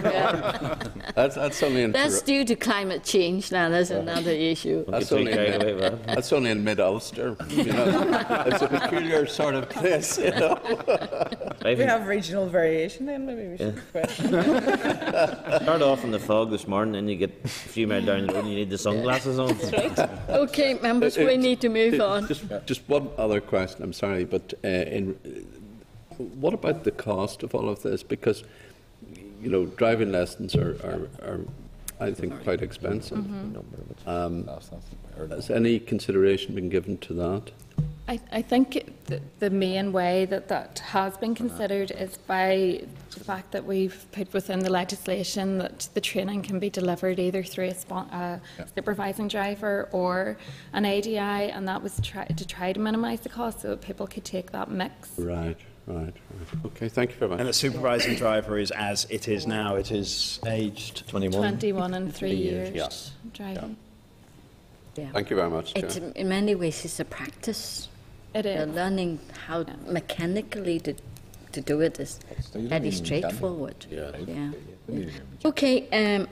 That's only in That's due to climate change now, that's another issue. That's only in mid-Ulster. You know, it's a peculiar sort of place, you know. We have regional variation then, maybe we should question. Start off in the fog this morning, and you get a few miles down the road and you need the sunglasses on. That's right. Okay, members, we need to move on. Just one other question, I'm sorry, but what about the cost of all of this? Because, you know, driving lessons are I think, quite expensive. Has any consideration been given to that? I think the main way that has been considered is by the fact that we've put within the legislation that the training can be delivered either through a supervising driver or an ADI, and that was to try to minimise the cost so that people could take that mix. Right. Okay, thank you very much. And a supervising driver is as it is now. It is aged 21 and 3 years driving. Yeah. Thank you very much, Chair. It's, in many ways, it's a practice. It is. Learning how mechanically to do it is very straightforward. Yeah. Okay,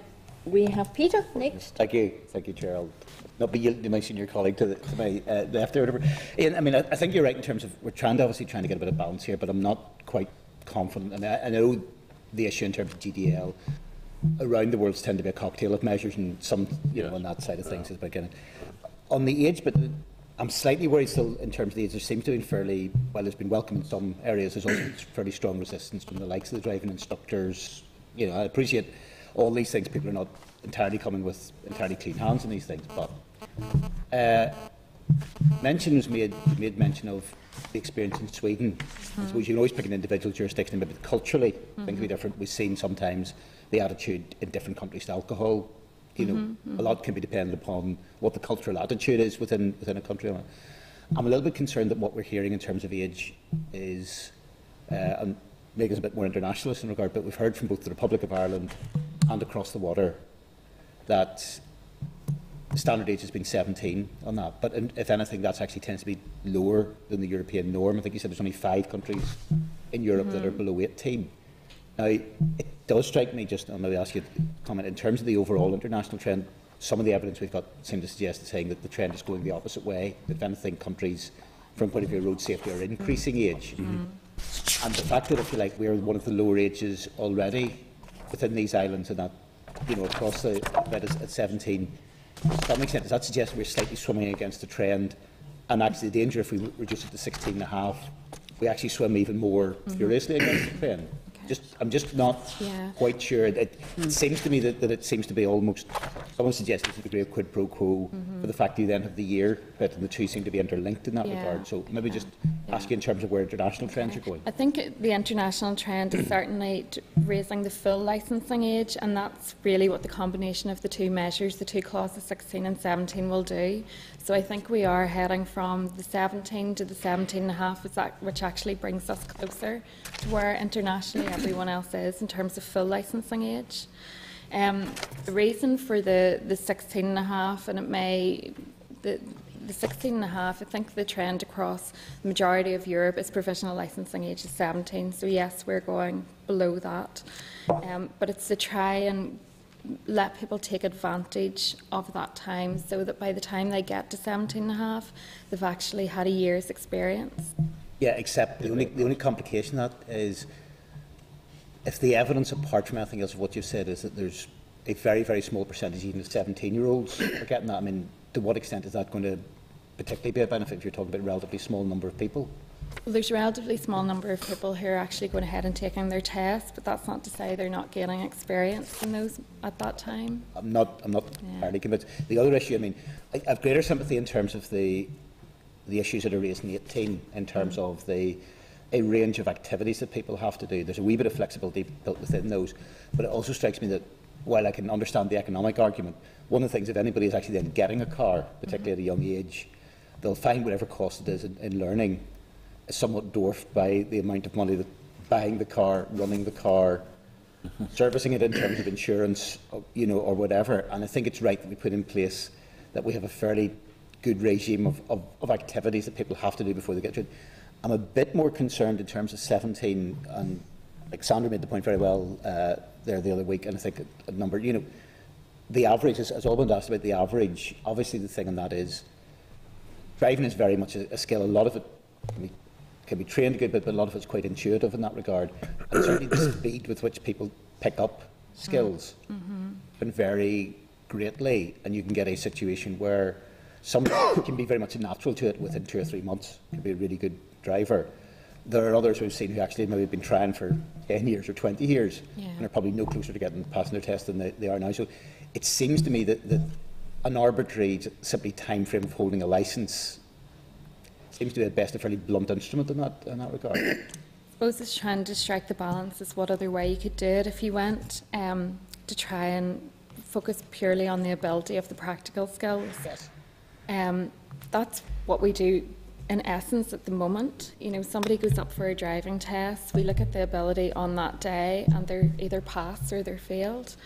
we have Peter next. Thank you, Chair. I'll not be my senior colleague to my left or whatever. Ian, I mean, I think you're right in terms of we're obviously trying to get a bit of balance here, but I'm not quite confident. I mean, I know the issue in terms of GDL around the world tend to be a cocktail of measures, and some, you know, on that side of things is beginning. On the age, but I'm slightly worried still in terms of the age. There seems to be fairly, while there's been welcome in some areas, there's also fairly strong resistance from the likes of the driving instructors. You know, I appreciate all these things. People are not entirely coming with entirely clean hands on these things, but mention was made mention of the experience in Sweden. I suppose you can always pick an individual jurisdiction, but culturally things can be different. We've seen sometimes the attitude in different countries to alcohol. You know, a lot can be dependent upon what the cultural attitude is within a country. I'm a little bit concerned that what we're hearing in terms of age is, and make us a bit more internationalist in regard, but we've heard from both the Republic of Ireland and across the water that the standard age has been 17 on that. But if anything, that actually tends to be lower than the European norm. I think you said there's only 5 countries in Europe that are below 18. Now, it does strike me, just, I'll maybe ask you to comment, in terms of the overall international trend, some of the evidence we've got seems to suggest saying that the trend is going the opposite way. That if anything, countries, from the point of view of road safety, are increasing age. And the fact that, if you like, we're one of the lower ages already within these islands, and that, you know, across the bed at 17, to that makes sense. Does that suggest we're slightly swimming against the trend? And actually, the danger, if we reduce it to 16 and a half, we actually swim even more furiously against the trend. I'm just not quite sure. It seems to me that it seems to be almost, someone suggested a degree of quid pro quo for the fact that you then have the year, but the two seem to be interlinked in that regard. So maybe just ask you in terms of where international trends are going. I think the international trend is certainly raising the full licensing age, and that's really what the combination of the two measures, the two clauses 16 and 17, will do. So I think we are heading from the 17 to the 17.5, which actually brings us closer to where internationally everyone else is in terms of full licensing age. The reason for the 16.5, and it may the 16.5, I think the trend across the majority of Europe is provisional licensing age is 17. So yes, we're going below that, but it's to try and let people take advantage of that time, so that by the time they get to 17.5, they've actually had a year's experience. Yeah, except the only complication of that is, if the evidence, apart from anything else of what you've said, is that there's a very, very small percentage even of 17-year-olds are getting that. I mean, to what extent is that going to particularly be a benefit if you're talking about a relatively small number of people? Well, there's a relatively small number of people who are actually going ahead and taking their test, but that's not to say they're not gaining experience in those at that time. I'm not entirely convinced. The other issue, I mean, I have greater sympathy in terms of the issues that are raised in 18, in terms of a range of activities that people have to do. There's a wee bit of flexibility built within those, but it also strikes me that while I can understand the economic argument, one of the things, if anybody is actually then getting a car, particularly at a young age, they'll find whatever cost it is in learning is somewhat dwarfed by the amount of money that buying the car, running the car, servicing it in terms of insurance, you know, or whatever. And I think it's right that we put in place that we have a fairly good regime of activities that people have to do before they get to it. I'm a bit more concerned in terms of 17, and like Sandra made the point very well there the other week, and I think a number, you know, the average, as Alban asked about the average, obviously the thing on that is driving is very much a skill. A lot of it can be trained a good bit, but a lot of it's quite intuitive in that regard. And certainly the speed with which people pick up skills can vary greatly, and you can get a situation where some can be very much natural to it within 2 or 3 months, can be a really good driver. There are others we've seen who actually maybe have been trying for 10 years or 20 years and are probably no closer to getting passing their test than they are now. So it seems to me that an arbitrary, simply time frame of holding a licence seems to be at best a fairly blunt instrument in that regard. I suppose it's trying to strike the balance as what other way you could do it if you went to try and focus purely on the ability of the practical skills. Yes. That's what we do in essence at the moment. You know, somebody goes up for a driving test, we look at the ability on that day and they're either passed or they're failed.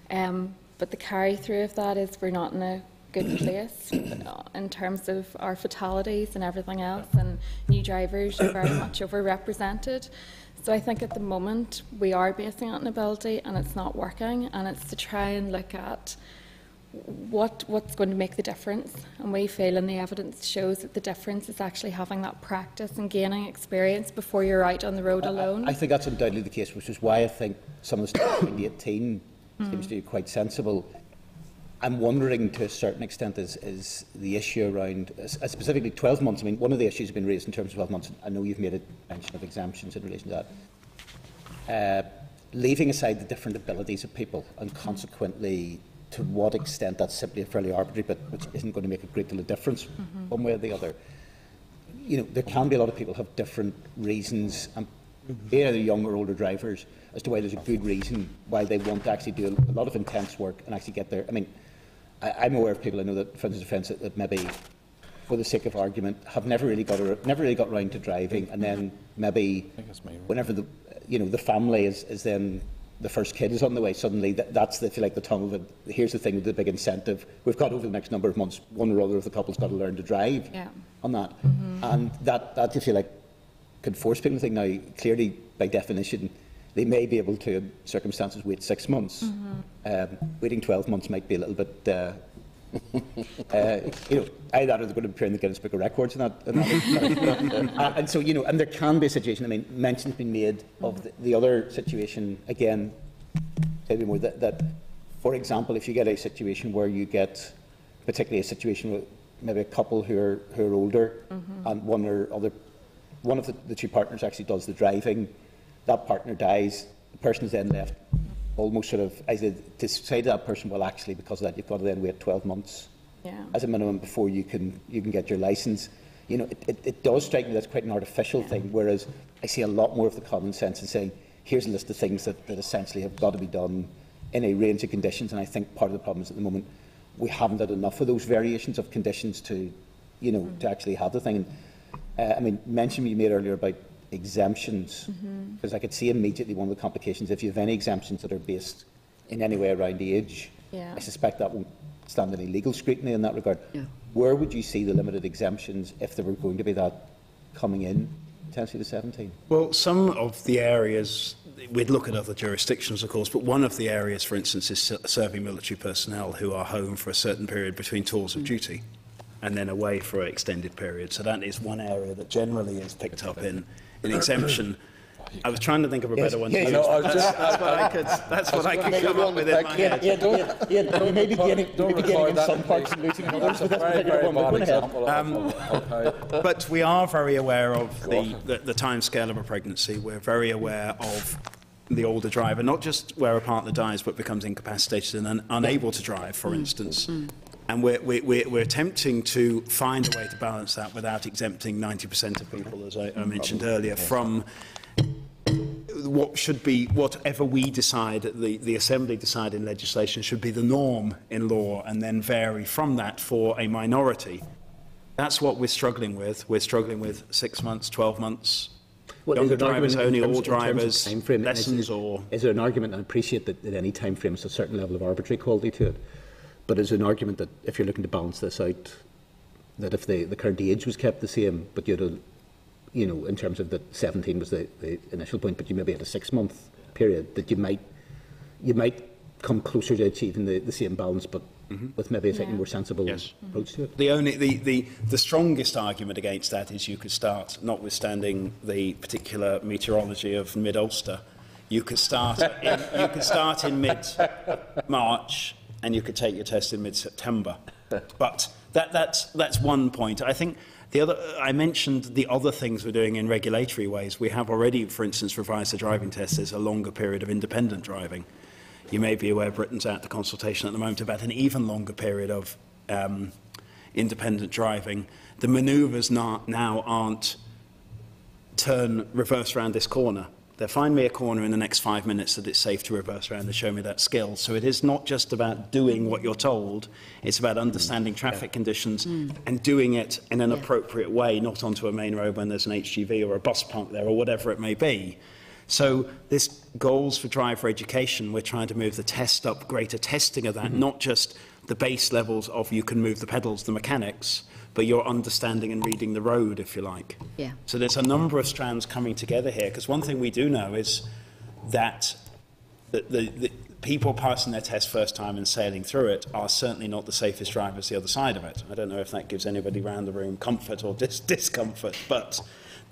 But the carry through of that is we're not in a good place in terms of our fatalities and everything else, and new drivers are very much overrepresented. So I think at the moment we are basing it on ability and it's not working, and it's to try and look at what's going to make the difference, and we feel, and the evidence shows that the difference is actually having that practice and gaining experience before you're out on the road alone. I think that's undoubtedly the case, which is why I think some of the stuff in 18 seems to be quite sensible. I'm wondering to a certain extent is the issue around specifically 12 months. I mean, one of the issues has been raised in terms of 12 months. I know you've made a mention of exemptions in relation to that. Leaving aside the different abilities of people, and consequently to what extent that's simply a fairly arbitrary bit which isn't going to make a great deal of difference one way or the other. You know, there can be a lot of people who have different reasons, and either young or older drivers, as to why there's a good reason why they want to actually do a lot of intense work and actually get there. I mean, I'm aware of people I know that, for instance, that maybe, for the sake of argument, have never really got round to driving, and then maybe whenever the family is then the first kid is on the way, suddenly that's if you like the tongue of it. Here's the thing with the big incentive: we've got over the next number of months, one or other of the couple's got to learn to drive on that, and that if you like can force people to think. Now, clearly, by definition, they may be able to, in circumstances, wait 6 months. Waiting 12 months might be a little bit. You know, either they're going to appear in the Guinness Book of Records and and so, you know, and there can be a situation. I mean, mention's been made of the other situation again. Maybe more that, for example, if you get a situation where you get, particularly a situation with maybe a couple who are older, and one of the two partners actually does the driving. That partner dies. The person is then left almost sort of to say to that person, well, actually, because of that, you've got to then wait 12 months as a minimum before you can get your licence. you know, it does strike me that's quite an artificial thing, whereas I see a lot more of the common sense in saying, here's a list of things that essentially have got to be done in a range of conditions, and I think part of the problem is at the moment we haven't had enough of those variations of conditions to, you know, to actually have the thing. I mean, mention you made earlier about exemptions, because I could see immediately one of the complications. If you have any exemptions that are based in any way around age, I suspect that won't stand any legal scrutiny in that regard. Where would you see the limited exemptions if there were going to be that coming in, potentially to 17? Well, some of the areas, we'd look at other jurisdictions, of course, but one of the areas, for instance, is serving military personnel who are home for a certain period between tours of duty and then away for an extended period. So that is one area that generally is picked up in exemption. I was trying to think of a better one to use. That's what I could come up with in my head. You may be getting in some parts and losing others, but that's a particular one. But we are very aware of the time scale of a pregnancy. We're very aware of the older driver, not just where a partner dies but becomes incapacitated and unable to drive, for instance. And we're attempting to find a way to balance that without exempting 90% of people, as I mentioned earlier, from what should be, whatever we decide, the Assembly decide in legislation should be the norm in law, and then vary from that for a minority. That's what we're struggling with. We're struggling with 6 months, 12 months. Well, younger drivers only, all drivers, lessons or... Is there an argument, and I appreciate that any time frame has a certain level of arbitrary quality to it, but is there an argument that if you're looking to balance this out, that if the current age was kept the same, but you'd have, you know, in terms of that 17 was the initial point, but you maybe had a 6-month period, that you might come closer to achieving the same balance, but with maybe a slightly more sensible approach to it? The strongest argument against that is you could start, notwithstanding the particular meteorology of mid-Ulster, you could start in mid-March and you could take your test in mid-September. But that's one point. I think I mentioned the other things we're doing in regulatory ways. We have already, for instance, revised the driving test. There's a longer period of independent driving. You may be aware Britain's out to consultation at the moment about an even longer period of independent driving. The manoeuvres now aren't reverse around this corner. They'll find me a corner in the next 5 minutes that it's safe to reverse around and show me that skill. So it is not just about doing what you're told, it's about understanding traffic conditions and doing it in an appropriate way, not onto a main road when there's an HGV or a bus park there or whatever it may be. So this goals for driver education, we're trying to move the test up, greater testing of that, not just the base levels of you can move the pedals, the mechanics, but you're understanding and reading the road, if you like. So there's a number of strands coming together here, because one thing we do know is that the people passing their test first time and sailing through it are certainly not the safest drivers the other side of it. I don't know if that gives anybody around the room comfort or discomfort, but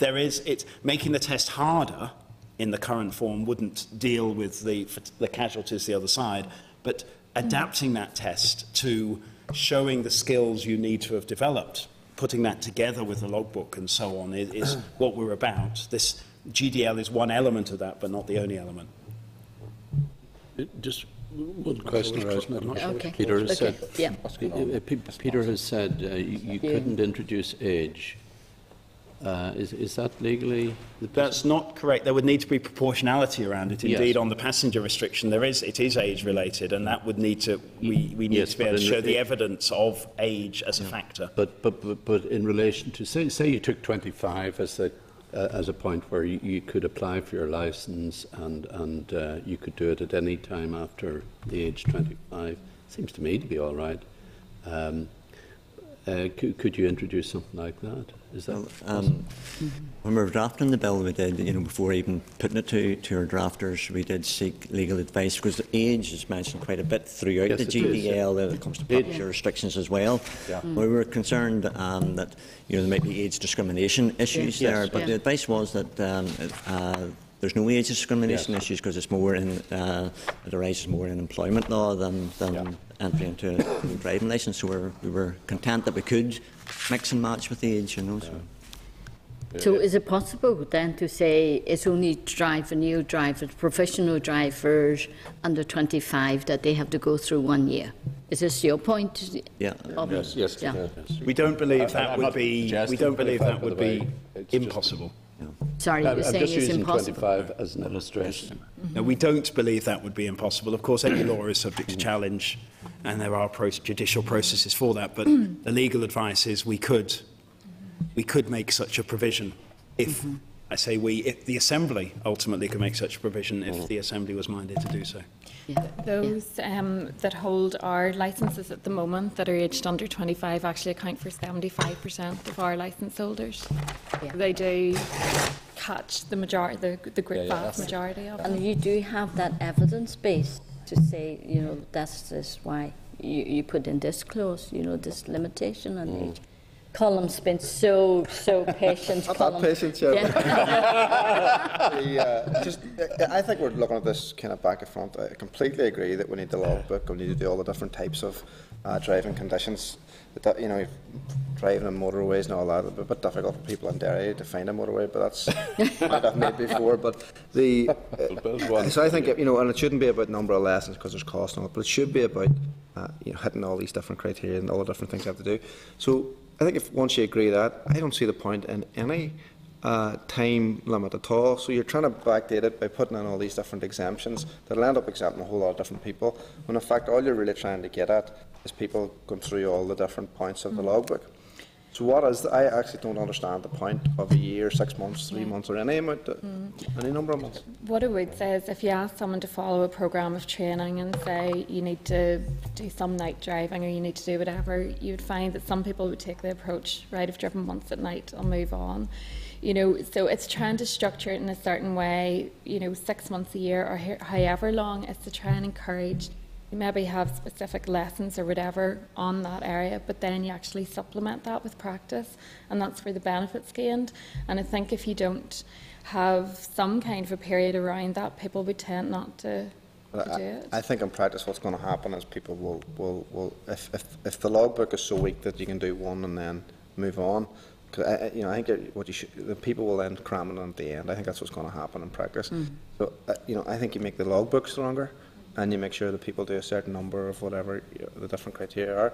it's making the test harder in the current form wouldn't deal with the casualties the other side, but adapting that test to showing the skills you need to have developed, putting that together with the logbook and so on is what we're about. This GDL is one element of that, but not the only element. Just one question, Okay. Peter has said. Yeah. Peter has said you couldn't introduce age. Is that legally? That's not correct. There would need to be proportionality around it. Indeed, on the passenger restriction, it is age-related, and that would need to. We need to be able to show the evidence of age as a factor. But in relation to say you took 25 as a point where you could apply for your licence and you could do it at any time after the age 25. Seems to me to be all right. Could you introduce something like that? Is that when we were drafting the bill, we did, before even putting it to our drafters, we did seek legal advice, because the age is mentioned quite a bit throughout the GDL. When it comes to passenger restrictions as well. We were concerned that there might be age discrimination issues there, but the advice was that there's no age discrimination issues, because it's more in it arises more in employment law than entry into a driving licence. So we were content that we could mix and match with the age, So. So is it possible then to say it's only new drivers, professional drivers under 25 that they have to go through 1 year? Is this your point? Yeah. Yes. Yeah. We don't believe that I'm would not be. We suggesting don't believe 25, that by would the way. be It's just- impossible. Sorry, you're I'm saying just it's using impossible. 25 as an illustration. No, we don't believe that would be impossible. Of course, any law is subject to challenge, and there are judicial processes for that. But the legal advice is we could make such a provision if, I say we, if the Assembly ultimately could make such a provision if the Assembly was minded to do so. Yeah. Those that hold our licences at the moment that are aged under 25 actually account for 75% of our licence holders. Yeah. They do catch the majority, the great vast majority of them. And you do have that evidence base to say, you know, that's why you put in this clause, you know, this limitation on age. Column's been so patient. Not that patient, Chairman. Yeah. I think we're looking at this kind of back and front. I completely agree that we need the logbook, we need to do all the different types of driving conditions. That, you know, driving on motorways and all that, it's a bit difficult for people in Derry to find a motorway, but that's what I've made before. But so I think, you know, and it shouldn't be about number of lessons because there's cost and all, but it should be about you know, hitting all these different criteria and all the different things you have to do. So I think if once you agree that, I don't see the point in any time limit at all. So you're trying to backdate it by putting in all these different exemptions that'll end up exempting a whole lot of different people, when in fact all you're really trying to get at is people going through all the different points of the logbook. So what is I actually don't understand the point of a year, 6 months, 3 months, or any amount, any number of months. What I would say is if you ask someone to follow a programme of training and say you need to do some night driving or you need to do whatever, you would find that some people would take the approach, right, I've driven once at night, I'll move on. You know, so it's trying to structure it in a certain way, you know, 6 months a year or however long, is to try and encourage. You maybe have specific lessons or whatever on that area, but then you actually supplement that with practice, and that's where the benefit's gained. And I think if you don't have some kind of a period around that, people would tend not to do it. I think in practice what's going to happen is people will if the logbook is so weak that you can do one and then move on, you know, I think the people will end cramming at the end. I think that's what's going to happen in practice. So you know, I think you make the logbook stronger, and you make sure that people do a certain number of whatever the different criteria are.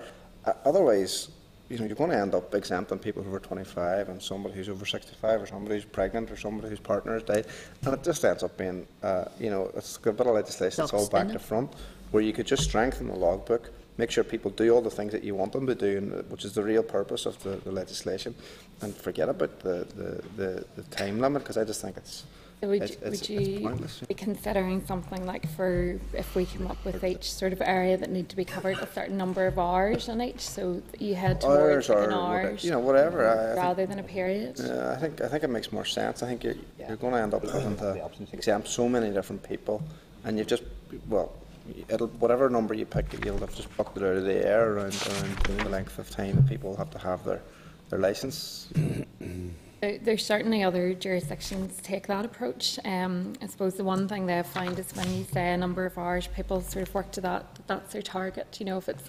Otherwise, you know, you're going to end up exempting people who are 25 and somebody who's over 65 or somebody who's pregnant or somebody whose partner has died, and it just ends up being, you know, it's a bit of legislation. It's all back to front, where you could just strengthen the logbook, make sure people do all the things that you want them to do, which is the real purpose of the legislation, and forget about the time limit, because I just think it's. So would you be considering something like, for if we come up with each sort of area that need to be covered, a certain number of hours on each, so you head towards an hours, you know, whatever, rather than a period? I think it makes more sense. I think you're going to end up having to exempt so many different people, and you've just, well, whatever number you pick, you'll have just bucked it out of the air around the length of time that people have to have their licence. There's certainly other jurisdictions take that approach. I suppose the one thing they've found is when you say a number of hours, people sort of work to that's their target. You know, if it's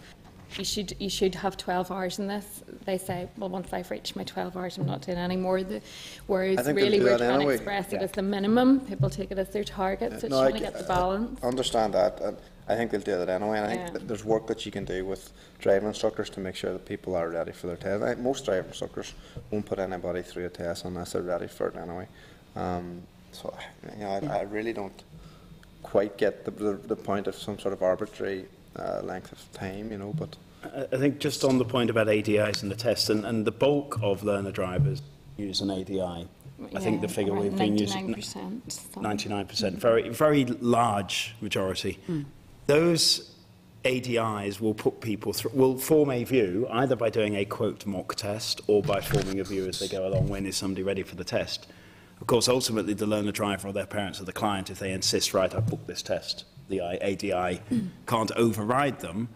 you should have 12 hours in this, they say, well, once I've reached my 12 hours, I'm not doing any more. Whereas really we're trying to express it as the minimum. People take it as their target, so it's trying to get the balance. I understand that. And I think they'll do that anyway, and I think that there's work that you can do with driving instructors to make sure that people are ready for their test. I think most driving instructors won't put anybody through a test unless they're ready for it anyway. So, you know, I really don't quite get the point of some sort of arbitrary length of time, you know, but... I think just on the point about ADIs and the test, and the bulk of learner drivers use an ADI. I think the figure we've been using... 99%. Very large majority. Those ADIs will put people through, will form a view, either by doing a quote mock test or by forming a view as they go along, when is somebody ready for the test. Of course, ultimately, the learner driver or their parents or the client, if they insist, right, I've booked this test, the ADI can't override them.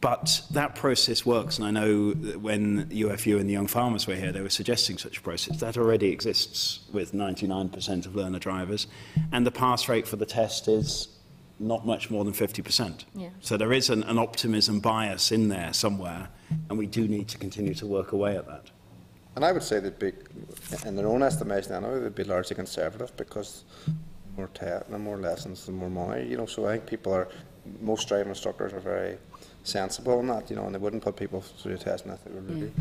But that process works, and I know that when UFU and the Young Farmers were here, they were suggesting such a process. That already exists with 99% of learner drivers, and the pass rate for the test is not much more than 50%. Yeah. So there is an optimism bias in there somewhere, and we do need to continue to work away at that. And I would say they'd be, in their own estimation anyway, they'd be largely conservative because the more lessons, the more money, you know. So I think most driving instructors are very sensible in that, you know, and they wouldn't put people through a test if they were really.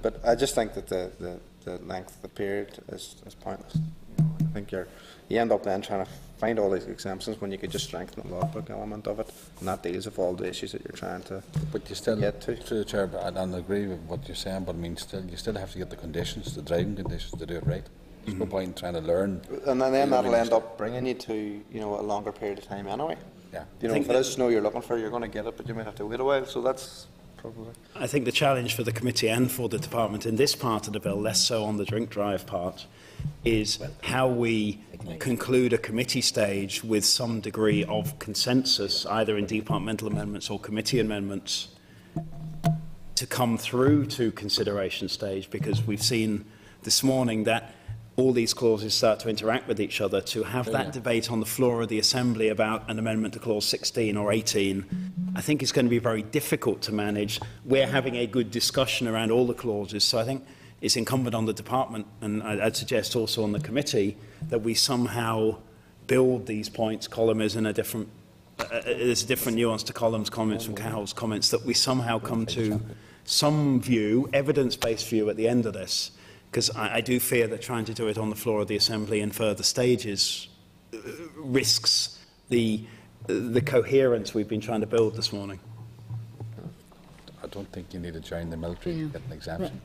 But I just think that the length of the period is pointless. You know, I think you end up then trying to find all these exemptions when you could just strengthen the logbook element of it, and that deals with all the issues that you're trying to. But you still get to. Through the chair, and I agree with what you're saying. But I mean, you still have to get the conditions, the driving conditions, to do it right. There's no point in trying to learn. And then that'll end up bringing you to, you know, a longer period of time anyway. Yeah. You know, if it is snow you're looking for, you're going to get it, but you might have to wait a while. So that's probably. I think the challenge for the committee and for the department in this part of the bill, less so on the drink drive part, is how we conclude a committee stage with some degree of consensus, either in departmental amendments or committee amendments, to come through to consideration stage, because we've seen this morning that all these clauses start to interact with each other. To have that debate on the floor of the Assembly about an amendment to clause 16 or 18, I think it's going to be very difficult to manage. We're having a good discussion around all the clauses, so I think it's incumbent on the department, and I'd suggest also on the committee, that we somehow build these points. Colm is in a different, there's a different nuance to Colm's comments from Carol's comments, that we somehow come to some view, evidence-based view at the end of this, because I do fear that trying to do it on the floor of the Assembly in further stages risks the coherence we've been trying to build this morning. I don't think you need to join the military to get an exemption.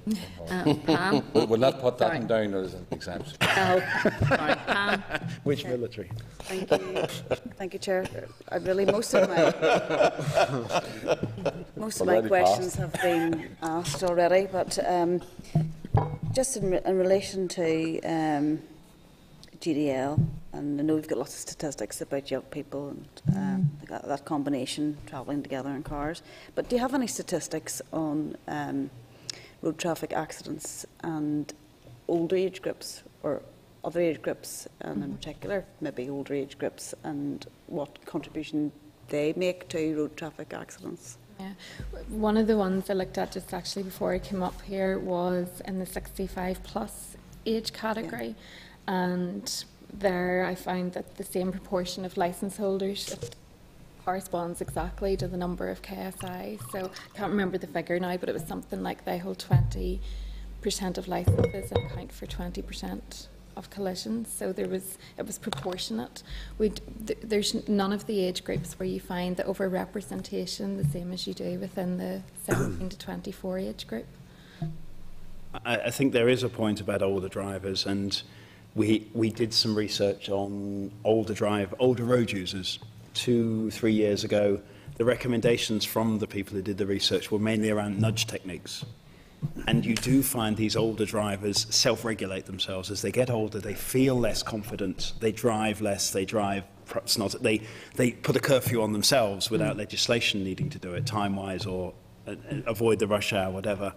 Pam? We'll not put that one down as an exemption. Sorry, Pam. Which military? Thank you. Thank you, Chair. Most of my questions have been asked already, but just in relation to GDL, and I know we've got lots of statistics about young people and that combination travelling together in cars, but do you have any statistics on road traffic accidents and older age groups or other age groups, and in particular maybe older age groups, and what contribution they make to road traffic accidents? Yeah. One of the ones I looked at just actually before I came up here was in the 65 plus age category, and there I found that the same proportion of licence holders, it corresponds exactly to the number of KSI. So I can't remember the figure now, but it was something like they hold 20% of licences and account for 20% of collisions. So it was proportionate. There's none of the age groups where you find the overrepresentation the same as you do within the 17 to 24 age group. I think there is a point about older drivers, and we did some research on older road users 2-3 years ago. The recommendations from the people who did the research were mainly around nudge techniques. And you do find these older drivers self-regulate themselves. As they get older, they feel less confident, they drive less, they perhaps not, they put a curfew on themselves without legislation needing to do it, time-wise, or avoid the rush hour, whatever.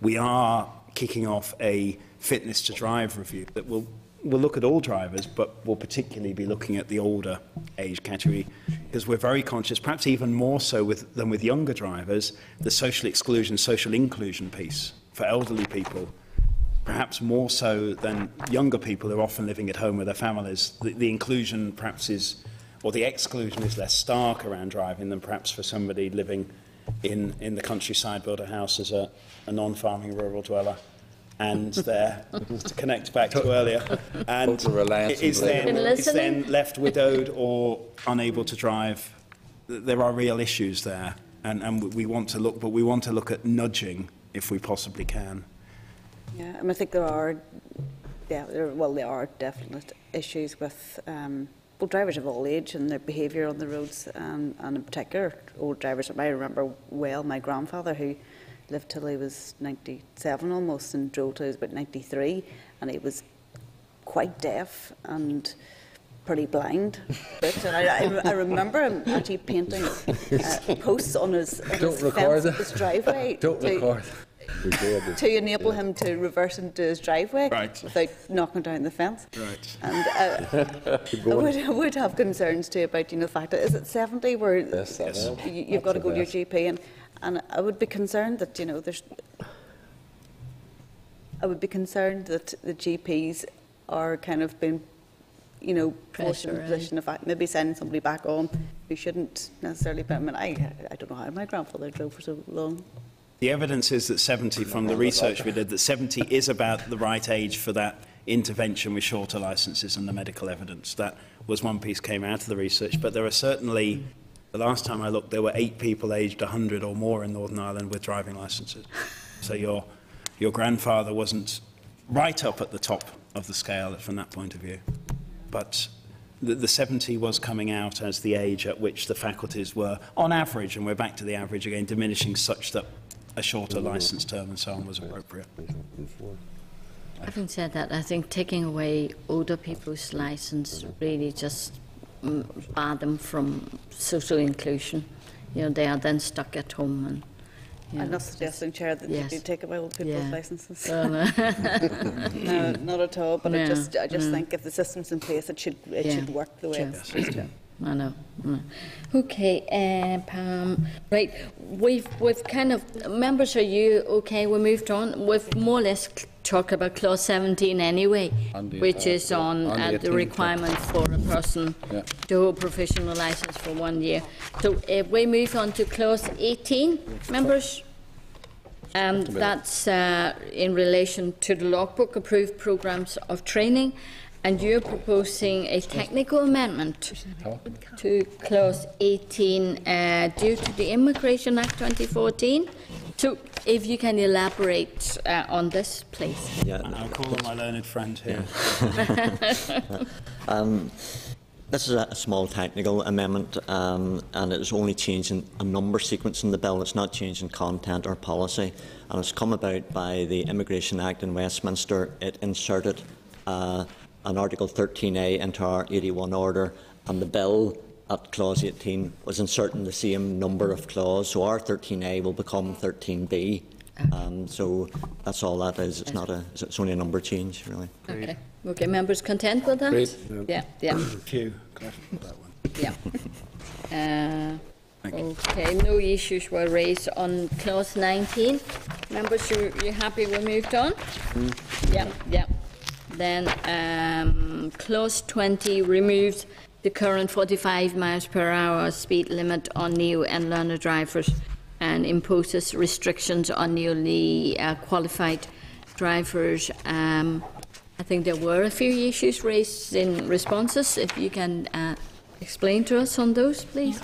We are kicking off a fitness to drive review that will look at all drivers, but will particularly be looking at the older age category, because we're very conscious, perhaps even more so than with younger drivers, the social exclusion, social inclusion piece for elderly people, perhaps more so than younger people who are often living at home with their families. The inclusion perhaps is, or the exclusion is less stark around driving than perhaps for somebody living in the countryside, build a house as a non-farming rural dweller, and there, to connect back to earlier, and is then left widowed or unable to drive. There are real issues there, and we want to look, but we want to look at nudging if we possibly can. Yeah, I think there are definite issues with drivers of all age and their behaviour on the roads, and in particular old drivers. I remember well my grandfather, who lived till he was 97 almost and drove till he was about 93, and he was quite deaf and pretty blind. But I remember him actually painting posts on his fence of his driveway to enable him to reverse into his driveway without knocking down the fence. Right. And I would have concerns too about the fact that is it 70 where you've got to go to your GP, and I would be concerned that there's. I would be concerned that the GPs are kind of being, you know, forced in the position of maybe sending somebody back on who shouldn't necessarily. But I mean, I don't know how my grandfather drove for so long. The evidence is that 70, from the research we did, that 70 is about the right age for that intervention with shorter licences and the medical evidence. That was one piece came out of the research, but there are certainly, the last time I looked, there were 8 people aged 100 or more in Northern Ireland with driving licences. So your grandfather wasn't right up at the top of the scale from that point of view. But the 70 was coming out as the age at which the faculties were, on average, and we're back to the average again, diminishing such that a shorter licence term and so on was appropriate. Having said that, I think taking away older people's licence really just bar them from social inclusion. You know, they are then stuck at home and. I'm not suggesting, Chair, that you do take away old people's licences. Well, no, not at all. But I just think if the system's in place, it should work the way it's supposed to. I know. Okay, Pam. Right, we've kind of members. Are you okay? We moved on. We've more or less talked about clause 17 anyway, which is on the requirement for a person to hold professional license for 1 year. So if we move on to clause 18, members. That's in relation to the logbook approved programmes of training. And you're proposing a technical amendment to clause 18 due to the Immigration Act 2014. So, if you can elaborate on this, please. Yeah, I'll call on my learned friend here. This is a small technical amendment, and it's only changing a number sequence in the bill. It's not changing content or policy, and it's come about by the Immigration Act in Westminster. It inserted an Article 13A into our 81 order, and the bill at clause 18 was inserting the same number of clause, so our 13A will become 13B. So that's all that is. It's not a. It's only a number change, really. Okay. Okay. Members content with that? Great. Yeah. Yeah. Thank you. Glad for that one. Yeah. Okay. No issues were raised on clause 19. Members, you happy we moved on? Yeah. Yeah. Then clause 20 removes the current 45 miles per hour speed limit on new and learner drivers and imposes restrictions on newly qualified drivers. I think there were a few issues raised in responses. If you can explain to us on those, please.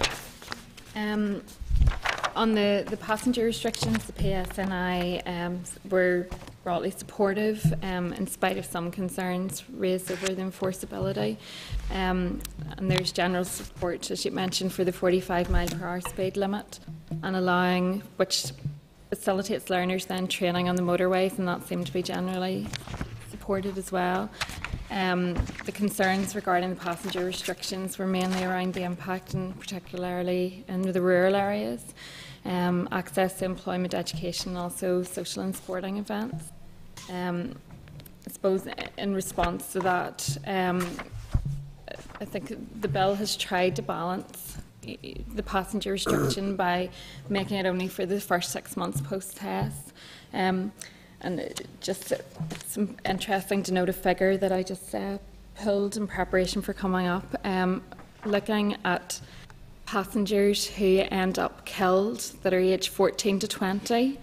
On the passenger restrictions, the PSNI were broadly supportive in spite of some concerns raised over the enforceability. And there's general support, as you mentioned, for the 45 mile per hour speed limit and allowing, which facilitates learners then training on the motorways, and that seemed to be generally supported as well. The concerns regarding the passenger restrictions were mainly around the impact, and particularly in the rural areas, access to employment, education, and also social and sporting events. I suppose in response to that, I think the bill has tried to balance the passenger restriction by making it only for the first 6 months post-test. And just some interesting to note a figure that I just pulled in preparation for coming up, looking at passengers who end up killed that are aged 14 to 20,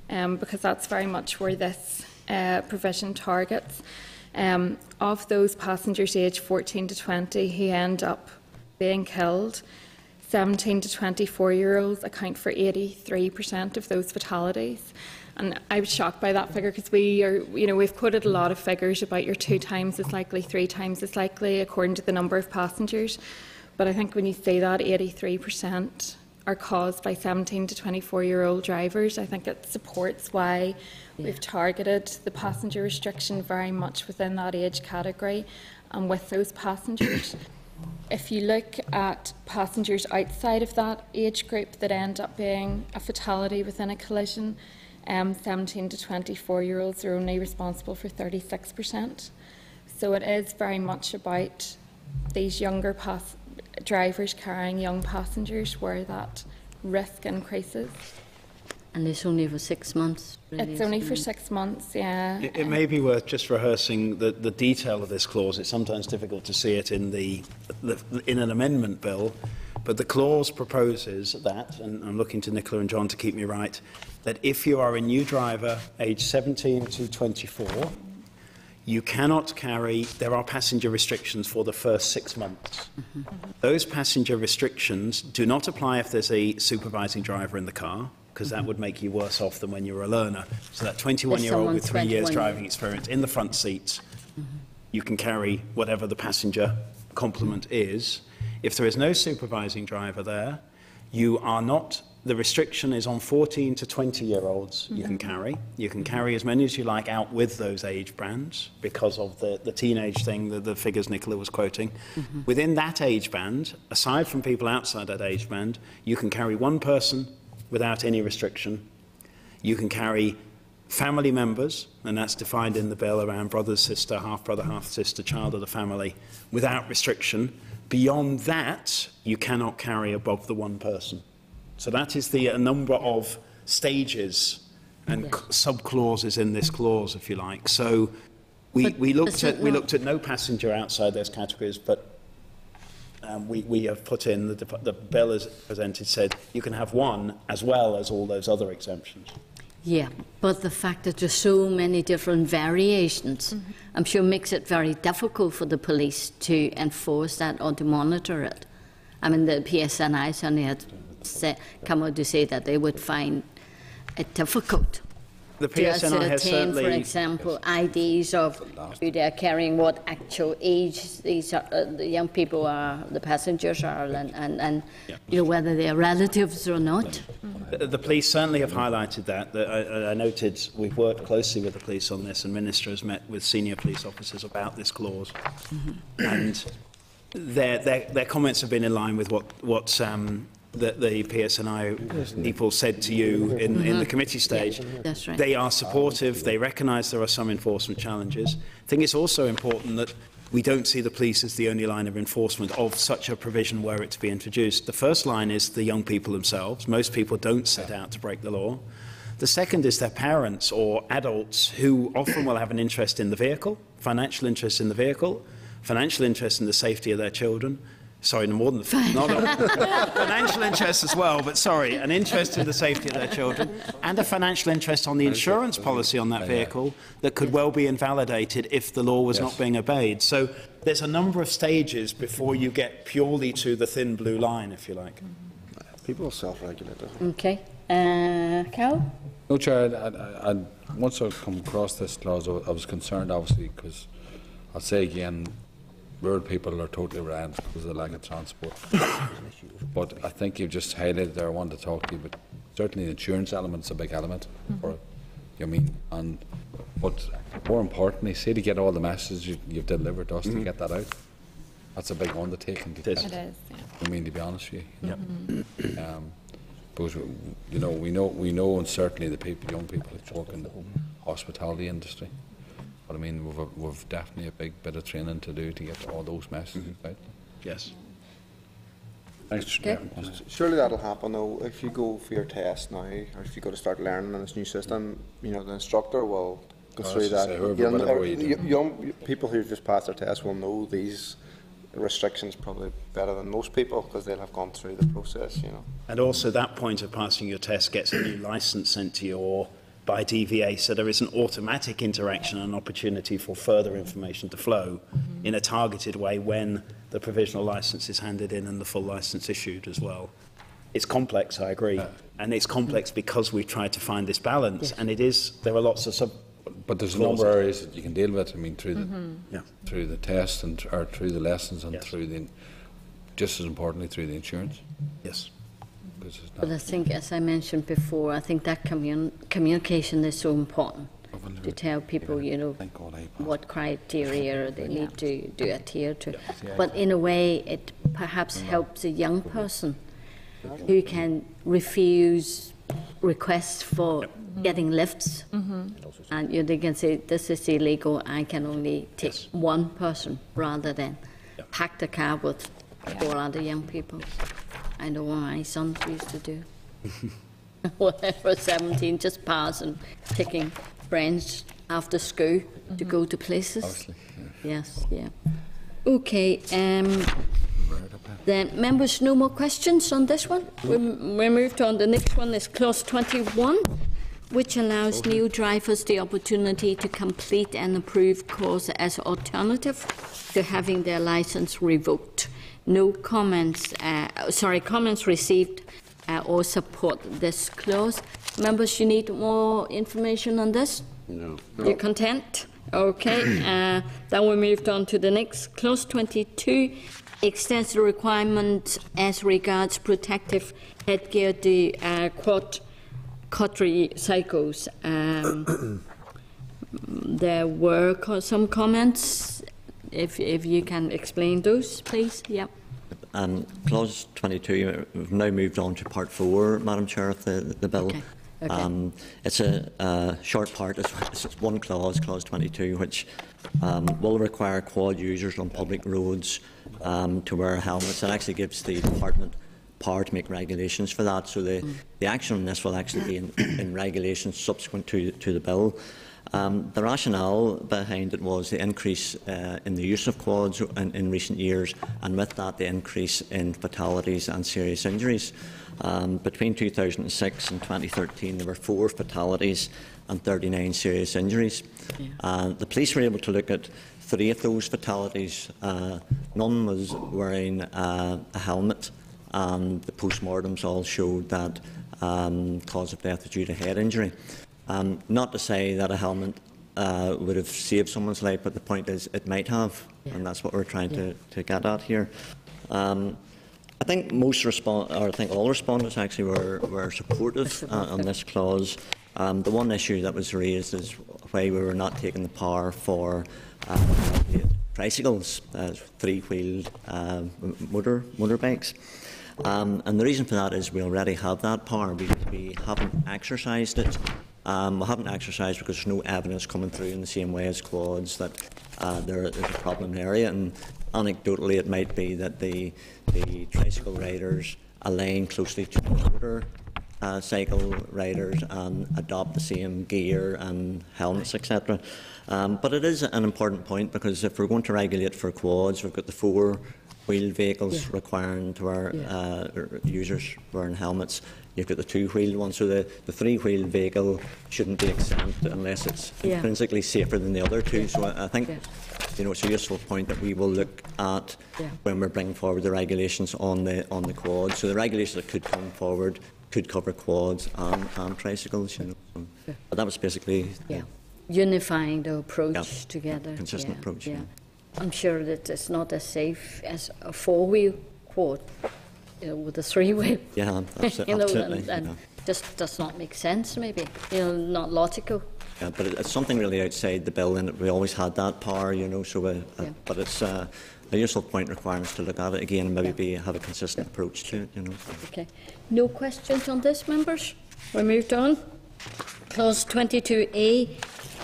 because that's very much where this provision targets. Of those passengers aged 14 to 20 who end up being killed, 17 to 24-year-olds account for 83% of those fatalities. And I was shocked by that figure because we've quoted a lot of figures about you're 2 times as likely, 3 times as likely according to the number of passengers. But I think when you say that 83% are caused by 17 to 24-year-old drivers, I think it supports why we've targeted the passenger restriction very much within that age category and with those passengers. If you look at passengers outside of that age group that end up being a fatality within a collision, 17 to 24-year-olds are only responsible for 36%. So it is very much about these younger drivers carrying young passengers where that risk increases. And it's only for 6 months, really, It's only isn't for it? 6 months, yeah. It may be worth just rehearsing the detail of this clause. It's sometimes difficult to see it in in an amendment bill, but the clause proposes that, and I'm looking to Nicola and John to keep me right, that if you are a new driver aged 17 to 24, you cannot carry, there are passenger restrictions for the first 6 months. Those passenger restrictions do not apply if there's a supervising driver in the car, because that would make you worse off than when you were a learner. So that 21-year-old with 3 years driving experience in the front seats, you can carry whatever the passenger complement is. If there is no supervising driver there, you are not, the restriction is on 14 to 20-year-olds you can carry. You can carry as many as you like out with those age bands because of the teenage thing, the figures Nicola was quoting. Within that age band, aside from people outside that age band, you can carry one person without any restriction. You can carry family members, and that's defined in the bill around brother, sister, half-brother, half-sister, child of the family, without restriction. Beyond that, you cannot carry above the one person. So that is a number of stages and sub-clauses in this clause, if you like. So we looked at no passenger outside those categories, but we have put in the bill as presented said you can have one as well as all those other exemptions. Yeah, but the fact that there's so many different variations, I'm sure makes it very difficult for the police to enforce that or to monitor it. I mean, the PSNI certainly had come out to say that they would find it difficult The to PSNI has ascertain, certainly, for example, IDs of who they're carrying, what actual age these are, the young people are, the passengers are, and you know, whether they're relatives or not. the police certainly have highlighted that. I noted we've worked closely with the police on this, and Minister has met with senior police officers about this clause, and their comments have been in line with what the PSNI people said to you in the committee stage. That's right. They are supportive. They recognise there are some enforcement challenges. I think it's also important that we don't see the police as the only line of enforcement of such a provision were it to be introduced. The first line is the young people themselves. Most people don't set out to break the law. The second is their parents or adults who often will have an interest in the vehicle, financial interest in the vehicle, financial interest in the safety of their children. Sorry, no more than not a financial interest as well, but sorry, an interest in the safety of their children and a financial interest on the insurance policy on that vehicle that could well be invalidated if the law was not being obeyed. So there's a number of stages before you get purely to the thin blue line, if you like. People are self-regulated. Okay. Cal? No, Chair, I once I come across this clause, I was concerned, obviously, because I'll say again, rural people are totally reliant because of the lack of transport. But I think you've just highlighted there, I wanted to talk to you, but certainly the insurance element's a big element for it. You know what I mean? But more importantly, say to get all the messages you've delivered to us to get that out. That's a big undertaking to get. It is, yeah. I mean, to be honest with you. Because you know, we know, and certainly the young people who work in the hospitality industry. But I mean, we've definitely a big bit of training to do to get all those messages out. Yes. Thanks, Okay. Surely that'll happen though. If you go for your test now, or if you go to start learning in this new system, you know, the instructor will go through that. Young people who've just passed their test will know these restrictions probably better than most people because they'll have gone through the process, you know. And also that point of passing your test gets a new licence sent to you by DVA, so there is an automatic interaction and opportunity for further information to flow in a targeted way when the provisional licence is handed in and the full licence issued as well. It's complex, I agree, and it's complex because we've tried to find this balance, and there are lots of but there's a number of areas that you can deal with. I mean, through the test and or through the lessons and through just as importantly through the insurance. Yes. But I think, as I mentioned before, I think that communication is so important to tell people, you know, what criteria they need to adhere to. But in a way, it perhaps helps a young person who can refuse requests for getting lifts, and they can say, this is illegal, I can only take one person rather than pack the car with 4 other young people. I know what my sons used to do. whatever, 17, just passing, taking friends after school to go to places. Obviously, Yes, yeah. Okay, then members, no more questions on this one? We moved on. The next one is clause 21, which allows new drivers the opportunity to complete an approved course as alternative to having their licence revoked. No comments, comments received or support this clause. Members, you need more information on this? No. You're content? Okay. Then we moved on to the next. Clause 22 extends the requirement as regards protective headgear to quadricycles. There were some comments. If you can explain those, please. Yep. Clause 22, we've now moved on to Part 4, Madam Chair, of the bill. Okay. Okay. It's a short part, it's one clause, Clause 22, which will require quad users on public roads to wear helmets. It actually gives the department power to make regulations for that. So the action on this will actually be in regulations subsequent to the bill. The rationale behind it was the increase in the use of quads in recent years, and with that the increase in fatalities and serious injuries. Between 2006 and 2013 there were 4 fatalities and 39 serious injuries. Yeah. The police were able to look at 3 of those fatalities. None was wearing a helmet, and the post-mortems all showed that cause of death was due to head injury. Not to say that a helmet would have saved someone's life, but the point is it might have, and that's what we're trying to get at here. I think all respondents actually were supportive on this clause. The one issue that was raised is why we were not taking the power for tricycles, 3-wheeled motorbikes. And the reason for that is we already have that power. We haven't exercised it. We haven't exercised because there's no evidence coming through in the same way as quads that there's a problem area. And anecdotally, it might be that the tricycle riders align closely to the motorcycle riders and adopt the same gear and helmets, etc. But it is an important point, because if we're going to regulate for quads, we've got the 4-wheeled vehicles requiring to wear users wearing helmets. You've got the 2-wheeled one, so the 3-wheeled vehicle shouldn't be exempt unless it's intrinsically safer than the other 2. So I think it's a useful point that we will look at when we're bringing forward the regulations on the quads. So the regulations that could come forward could cover quads and tricycles. But that was basically unifying the approach together. Consistent approach. Yeah. I'm sure that it's not as safe as a 4-wheel quad. With a 3-wheel. Yeah, absolutely. And just does not make sense, maybe. Not logical. Yeah, but it's something really outside the bill, and we always had that power, So, but it's a useful point requiring us to look at it again and maybe have a consistent approach to it, Okay. No questions on this, members? We moved on. Clause 22A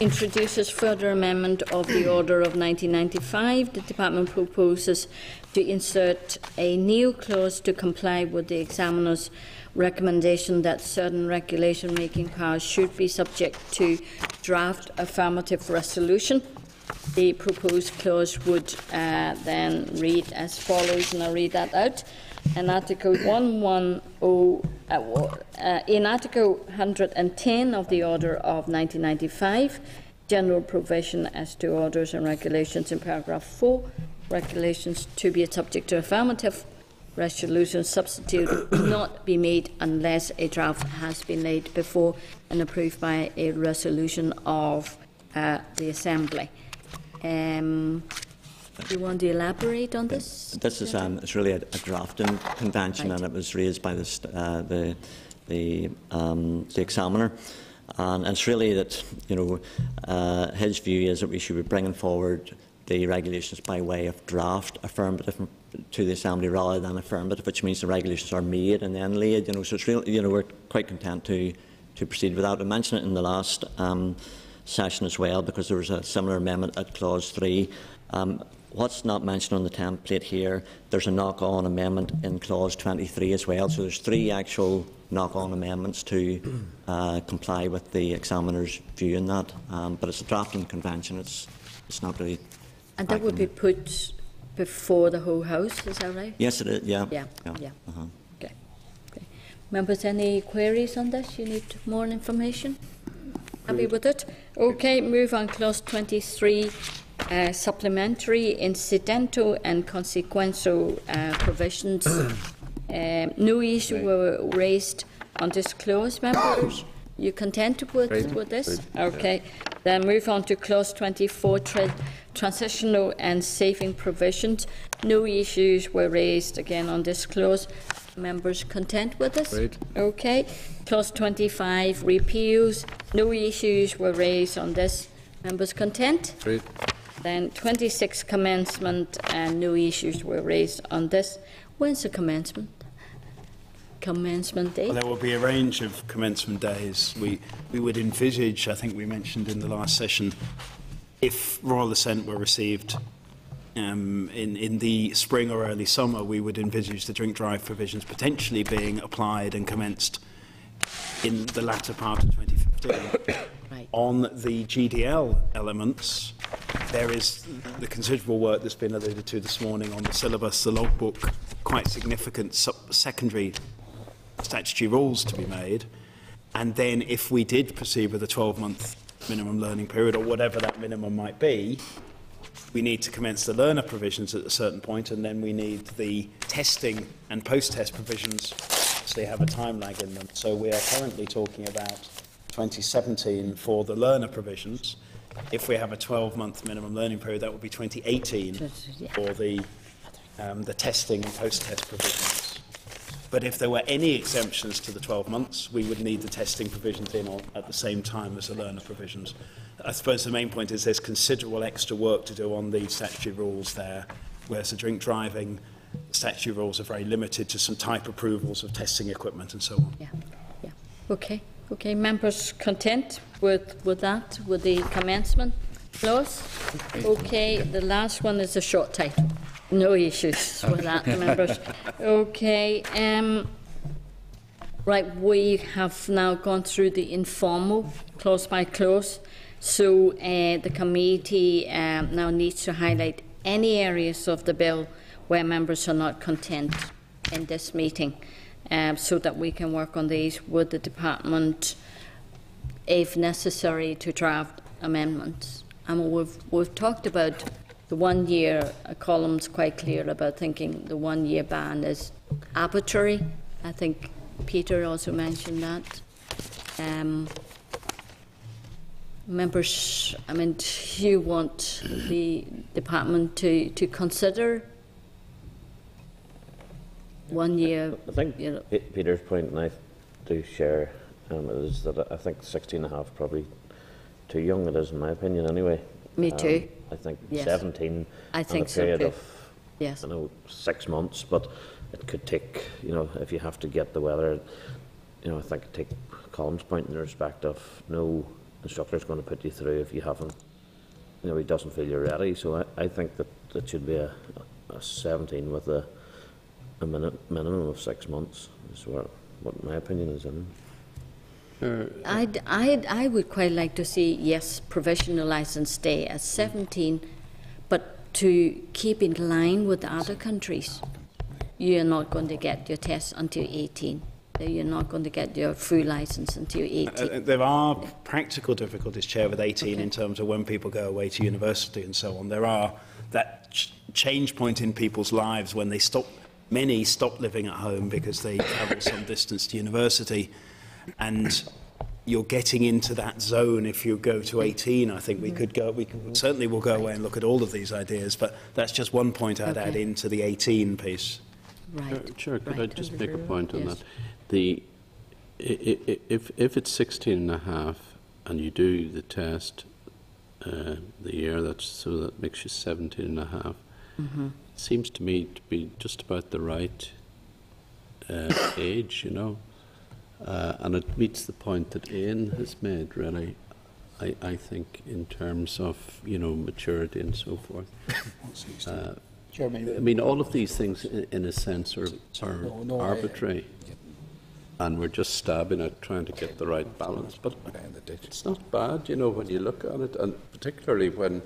introduces further amendment of the Order of 1995. The Department proposes to insert a new clause to comply with the examiner's recommendation that certain regulation-making powers should be subject to draft affirmative resolution. The proposed clause would then read as follows, and I'll read that out. In Article 110 of the Order of 1995, general provision as to orders and regulations in paragraph 4, regulations to be subject to affirmative resolution substitute will not be made unless a draft has been laid before and approved by a resolution of the Assembly. Do you want to elaborate on this? This is it's really a drafting convention, and it was raised by the examiner. And it's really that his view is that we should be bringing forward the regulations by way of draft affirmative to the Assembly rather than affirmative, which means the regulations are made and then laid. So it's really, we're quite content to proceed with that. I mentioned it in the last session as well, because there was a similar amendment at Clause 3. What's not mentioned on the template here, there's a knock-on amendment in Clause 23 as well. So there's 3 actual knock-on amendments to comply with the examiner's view in that. But it's a drafting convention. It's not really. And that would be put before the whole House, is that right? Yes, it is. Yeah. Yeah. Okay. Members, any queries on this? You need more information? Happy with it? Okay, move on. Clause 23, supplementary, incidental and consequential provisions. No issue were raised on this clause, members. You content with this? Okay. Then move on to clause 24, transitional and saving provisions. No issues were raised again on this clause. Members content with this? Great. Okay. Clause 25, repeals. No issues were raised on this. Members content? Great. Then 26, commencement, and no issues were raised on this. When's the commencement? Commencement date? Well, there will be a range of commencement days. We would envisage, I think we mentioned in the last session, if royal assent were received in the spring or early summer, we would envisage the drink drive provisions potentially being applied and commenced in the latter part of 2015. Right. On the GDL elements, there is the considerable work that's been alluded to this morning on the syllabus, the logbook, quite significant secondary statutory rules to be made. And then if we did proceed with a 12-month minimum learning period, or whatever that minimum might be, we need to commence the learner provisions at a certain point, and then we need the testing and post-test provisions, so they have a time lag in them. So we are currently talking about 2017 for the learner provisions. If we have a 12-month minimum learning period, that would be 2018 for the testing and post-test provisions. But if there were any exemptions to the 12 months, we would need the testing provisions in at the same time as the learner provisions. I suppose the main point is there's considerable extra work to do on the statutory rules there, whereas the drink driving statutory rules are very limited to some type approvals of testing equipment and so on. Yeah. Okay. Members content with that, with the commencement clause? Okay. The last one is a short title. No issues with that, members. Okay. Right, we have now gone through the informal, clause by clause. So the committee now needs to highlight any areas of the bill where members are not content in this meeting, so that we can work on these with the department, if necessary, to draft amendments. And we've talked about the 1 year. A column's quite clear about thinking the 1 year ban is arbitrary. I think Peter also mentioned that. Members, I mean, do you want the department to consider 1 year? I think Peter's point, and I do share, is that I think 16.5 probably too young. It is, in my opinion, anyway. Me too. I think yes. 17. I think a period so too. of, yes. I know 6 months, but it could take. If you have to get the weather, I think it take Colm's point in respect of no instructor is going to put you through if you haven't. He doesn't feel you're ready. So I think that it should be a 17 with a minimum of 6 months. Is what my opinion is in. I would quite like to see, yes, provisional licence stay at 17, but to keep in line with the other countries. You're not going to get your test until 18. You're not going to get your full licence until 18. There are practical difficulties, Chair, with 18 in terms of when people go away to university and so on. There are that change point in people's lives when many stop living at home because they travel some distance to university. And you're getting into that zone if you go to 18. I think we certainly will go away and look at all of these ideas, but that's just one point I'd add into the 18 piece. Right. Chair, could I just make a point on yes. that? If it's 16.5 and you do the test the year, that makes you 17.5. Mm-hmm. It seems to me to be just about the right age, and it meets the point that Ian has made, really, I think, in terms of, maturity and so forth. Chairman, I mean, all of these things, in a sense, are arbitrary. and we're just stabbing at trying to get the right balance. But it's not bad, you know, when you look at it, and particularly when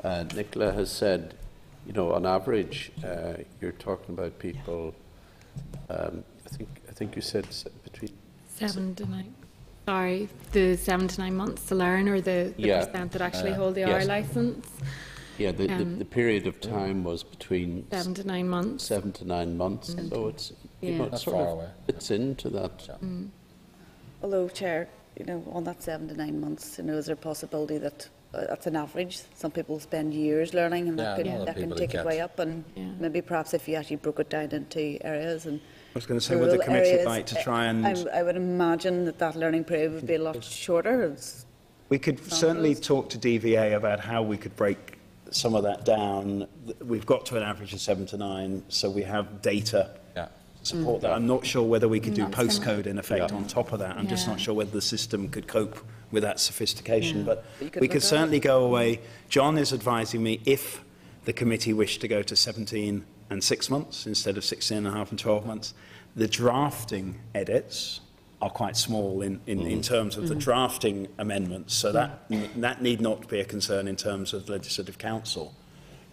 Nicola has said, you know, on average, you're talking about people. I think you said between 7 to 9. Sorry, the 7 to 9 months to learn, or the percent that actually hold the R licence. Yeah, the period of time was between 7 to 9 months. 7 to 9 months. So it's you know, it sort of fits into that. Although, Chair, you know, on that 7 to 9 months, you know, is there a possibility that that's an average? Some people spend years learning, and that can take it way up. And maybe perhaps if you actually broke it down into areas and I was going to say, would the committee like to try and... I would imagine that learning period would be a lot shorter. We could certainly talk to DVA about how we could break some of that down. We've got to an average of 7 to 9, so we have data to support that. I'm not sure whether we could do postcode in effect on top of that. I'm just not sure whether the system could cope with that sophistication. But we could certainly go away. John is advising me, if the committee wished to go to 17 and 6 months instead of 16 and a half and 12 months, the drafting edits are quite small in terms of the drafting amendments, so that need not be a concern in terms of Legislative Council.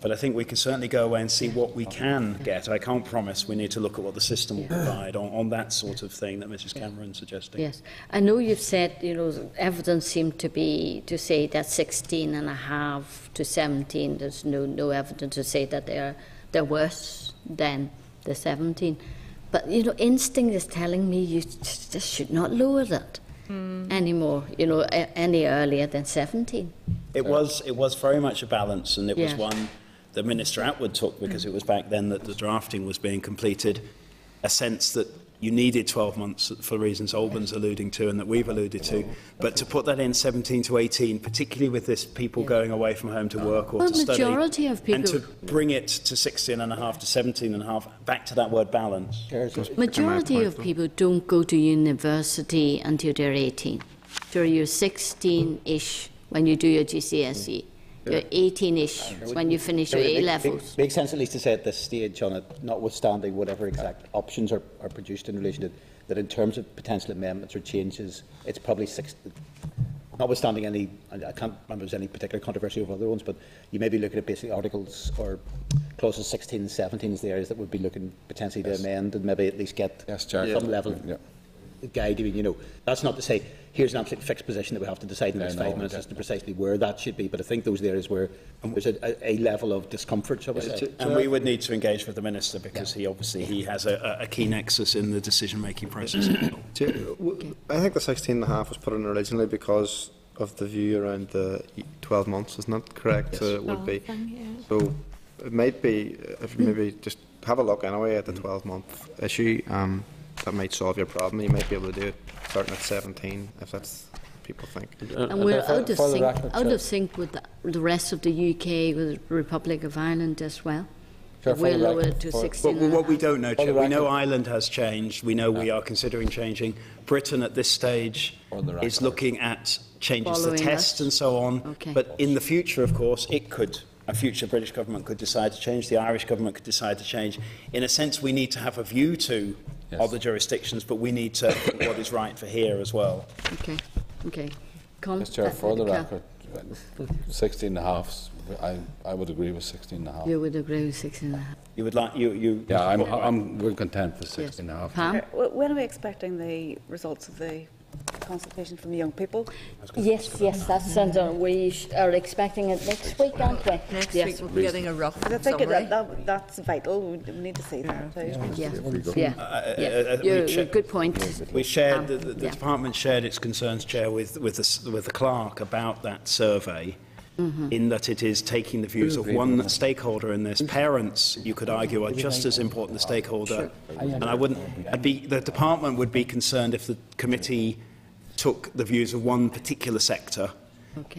But I think we can certainly go away and see what we can get. I can't promise. We need to look at what the system will provide on that sort of thing that Mrs. Cameron's suggesting. Yes, I know you've said, you know, evidence seemed to be to say that 16 and a half to 17. There's no evidence to say that they're worse than the 17. But you know, instinct is telling me you just should not lower that anymore. You know, any earlier than 17. It was very much a balance, and it was one that Minister Atwood took, because it was back then that the drafting was being completed, a sense that you needed 12 months for reasons Alban's alluding to and that we've alluded to, but to put that in 17 to 18, particularly with this people going away from home to work or to study, and to bring it to 16 and a half to 17 and a half, back to that word balance. Majority of people don't go to university until they're 18. So you're 16-ish when you do your GCSE. You're 18-ish when you finish your A-levels. Makes sense at least to say at this stage on it, notwithstanding whatever exact options are produced in relation to that, in terms of potential amendments or changes, it's probably 6, notwithstanding any, I can't remember if there's any particular controversy over other ones, but you may be looking at basic articles or clauses 16 and 17 as the areas that would be looking potentially to amend and maybe at least get some level of guide. You know, that's not to say here's an absolute fixed position that we have to decide in the next 5 minutes as to precisely where that should be, but I think those are the areas where there's a level of discomfort, shall we say. And we would need to engage with the Minister, because he obviously has a key nexus in the decision-making process. I think the 16 and a half was put in originally because of the view around the 12 months, isn't that correct? Yes. So it would be. So it might be, if maybe just have a look anyway at the 12-month issue. That might solve your problem. You might be able to do it starting at 17, if that's what people think. And we're out of sync with the rest of the UK, with the Republic of Ireland as well. We're lowered to 16. Well, what we don't know, Chair, we know Ireland has changed. We know we are considering changing. Britain at this stage is looking at changes to the test and so on. But in the future, of course, a future British government could decide to change. The Irish government could decide to change. In a sense, we need to have a view to other jurisdictions, but we need to think what is right for here as well. Okay. Mr. Chair, for the record, 16 and a half, I would agree with 16 and a half. You would agree with 16 and a half? You would like, you... Yeah, we're content with 16 and a half. Pam? When are we expecting the results of the consultation from the young people? Yes, that's we are expecting it next week, aren't we? Next week we'll be getting a rough I think summary. that's vital. We need to see that too. Good point. We shared the department shared its concerns, Chair, with the clerk about that survey. In that it is taking the views of one stakeholder in this. Parents, you could argue, are just as important a stakeholder, and the department would be concerned if the committee took the views of one particular sector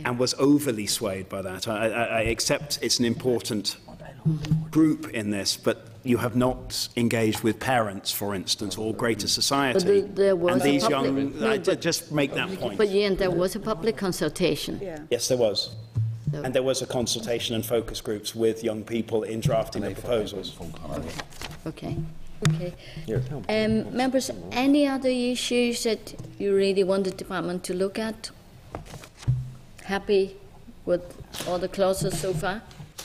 and was overly swayed by that. I accept it's an important group in this, but you have not engaged with parents, for instance, or greater society. There was and these just make that point. But there was a public consultation. Yes, there was. And there was a consultation and focus groups with young people in drafting the proposals. Okay. Okay. Members, any other issues that you really want the department to look at? Happy with all the clauses so far?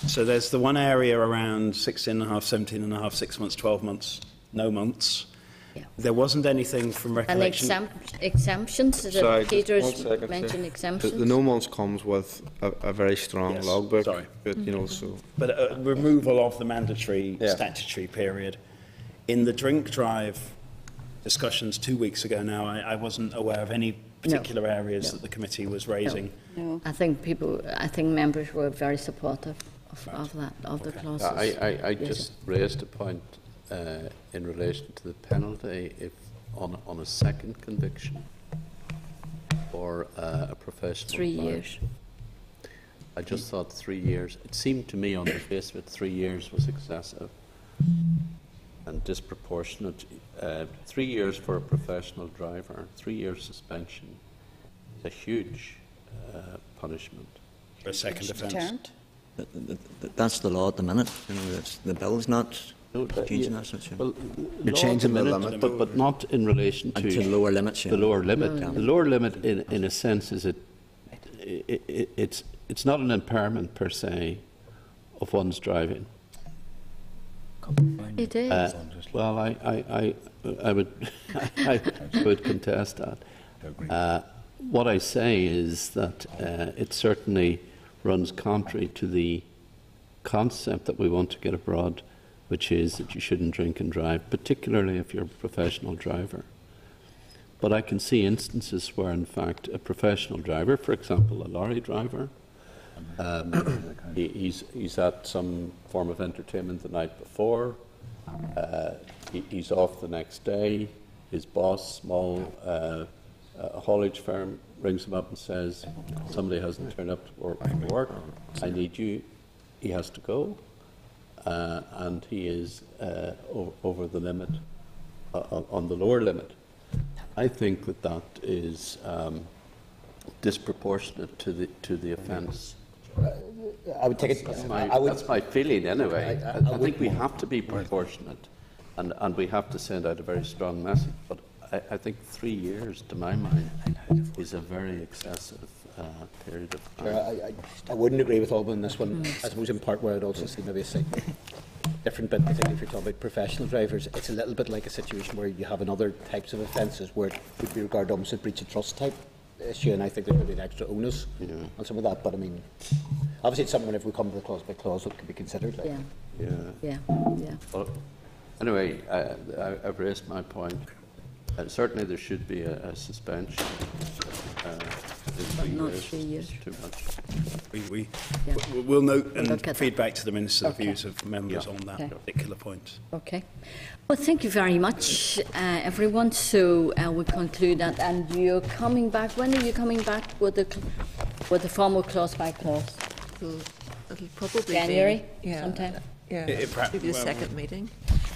So there's the one area around 16.5, 17.5, 6 months, 12 months, no months. Yeah. There wasn't anything from And recollection. exemptions? Sorry, just Peter's 1 second, mentioned The exemptions? no months comes with a very strong Yes, logbook. sorry. But, you know, so But removal of the mandatory Yeah. statutory period. In the drink drive discussions 2 weeks ago now, I wasn't aware of any particular areas that the committee was raising. No. I think members were very supportive of that, of the clauses. I Yes, just raised a point in relation to the penalty if on a second conviction for a professional 3 driver. years. I just thought 3 years. It seemed to me on the face of it 3 years was excessive and disproportionate. 3 years for a professional driver, 3 years suspension is a huge punishment. For a second offence. Deterrent. That's the law at the minute. You know, the bill's not changing that situation. Well, You're law changing at the minute, limit. but not in relation And to lower limits, yeah. the lower limit. Lower The lower limit, in a sense, is it's not an impairment per se of one's driving. It is. Well, I would I would contest that. What I say is that it certainly runs contrary to the concept that we want to get abroad, which is that you shouldn't drink and drive, particularly if you're a professional driver. But I can see instances where, in fact, a professional driver, for example, a lorry driver, he's at some form of entertainment the night before, he's off the next day, his boss, small haulage firm, rings him up and says, somebody hasn't turned up for work, I need you. He has to go, and he is over the limit, on the lower limit. I think that is disproportionate to the offence. I would take it. That's my feeling anyway. I think we have to be proportionate, and we have to send out a very strong message. But I think 3 years, to my mind, is a very excessive period of time. I wouldn't agree with Alban on this one. I suppose in part where I'd also see maybe a slightly different bit. I think if you're talking about professional drivers, it's a little bit like a situation where you have another types of offences where it would be regarded almost a breach of trust type issue, and I think there would be an extra onus on some of that. But I mean, obviously it's something if we come to the clause by clause that could be considered. Like. Yeah. Well, anyway, I've raised my point. Certainly there should be a suspension. But not 3 years. Too much. We'll note and look at feedback to the Minister the Okay. views of members on that Okay. particular point. Okay. Well, thank you very much, everyone. So we conclude that. And you're coming back. When are you coming back with the formal clause by clause? It'll probably January, be sometime. Yeah, maybe the second meeting,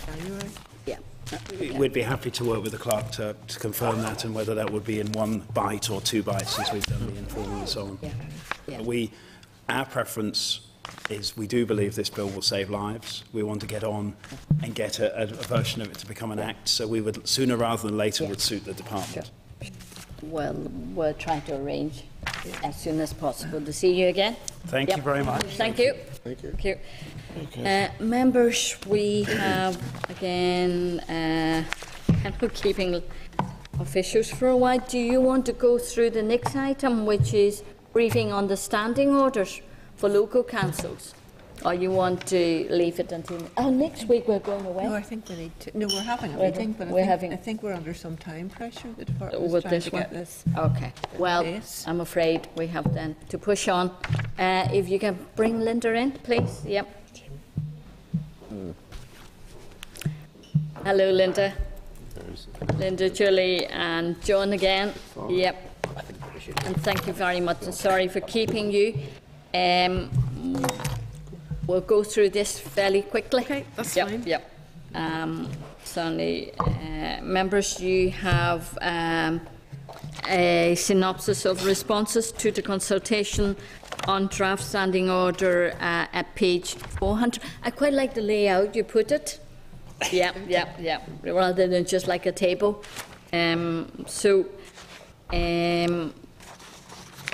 January. Yeah. We'd be happy to work with the clerk to confirm that, and whether that would be in 1 bite or 2 bites, as we've done the informal and so on. Yeah. Our preference is we do believe this bill will save lives. We want to get on and get a version of it to become an act. So we would, sooner rather than later, would suit the department. Well, we're trying to arrange as soon as possible to see you again. Thank you very much. Thank you. Thank you. Thank you. Members, we have again keeping officials for a while. Do you want to go through the next item, which is briefing on the standing orders for local councils? Or you want to leave it until... Oh, next week we're going away. No, I think we need to. No, we're having a We're- meeting, but we're I having- think we're under some time pressure. The department With is trying this to one? get this. Okay. Well, place. I'm afraid we have then to push on. If you can bring Linda in, please. Yep. Hello, Linda. Linda, Julie, and John again. Yep. And thank you very much. And sorry for keeping you. We'll go through this fairly quickly. Okay, that's Yep, fine. Yep. Certainly, members, you have a synopsis of responses to the consultation on draft standing order at page 400. I quite like the layout you put it. Yeah. Rather than just like a table.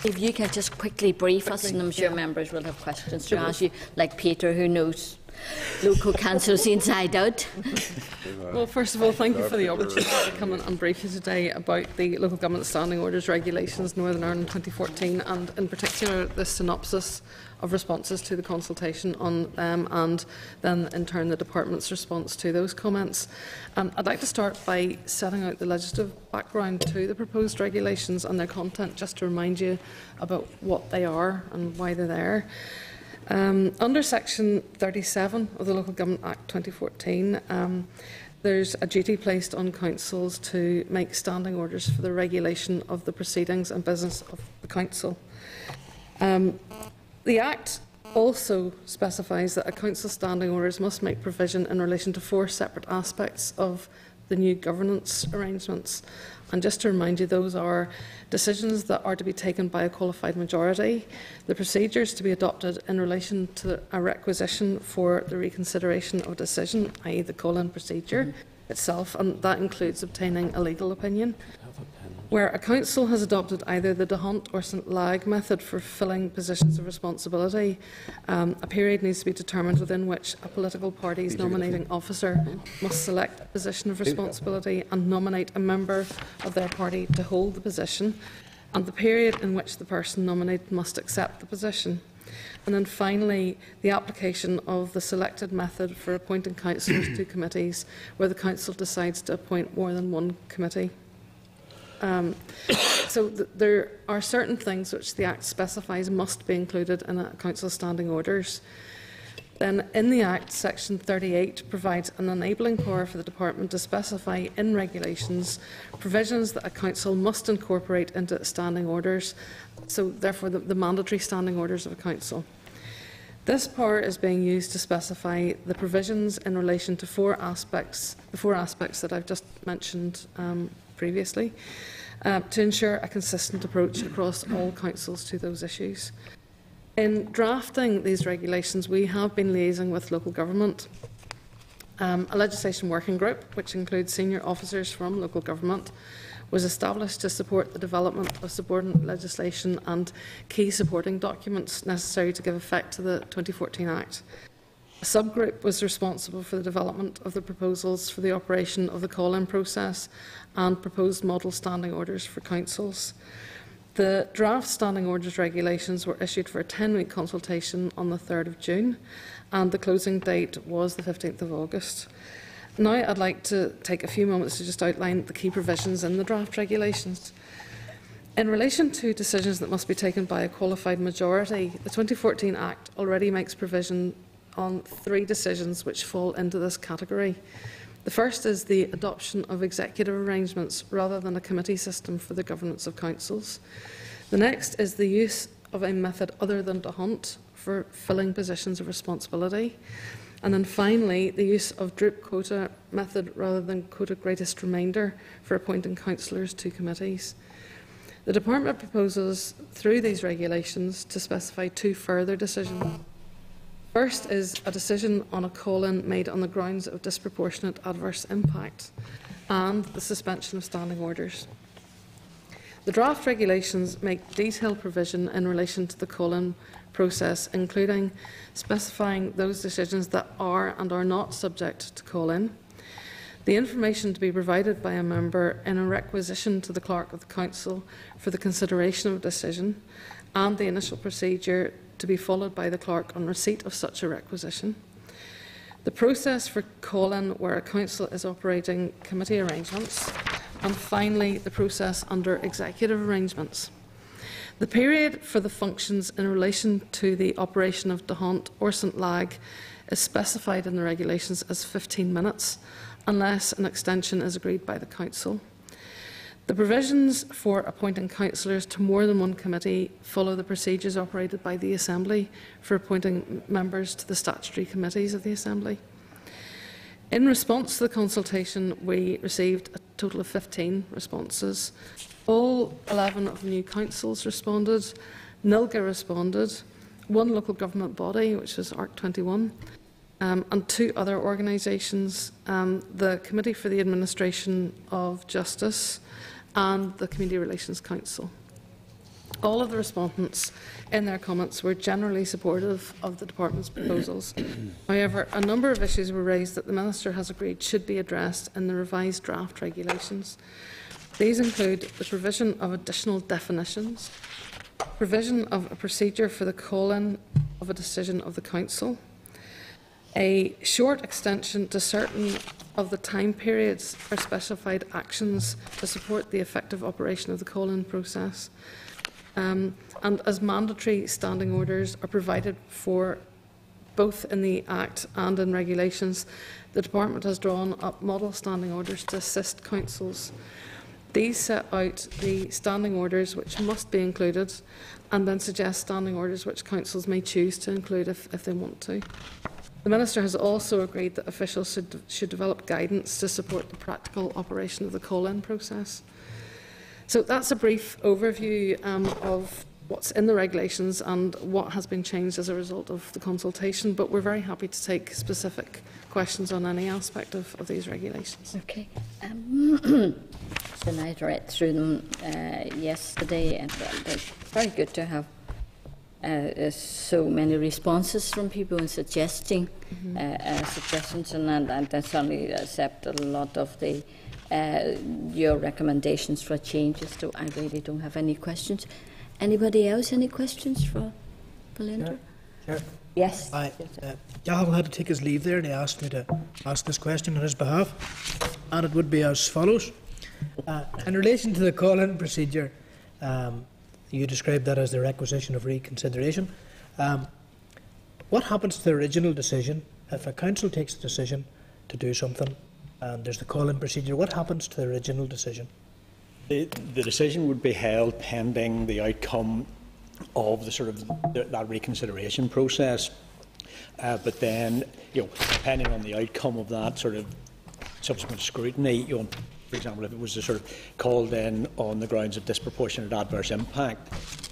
If you can just quickly brief us, and I'm sure members will have questions to ask you, like Peter, who knows local councils inside out. Well, first of all, thank you for the opportunity to come and brief you today about the Local Government Standing Orders Regulations Northern Ireland 2014, and in particular the synopsis of responses to the consultation on them, and then in turn the Department's response to those comments. I'd like to start by setting out the legislative background to the proposed regulations and their content, just to remind you about what they are and why they're there. Under Section 37 of the Local Government Act 2014, there's a duty placed on councils to make standing orders for the regulation of the proceedings and business of the council. The Act also specifies that a council's standing orders must make provision in relation to 4 separate aspects of the new governance arrangements. And just to remind you, those are decisions that are to be taken by a qualified majority, the procedures to be adopted in relation to a requisition for the reconsideration of a decision, i.e. the call-in procedure itself, and that includes obtaining a legal opinion. Where a council has adopted either the D'Hunt or St Lag method for filling positions of responsibility, a period needs to be determined within which a political party's nominating officer must select a position of responsibility and nominate a member of their party to hold the position, and the period in which the person nominated must accept the position. And then finally, the application of the selected method for appointing councillors to committees, where the council decides to appoint more than one committee. There are certain things which the Act specifies must be included in a council's standing orders. Then in the Act, Section 38 provides an enabling power for the Department to specify in regulations provisions that a council must incorporate into its standing orders, so therefore the mandatory standing orders of a council. This power is being used to specify the provisions in relation to the 4 aspects that I've just mentioned previously, to ensure a consistent approach across all councils to those issues. In drafting these regulations, we have been liaising with local government. A legislation working group, which includes senior officers from local government, was established to support the development of subordinate legislation and key supporting documents necessary to give effect to the 2014 Act. A subgroup was responsible for the development of the proposals for the operation of the call-in process and proposed model standing orders for councils. The draft standing orders regulations were issued for a 10-week consultation on the 3rd of June, and the closing date was the 15th of August. Now I'd like to take a few moments to just outline the key provisions in the draft regulations. In relation to decisions that must be taken by a qualified majority, the 2014 Act already makes provision on 3 decisions which fall into this category. The first is the adoption of executive arrangements rather than a committee system for the governance of councils. The next is the use of a method other than D'Hunt for filling positions of responsibility. And then finally, the use of Droop quota method rather than quota greatest remainder for appointing councillors to committees. The Department proposes, through these regulations, to specify 2 further decisions. First is a decision on a call-in made on the grounds of disproportionate adverse impact and the suspension of standing orders. The draft regulations make detailed provision in relation to the call-in process, including specifying those decisions that are and are not subject to call-in, the information to be provided by a member in a requisition to the Clerk of the Council for the consideration of a decision, and the initial procedure to be followed by the Clerk on receipt of such a requisition, the process for call-in where a council is operating committee arrangements, and finally the process under executive arrangements. The period for the functions in relation to the operation of D'Hunt or St Lag is specified in the regulations as 15 minutes, unless an extension is agreed by the Council. The provisions for appointing councillors to more than one committee follow the procedures operated by the Assembly for appointing members to the statutory committees of the Assembly. In response to the consultation, we received a total of 15 responses. All 11 of the new councils responded, NILGA responded, 1 local government body, which was ARC 21, and 2 other organisations, the Committee for the Administration of Justice and the Community Relations Council. All of the respondents in their comments were generally supportive of the Department's proposals. However, a number of issues were raised that the Minister has agreed should be addressed in the revised draft regulations. These include the provision of additional definitions, provision of a procedure for the call-in of a decision of the Council, a short extension to certain of the time periods for specified actions to support the effective operation of the call-in process, and as mandatory standing orders are provided for both in the Act and in regulations, the Department has drawn up model standing orders to assist councils. These set out the standing orders which must be included and then suggest standing orders which councils may choose to include if they want to. The Minister has also agreed that officials should develop guidance to support the practical operation of the call-in process. So that's a brief overview of what's in the regulations and what has been changed as a result of the consultation, but we're very happy to take specific questions on any aspect of these regulations. Okay. So I read through them yesterday, and it's very good to have so many responses from people and suggesting suggestions, and I certainly accept a lot of the your recommendations for changes. So I really don't have any questions. Anybody else? Any questions for Belinda? Sure. Yes. Cathal had to take his leave there, and he asked me to ask this question on his behalf, and it would be as follows. In relation to the call-in procedure, you described that as the requisition of reconsideration. What happens to the original decision if a council takes a decision to do something and there's the call-in procedure? What happens to the original decision? The decision would be held pending the outcome of that reconsideration process. But then, depending on the outcome of that sort of subsequent scrutiny, for example, if it was called in on the grounds of disproportionate adverse impact,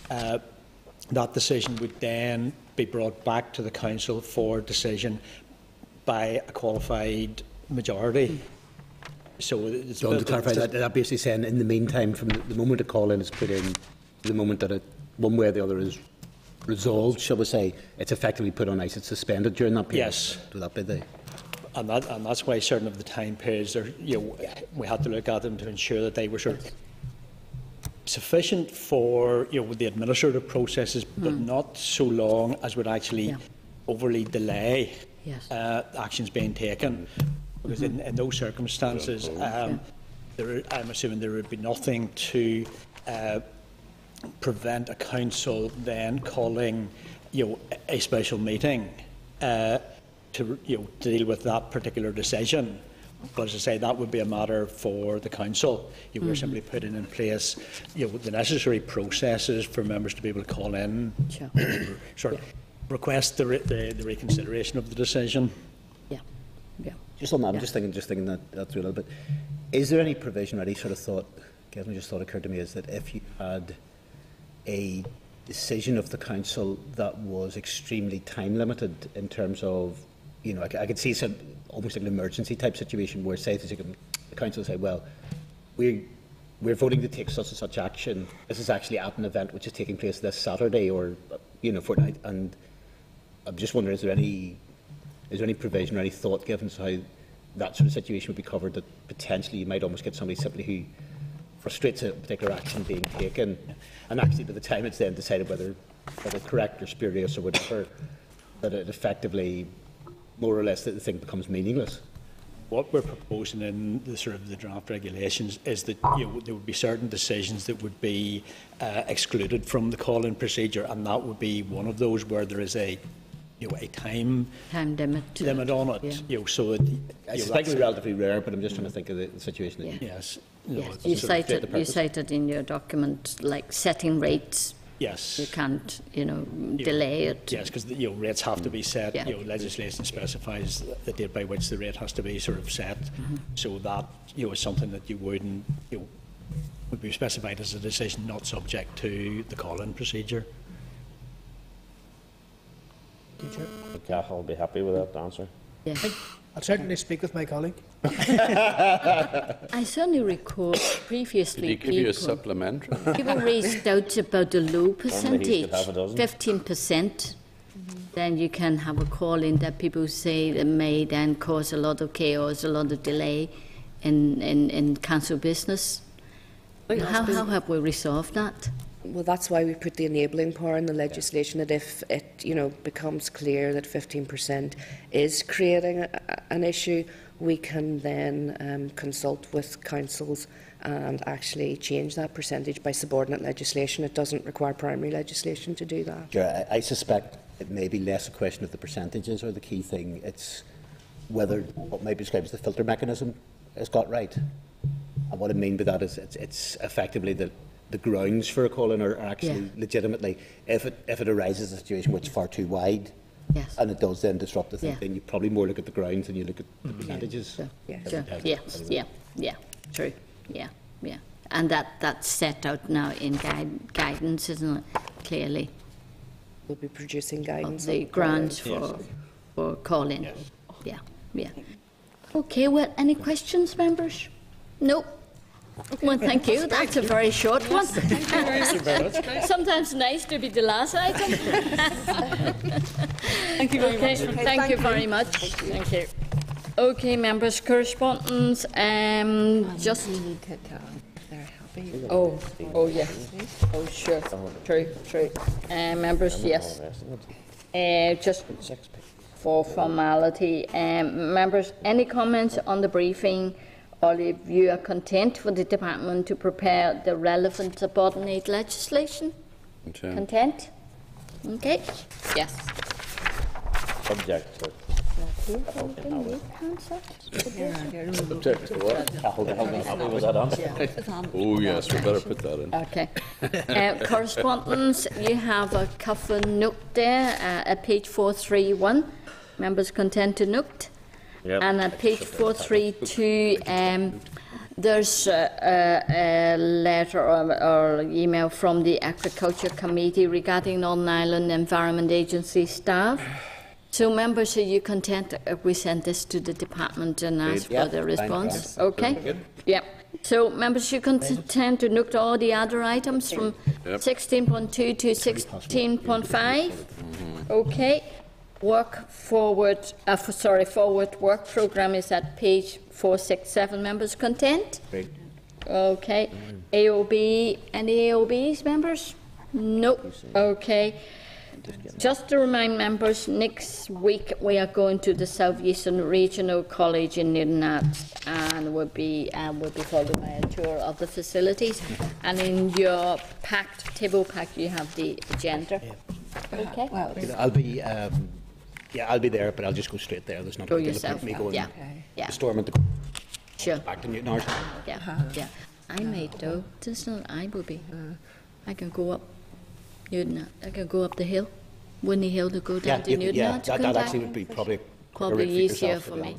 that decision would then be brought back to the council for decision by a qualified majority. So, to clarify, that basically saying, in the meantime, from the moment a call-in is put in, to the moment that it, one way or the other, is resolved, shall we say, it's effectively put on ice, it's suspended during that period. Yes. Would that be the... And that's why certain of the time periods are, we had to look at them to ensure that they were sufficient for the administrative processes, but not so long as would actually overly delay actions being taken. Because in those circumstances, I'm assuming there would be nothing to prevent a council then calling a special meeting to deal with that particular decision. But as I say, that would be a matter for the council. We're simply putting in place the necessary processes for members to be able to call in, request the reconsideration of the decision. Just on that, I'm just thinking that through a little bit. Is there any provision or any sort of thought, Kevin, just thought occurred to me, is that if you had a decision of the council that was extremely time limited in terms of, I could see some almost like an emergency type situation where, say, the council say, well, we're voting to take such and such action. This is actually at an event which is taking place this Saturday or fortnight, and I'm just wondering, is there any provision or any thought given to how that sort of situation would be covered, that potentially you might almost get somebody simply who frustrates a particular action being taken, and actually by the time it's then decided whether correct or spurious or whatever, that it effectively, more or less, that the thing becomes meaningless? What we're proposing in the draft regulations is that there would be certain decisions that would be excluded from the call-in procedure, and that would be one of those where there is a time limit on it. So that, I suspect it's relatively rare, but I'm just trying to think of the situation. Yes. You cited in your document like setting rates. Yes. You can't, delay it. Yes, because rates have to be set. Legislation specifies the date by which the rate has to be set. So that is something that you wouldn't would be specified as a decision not subject to the call-in procedure. you, Chair. Cathal will be happy with that answer. Yeah. I'll certainly speak with my colleague. I certainly recall previously Did he give you a supplementary? people raised doubts about the low percentage, half a dozen. 15%. Then you can have a call in that people say that may then cause a lot of chaos, a lot of delay in council business. How have we resolved that? Well, that's why we put the enabling power in the legislation, that if it, becomes clear that 15% is creating an issue, we can then consult with councils and actually change that percentage by subordinate legislation. It doesn't require primary legislation to do that. Sure, I suspect it may be less a question of the percentages or the key thing. It's whether what might be described as the filter mechanism is got right. And what I mean by that is it's effectively the grounds for a call-in are actually legitimately, if it arises a situation which is far too wide, and it does then disrupt the thing, then you probably more look at the grounds than you look at the percentages. Sure. True, yeah. And that's set out now in guidance, isn't it, clearly? We'll be producing guidance. The grounds for call-in. Yeah. Okay, well, any questions, members? Nope. Well, thank you. That's a very short one. Sometimes nice to be the last item. Thank you very much. Thank you very much. Thank you. Okay, members, correspondence. Just. Oh, yes. Oh, sure. True. Members, yes. Just for formality. Members, any comments on the briefing? All of you are content for the department to prepare the relevant subordinate legislation? Content? Okay. Yes. Subject to. Subject to what? Happy with that answer? Oh yes, we better put that in. Okay. Correspondence, you have a cover note there at page 431. Members content to note. Yep. And at page 432, there's a letter or email from the Agriculture Committee regarding Northern Ireland Environment Agency staff. So, members, are you content if we send this to the department and ask for the response? Okay. Yeah. So, members, you content to look at all the other items from 16.2 to 16.5? Okay. Forward work programme is at page 467. Members content? Great. Okay. AOB, any AOBs, members? Nope. Okay. Just to remind members, next week we are going to the South Eastern Regional College in Newtownards, and we'll be followed by a tour of the facilities. And in your table pack, you have the agenda. Okay. Well, I'll be there, but I'll just go straight there. There's not going to be me going storm into back to Newtownards. Yeah. I may though. I will be. I can go up. I can go up the hill, Winnie Hill, to go down to Newtownards. That actually would be probably easier for me.